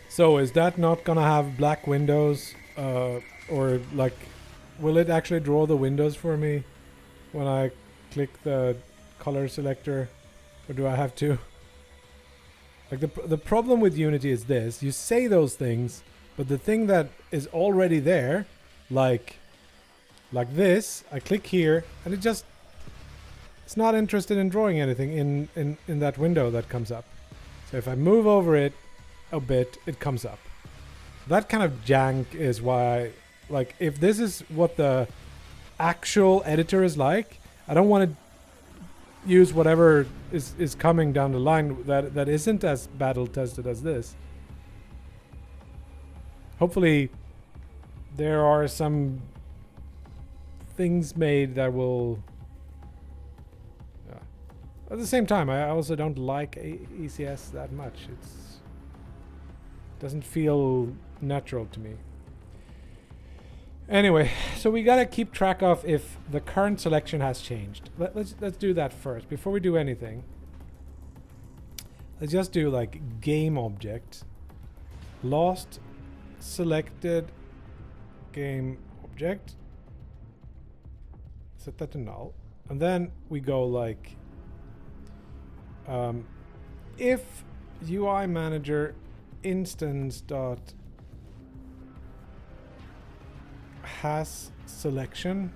So is that not gonna have black windows? Or like, will it actually draw the windows for me when I click the color selector? Or do I have to? Like the problem with Unity is this. You say those things, but the thing that is already there, like this, I click here and it's not interested in drawing anything in that window that comes up. So if I move over it a bit, it comes up. That kind of jank is why, like, if this is what the actual editor is like, I don't want to use whatever is coming down the line that isn't as battle tested as this. Hopefully there are some things made that will... At the same time, I also don't like ECS that much. It doesn't feel natural to me. Anyway, so we gotta keep track of if the current selection has changed. Let's do that first before we do anything. Let's just do like game object, last selected game object. Set that to null, and then we go like if UI manager instance dot has selection,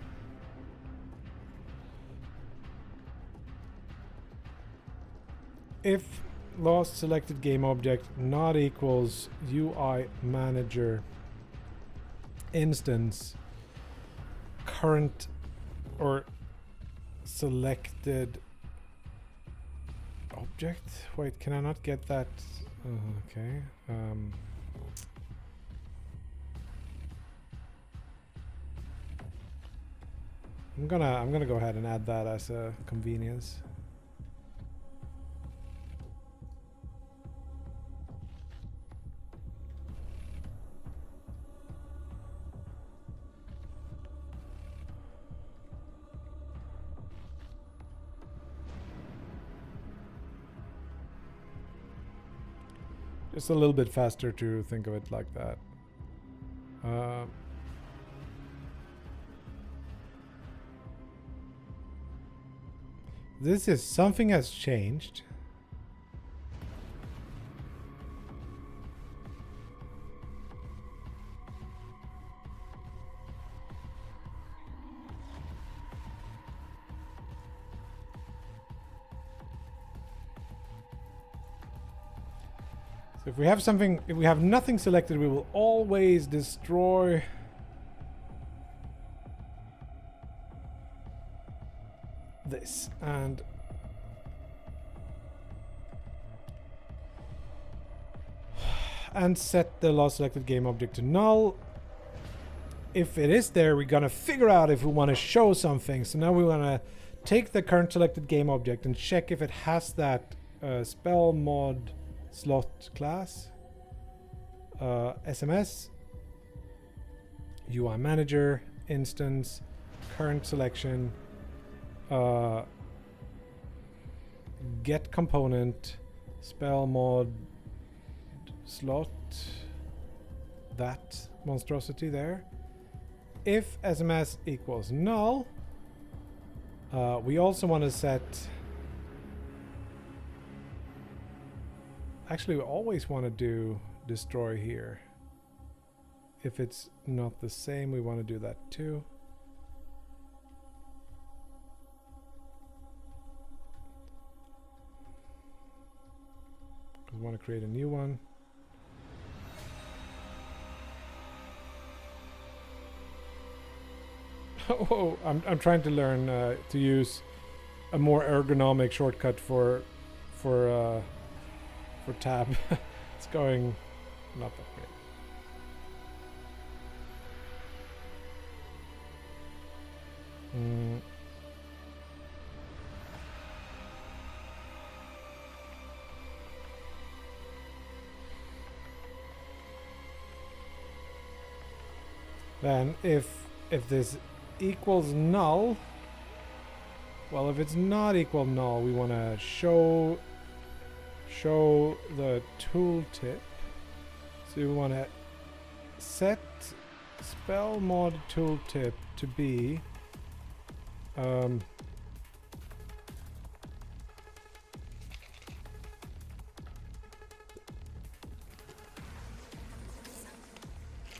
if last selected game object not equals UI manager instance current or selected object. Wait, can I not get that? Okay. I'm gonna go ahead and add that as a convenience. Just a little bit faster to think of it like that. This is something has changed. So if we have something, if we have nothing selected, we will always destroy this. And and set the last selected game object to null. If it is there, we're gonna figure out if we want to show something. So now we want to take the current selected game object and check if it has that spell mod slot class, SMS, UI manager, instance, current selection, get component, spell mod slot, that monstrosity there. If SMS equals null, we also want to set, actually we always want to do destroy here. If it's not the same, we want to do that too. We want to create a new one. Oh, I'm trying to learn to use a more ergonomic shortcut for tab. It's going not that great. Then if this equals null, well, if it's not equal null, we want to show the tooltip. So we want to set spell mod tooltip to be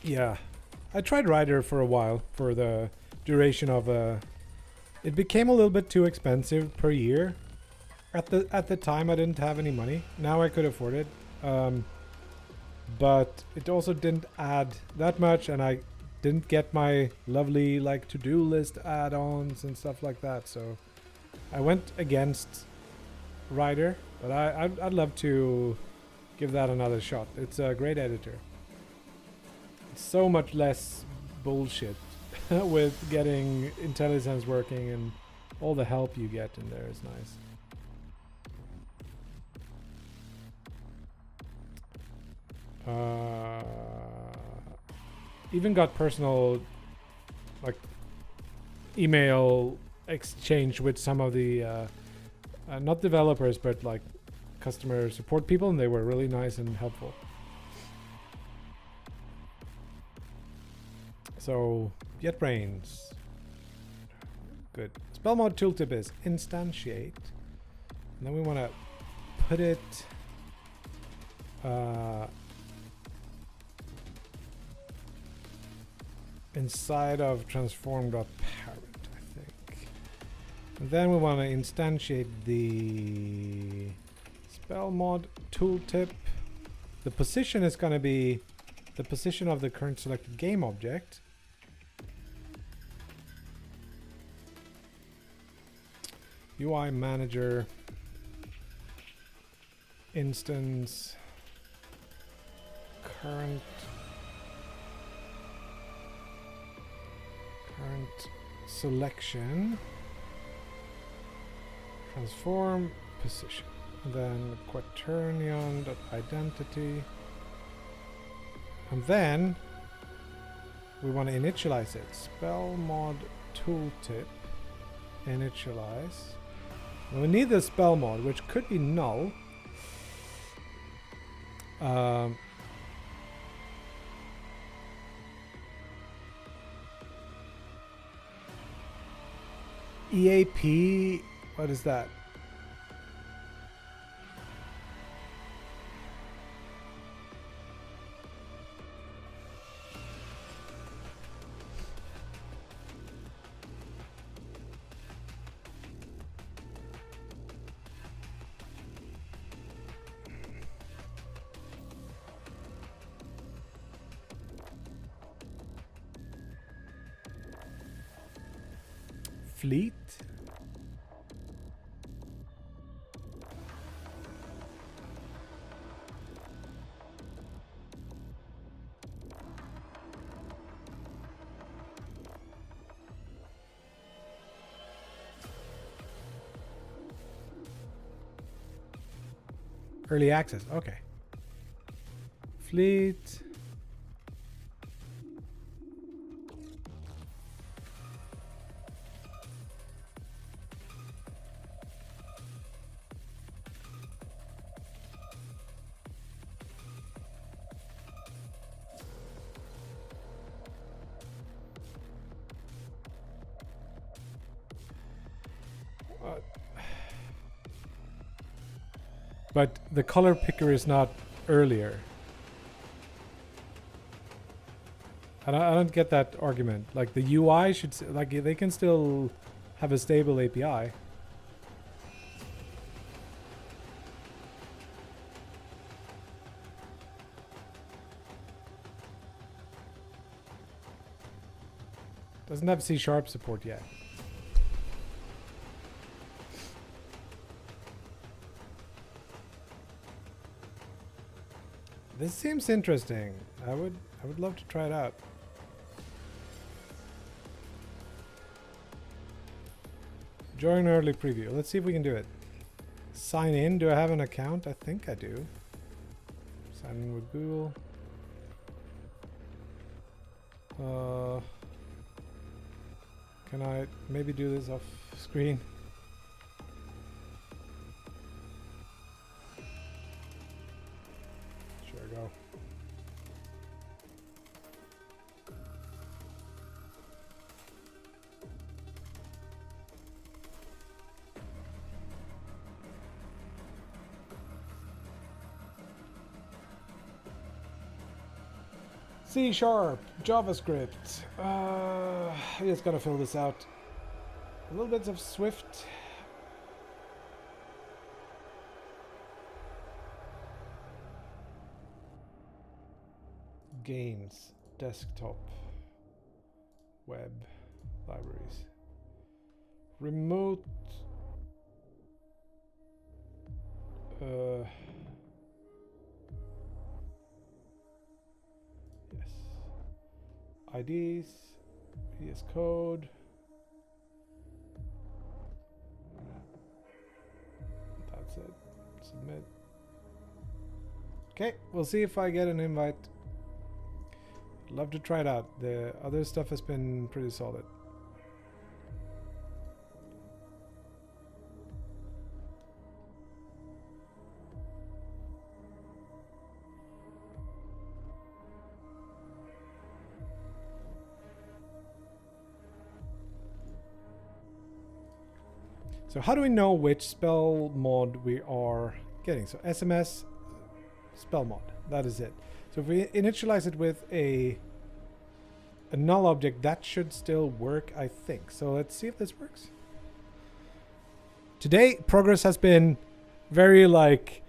yeah, I tried Rider for a while for the duration of it became a little bit too expensive per year. At the time I didn't have any money. Now I could afford it. But it also didn't add that much, and I didn't get my lovely like to-do list add-ons and stuff like that. So I went against Rider, but I'd love to give that another shot. It's a great editor. It's so much less bullshit with getting IntelliSense working, and all the help you get in there is nice. Even got personal like email exchange with some of the not developers but like customer support people, and they were really nice and helpful. So JetBrains, good. Spell mod tooltip is instantiate, and then we want to put it inside of transform.parent, I think. And then we want to instantiate the spell mod tooltip. The position is going to be the position of the current selected game object. UI manager, instance, current selection, transform position, and then quaternion.identity, and then we want to initialize it. Spell mod tooltip initialize. And we need the spell mod, which could be null. EAP, what is that? Fleet. Early access. Okay. Fleet. But the color picker is not earlier. I don't get that argument. Like the UI should, like they can still have a stable API. Doesn't have C# support yet. This seems interesting. I would love to try it out. Join early preview. Let's see if we can do it. Sign in. Do I have an account? I think I do. Sign in with Google. Can I maybe do this off screen? Sure, go. C#, JavaScript. I just gotta fill this out. A little bit of Swift. Games, desktop, web, libraries. Remote. Yes. IDs, VS Code. That's it. Submit. Okay, we'll see if I get an invite. Love to try it out. The other stuff has been pretty solid. So how do we know which spell mod we are getting? So SMS spell mod, that is it. So if we initialize it with a null object, that should still work, I think. So let's see if this works. Today, progress has been very like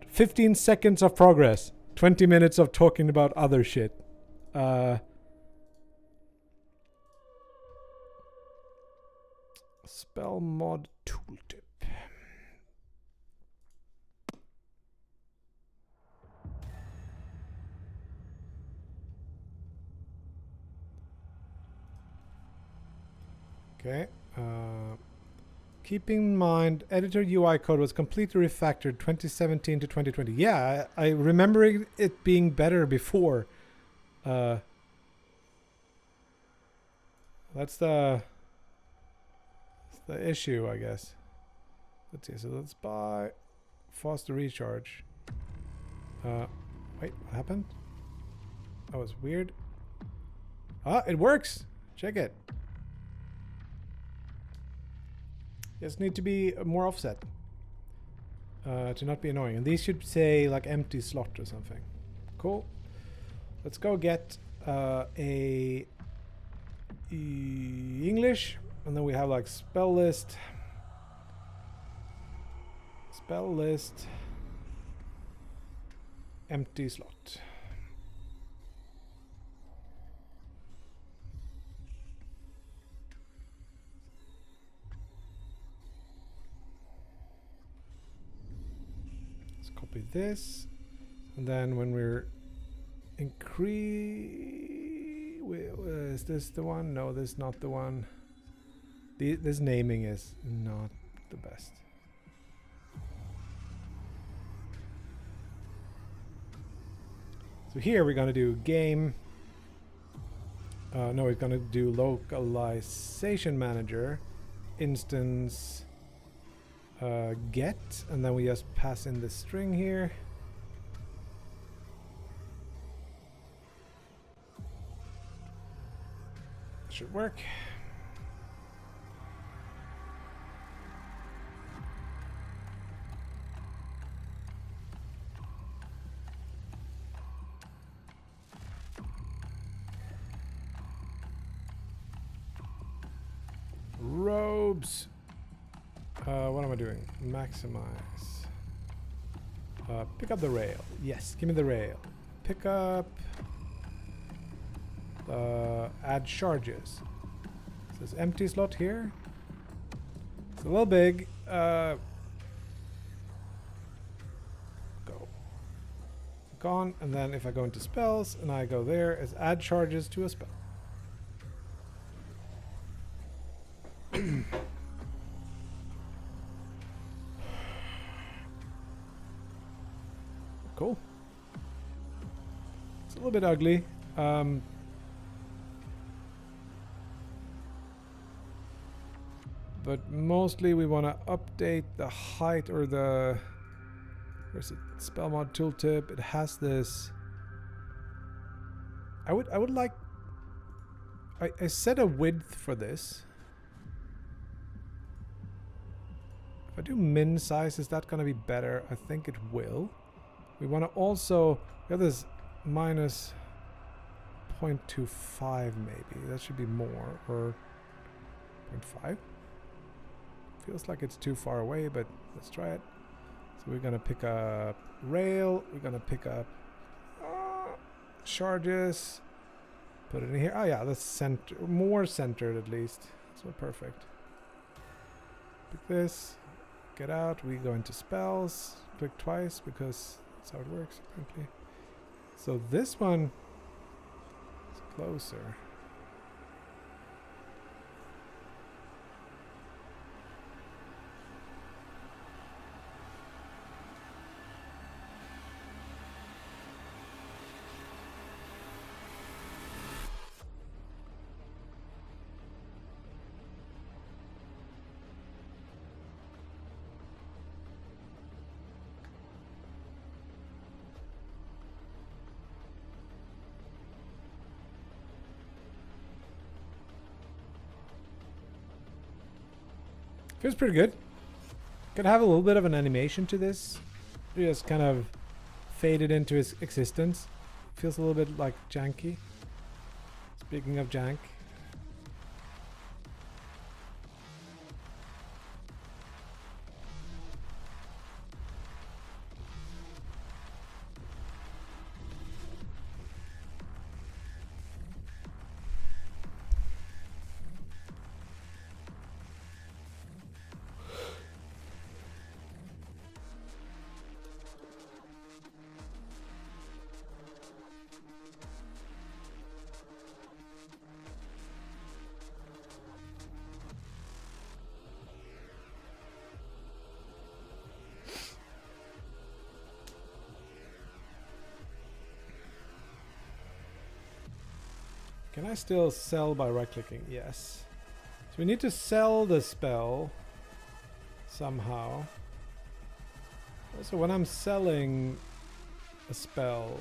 15 seconds of progress, 20 minutes of talking about other shit. Spell mod tooltip. Okay. Keep in mind, editor UI code was completely refactored 2017 to 2020. Yeah, I remember it being better before. That's the issue, I guess. Let's see. So let's buy faster recharge. Wait, what happened? That was weird. Ah, it works. Check it. Just need to be more offset to not be annoying. And these should say like empty slot or something. Cool. Let's go get a English. And then we have like spell list, empty slot. Let's copy this, and then when we're is this the one? No, this is not the one. This naming is not the best. So here we're going to do game. No, we're going to do localization manager instance get, and then we just pass in the string here. Should work. Robes. What am I doing? Maximize. Pick up the rail. Yes, give me the rail. Pick up. Add charges. It says empty slot here. It's a little big. Go. Gone. And then if I go into spells and I go there, is add charges to a spell. Cool. It's a little bit ugly. But mostly we want to update the height or the... Where's it? Spell mod tooltip. It has this... I would like... I set a width for this. If I do min size, is that going to be better? I think it will. We want to also... We have this minus 0.25 maybe. That should be more. Or 0.5? Feels like it's too far away, but let's try it. So we're going to pick up rail. We're going to pick up charges. Put it in here. Oh yeah, that's center, more centered at least. So perfect. Pick this. Get out. We go into spells. Click twice because that's how it works apparently. So this one is closer. Feels pretty good. Could have a little bit of an animation to this. Just kind of faded into its existence. Feels a little bit like janky. Speaking of jank. Can I still sell by right-clicking? Yes. So we need to sell the spell somehow. So when I'm selling a spell,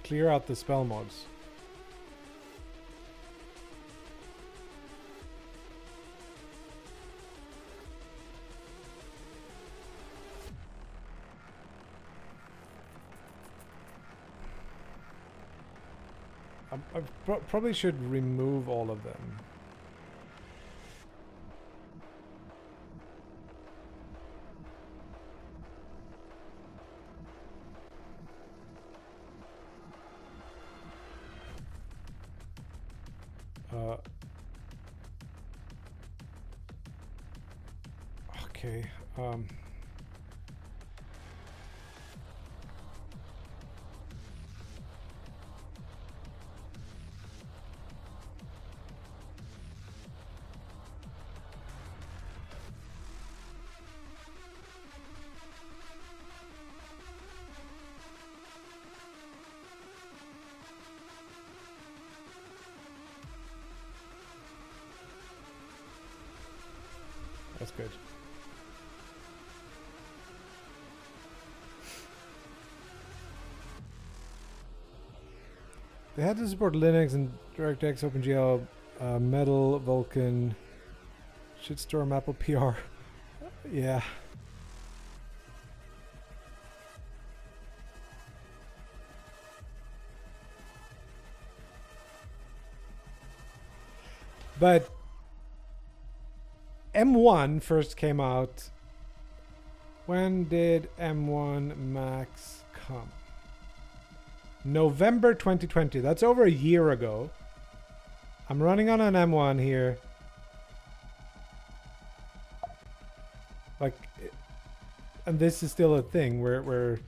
clear out the spell mods. I probably should remove all of them. Okay. That's good. They had to support Linux and DirectX, OpenGL, Metal, Vulkan, Shitstorm, Apple PR. Yeah. But M1 first came out. When did M1 Max come? November 2020. That's over a year ago. I'm running on an M1 here. Like, and this is still a thing where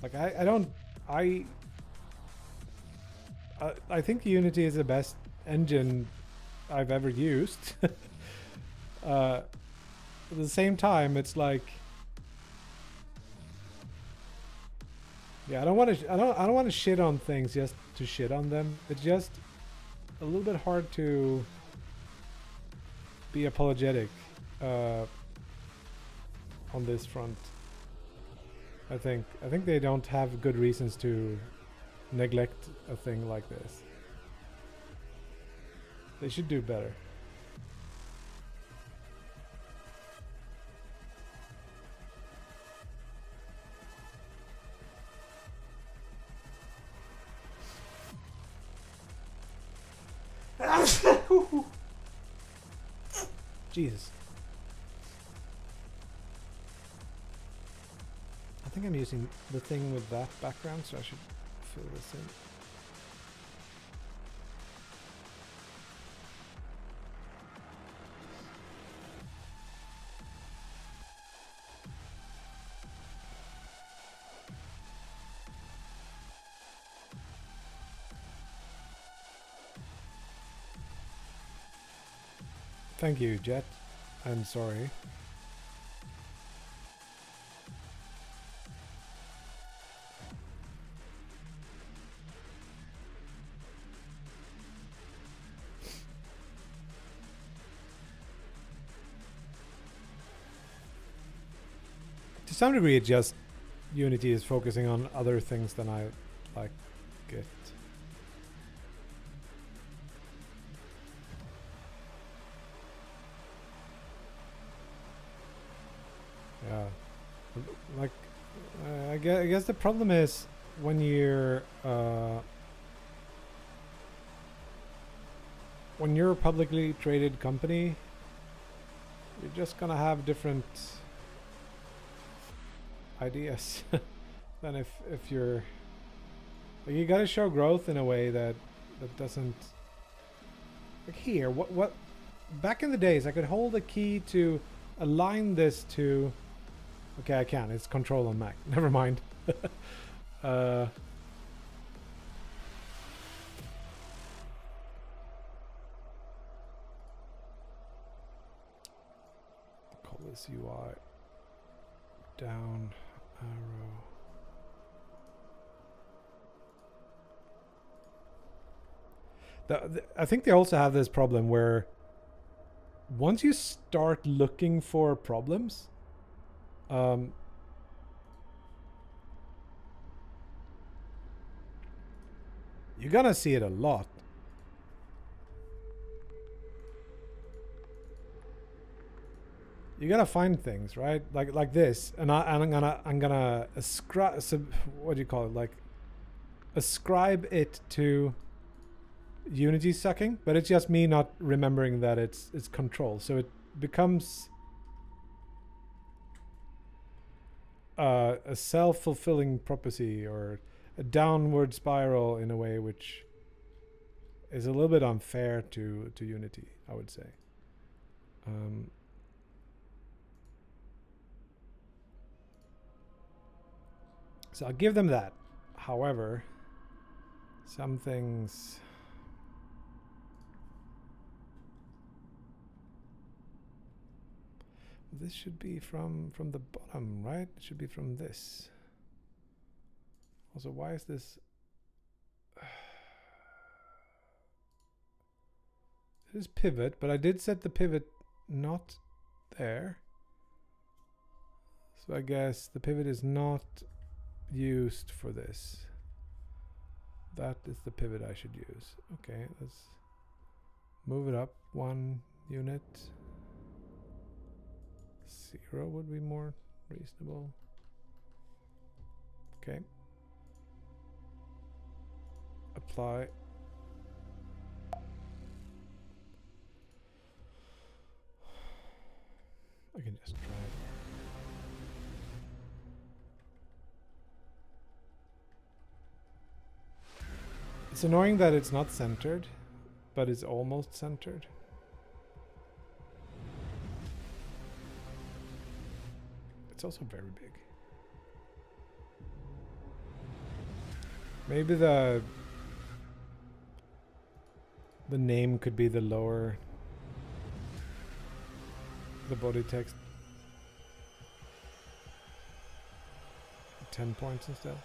like I think Unity is the best engine I've ever used. At the same time, it's like, yeah, I don't want to shit on things just to shit on them. It's just a little bit hard to be apologetic on this front. I think they don't have good reasons to neglect a thing like this. They should do better. Jesus. I think I'm using the thing with that background, so I should fill this in. Thank you, Jet. I'm sorry. To some degree, it just Unity is focusing on other things than I like it. Yeah, like I guess the problem is when you're a publicly traded company, you're just gonna have different ideas than if you're like, you gotta show growth in a way that doesn't, like, here what back in the days I could hold a key to align this to, okay, I can, it's control on Mac, never mind. Call this UI down arrow. I think they also have this problem where once you start looking for problems, you're gonna see it a lot. You gotta find things, right? Like this, and I'm gonna ascribe, what do you call it? Like, ascribe it to Unity sucking, but it's just me not remembering that it's control. So it becomes a self-fulfilling prophecy or a downward spiral in a way which is a little bit unfair to Unity, I would say. So I'll give them that. However, some things... This should be from the bottom, right? It should be from this. Also, why is this... It is pivot, but I did set the pivot not there. So I guess the pivot is not used for this. That is the pivot I should use. Okay, let's move it up 1 unit. 0 would be more reasonable. Okay. Apply. I can just try it. It's annoying that it's not centered, but it's almost centered. It's also very big. Maybe the name could be the lower, the body text. 10 points instead.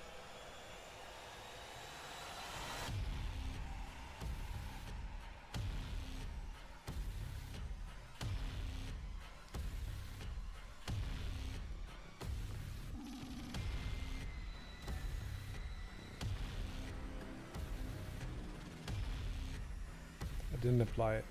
Didn't apply it.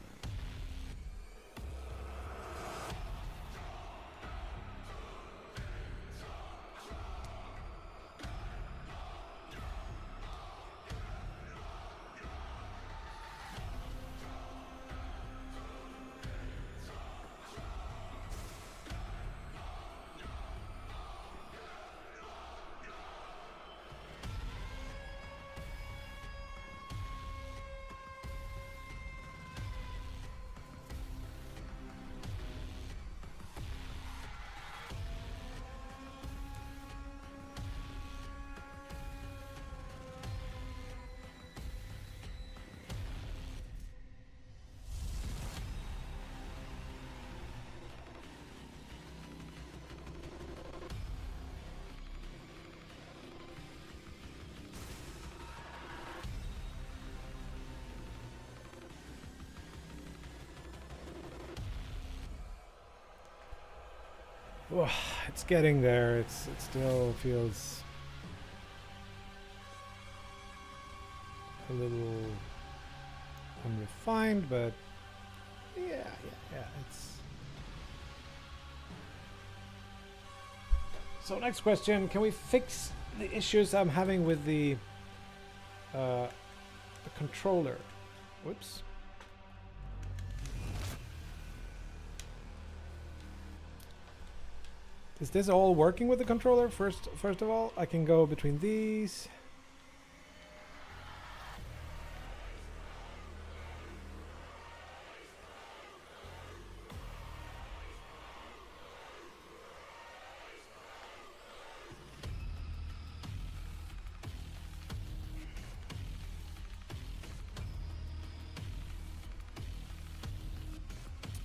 Oh, it's getting there. It still feels a little unrefined, but yeah. It's so. Next question: can we fix the issues I'm having with the controller? Whoops. Is this all working with the controller? First of all, I can go between these.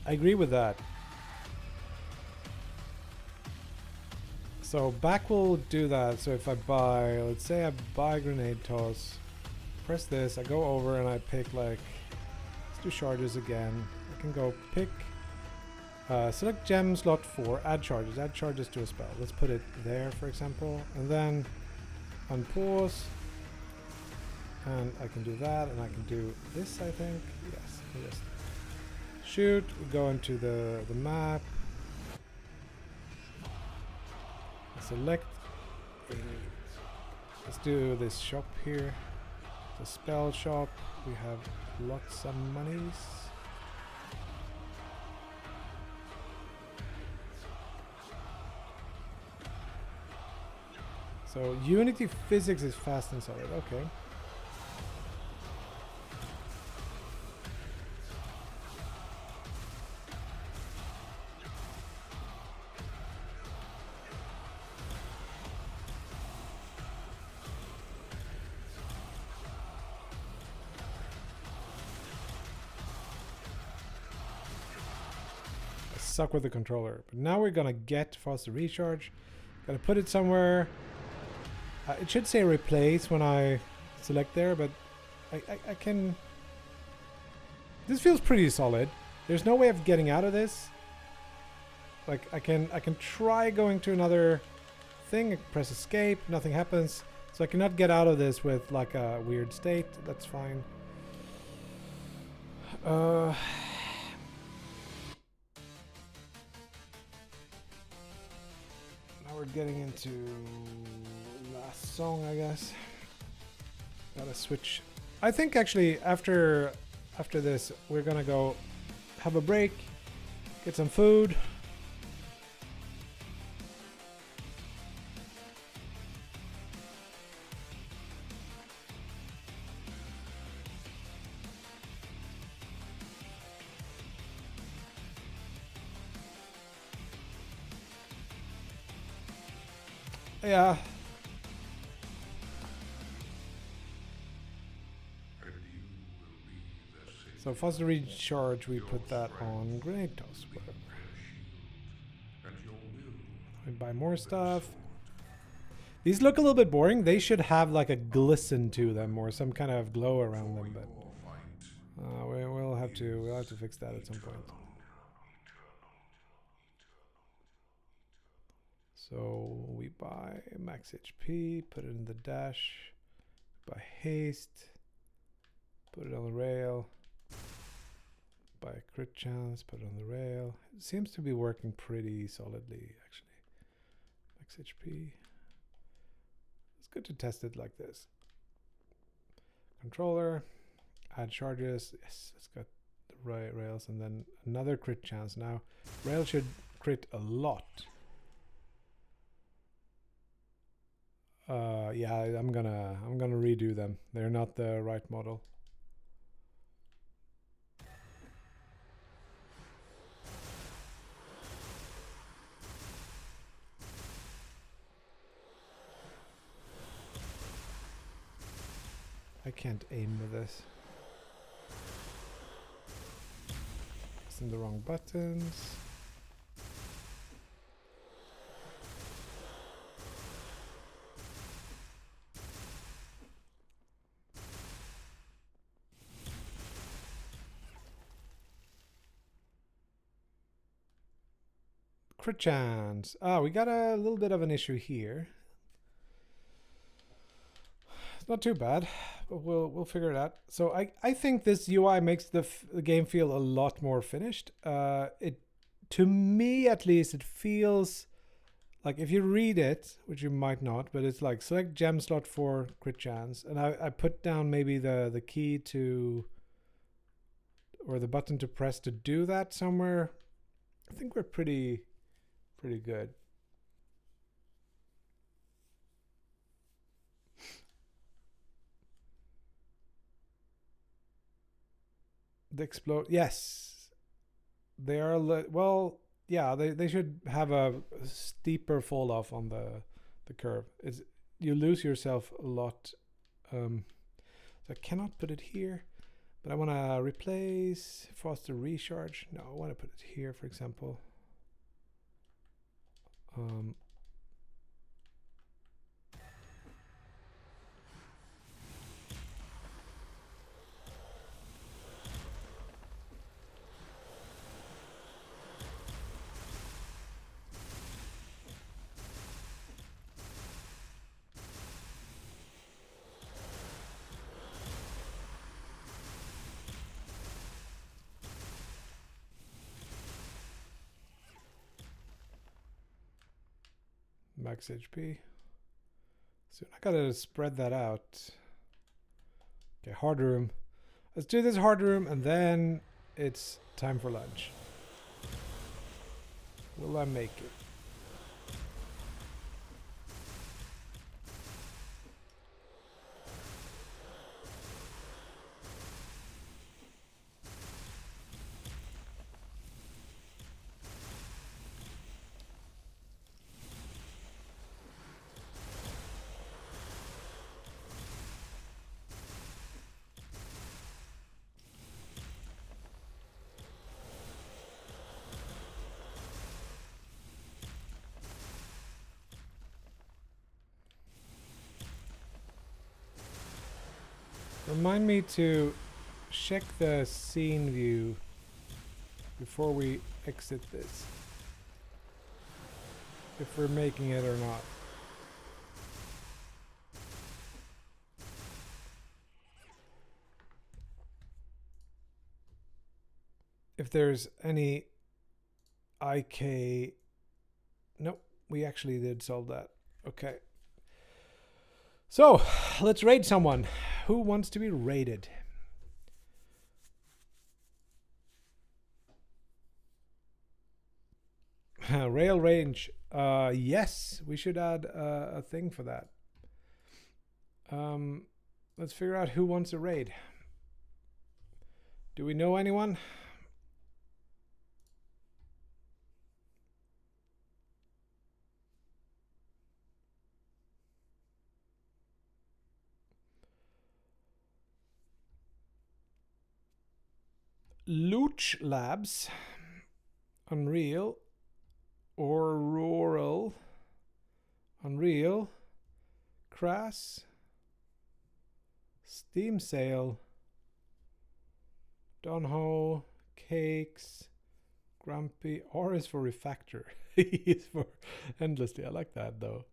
I agree with that. So back will do that. So if I buy, let's say I buy grenade toss, press this, I go over and I pick like, let's do charges again. I can go pick, select gem slot 4, add charges to a spell. Let's put it there, for example, and then unpause, and I can do that, and I can do this, I think. Yes, just shoot, go into the map. Select. Let's do this shop here. The spell shop. We have lots of monies. So Unity physics is fast and solid. Okay. Suck with the controller, but now we're gonna get faster recharge. Gotta put it somewhere. It should say replace when I select there, but I can. This feels pretty solid. There's no way of getting out of this. Like I can try going to another thing, press escape, nothing happens. So I cannot get out of this with like a weird state. That's fine. We're getting into last song, I guess. Gotta switch. I think actually after this we're gonna go have a break, get some food. Yeah. So faster recharge, we put that on grenade toss. Whatever. We buy more stuff. These look a little bit boring. They should have like a glisten to them or some kind of glow around them, but we'll have to fix that at some point. So we buy max HP, put it in the dash, buy haste, put it on the rail, buy a crit chance, put it on the rail. It seems to be working pretty solidly actually. Max HP. It's good to test it like this. Controller, add charges. Yes, it's got the right rails and then another crit chance. Now rail should crit a lot. Yeah, I'm gonna redo them. They're not the right model. I can't aim with this. Pressing the wrong buttons. Crit chance. We got a little bit of an issue here. It's not too bad, but we'll figure it out. So I think this UI makes the game feel a lot more finished. To me at least, it feels like if you read it, which you might not, but it's like select gem slot for crit chance, and I put down maybe the key to or the button to press to do that somewhere. I think we're pretty good. The explode, yes, they are well, yeah, they should have a steeper fall off on the curve. It's you lose yourself a lot. So I cannot put it here, but I want to replace faster recharge. No, I want to put it here, for example. Max HP. So I gotta spread that out. Okay, hard room. Let's do this hard room and then it's time for lunch. Will I make it? Remind me to check the scene view before we exit this. If we're making it or not. If there's any IK... Nope, we actually did solve that. Okay. So, let's raid someone. Who wants to be raided? Rail range. Yes, we should add a thing for that. Let's figure out who wants a raid. Do we know anyone? Looch Labs, Unreal, Auroral, Unreal, Crass, Steam Sale, Donho, Cakes, Grumpy. R is for Refactor. E is for Endlessly. I like that though.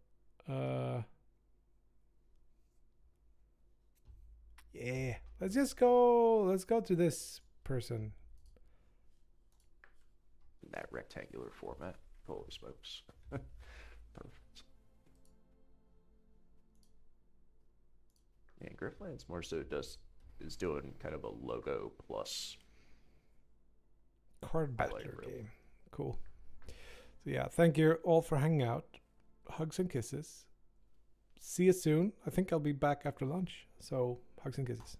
Yeah, let's go to this person. That rectangular format. Holy smokes. Perfect. Yeah, Grifflands more so is doing kind of a logo plus Card highlight battler reel. game. Cool. So yeah, thank you all for hanging out. Hugs and kisses. See you soon. I think I'll be back after lunch. So hugs and kisses.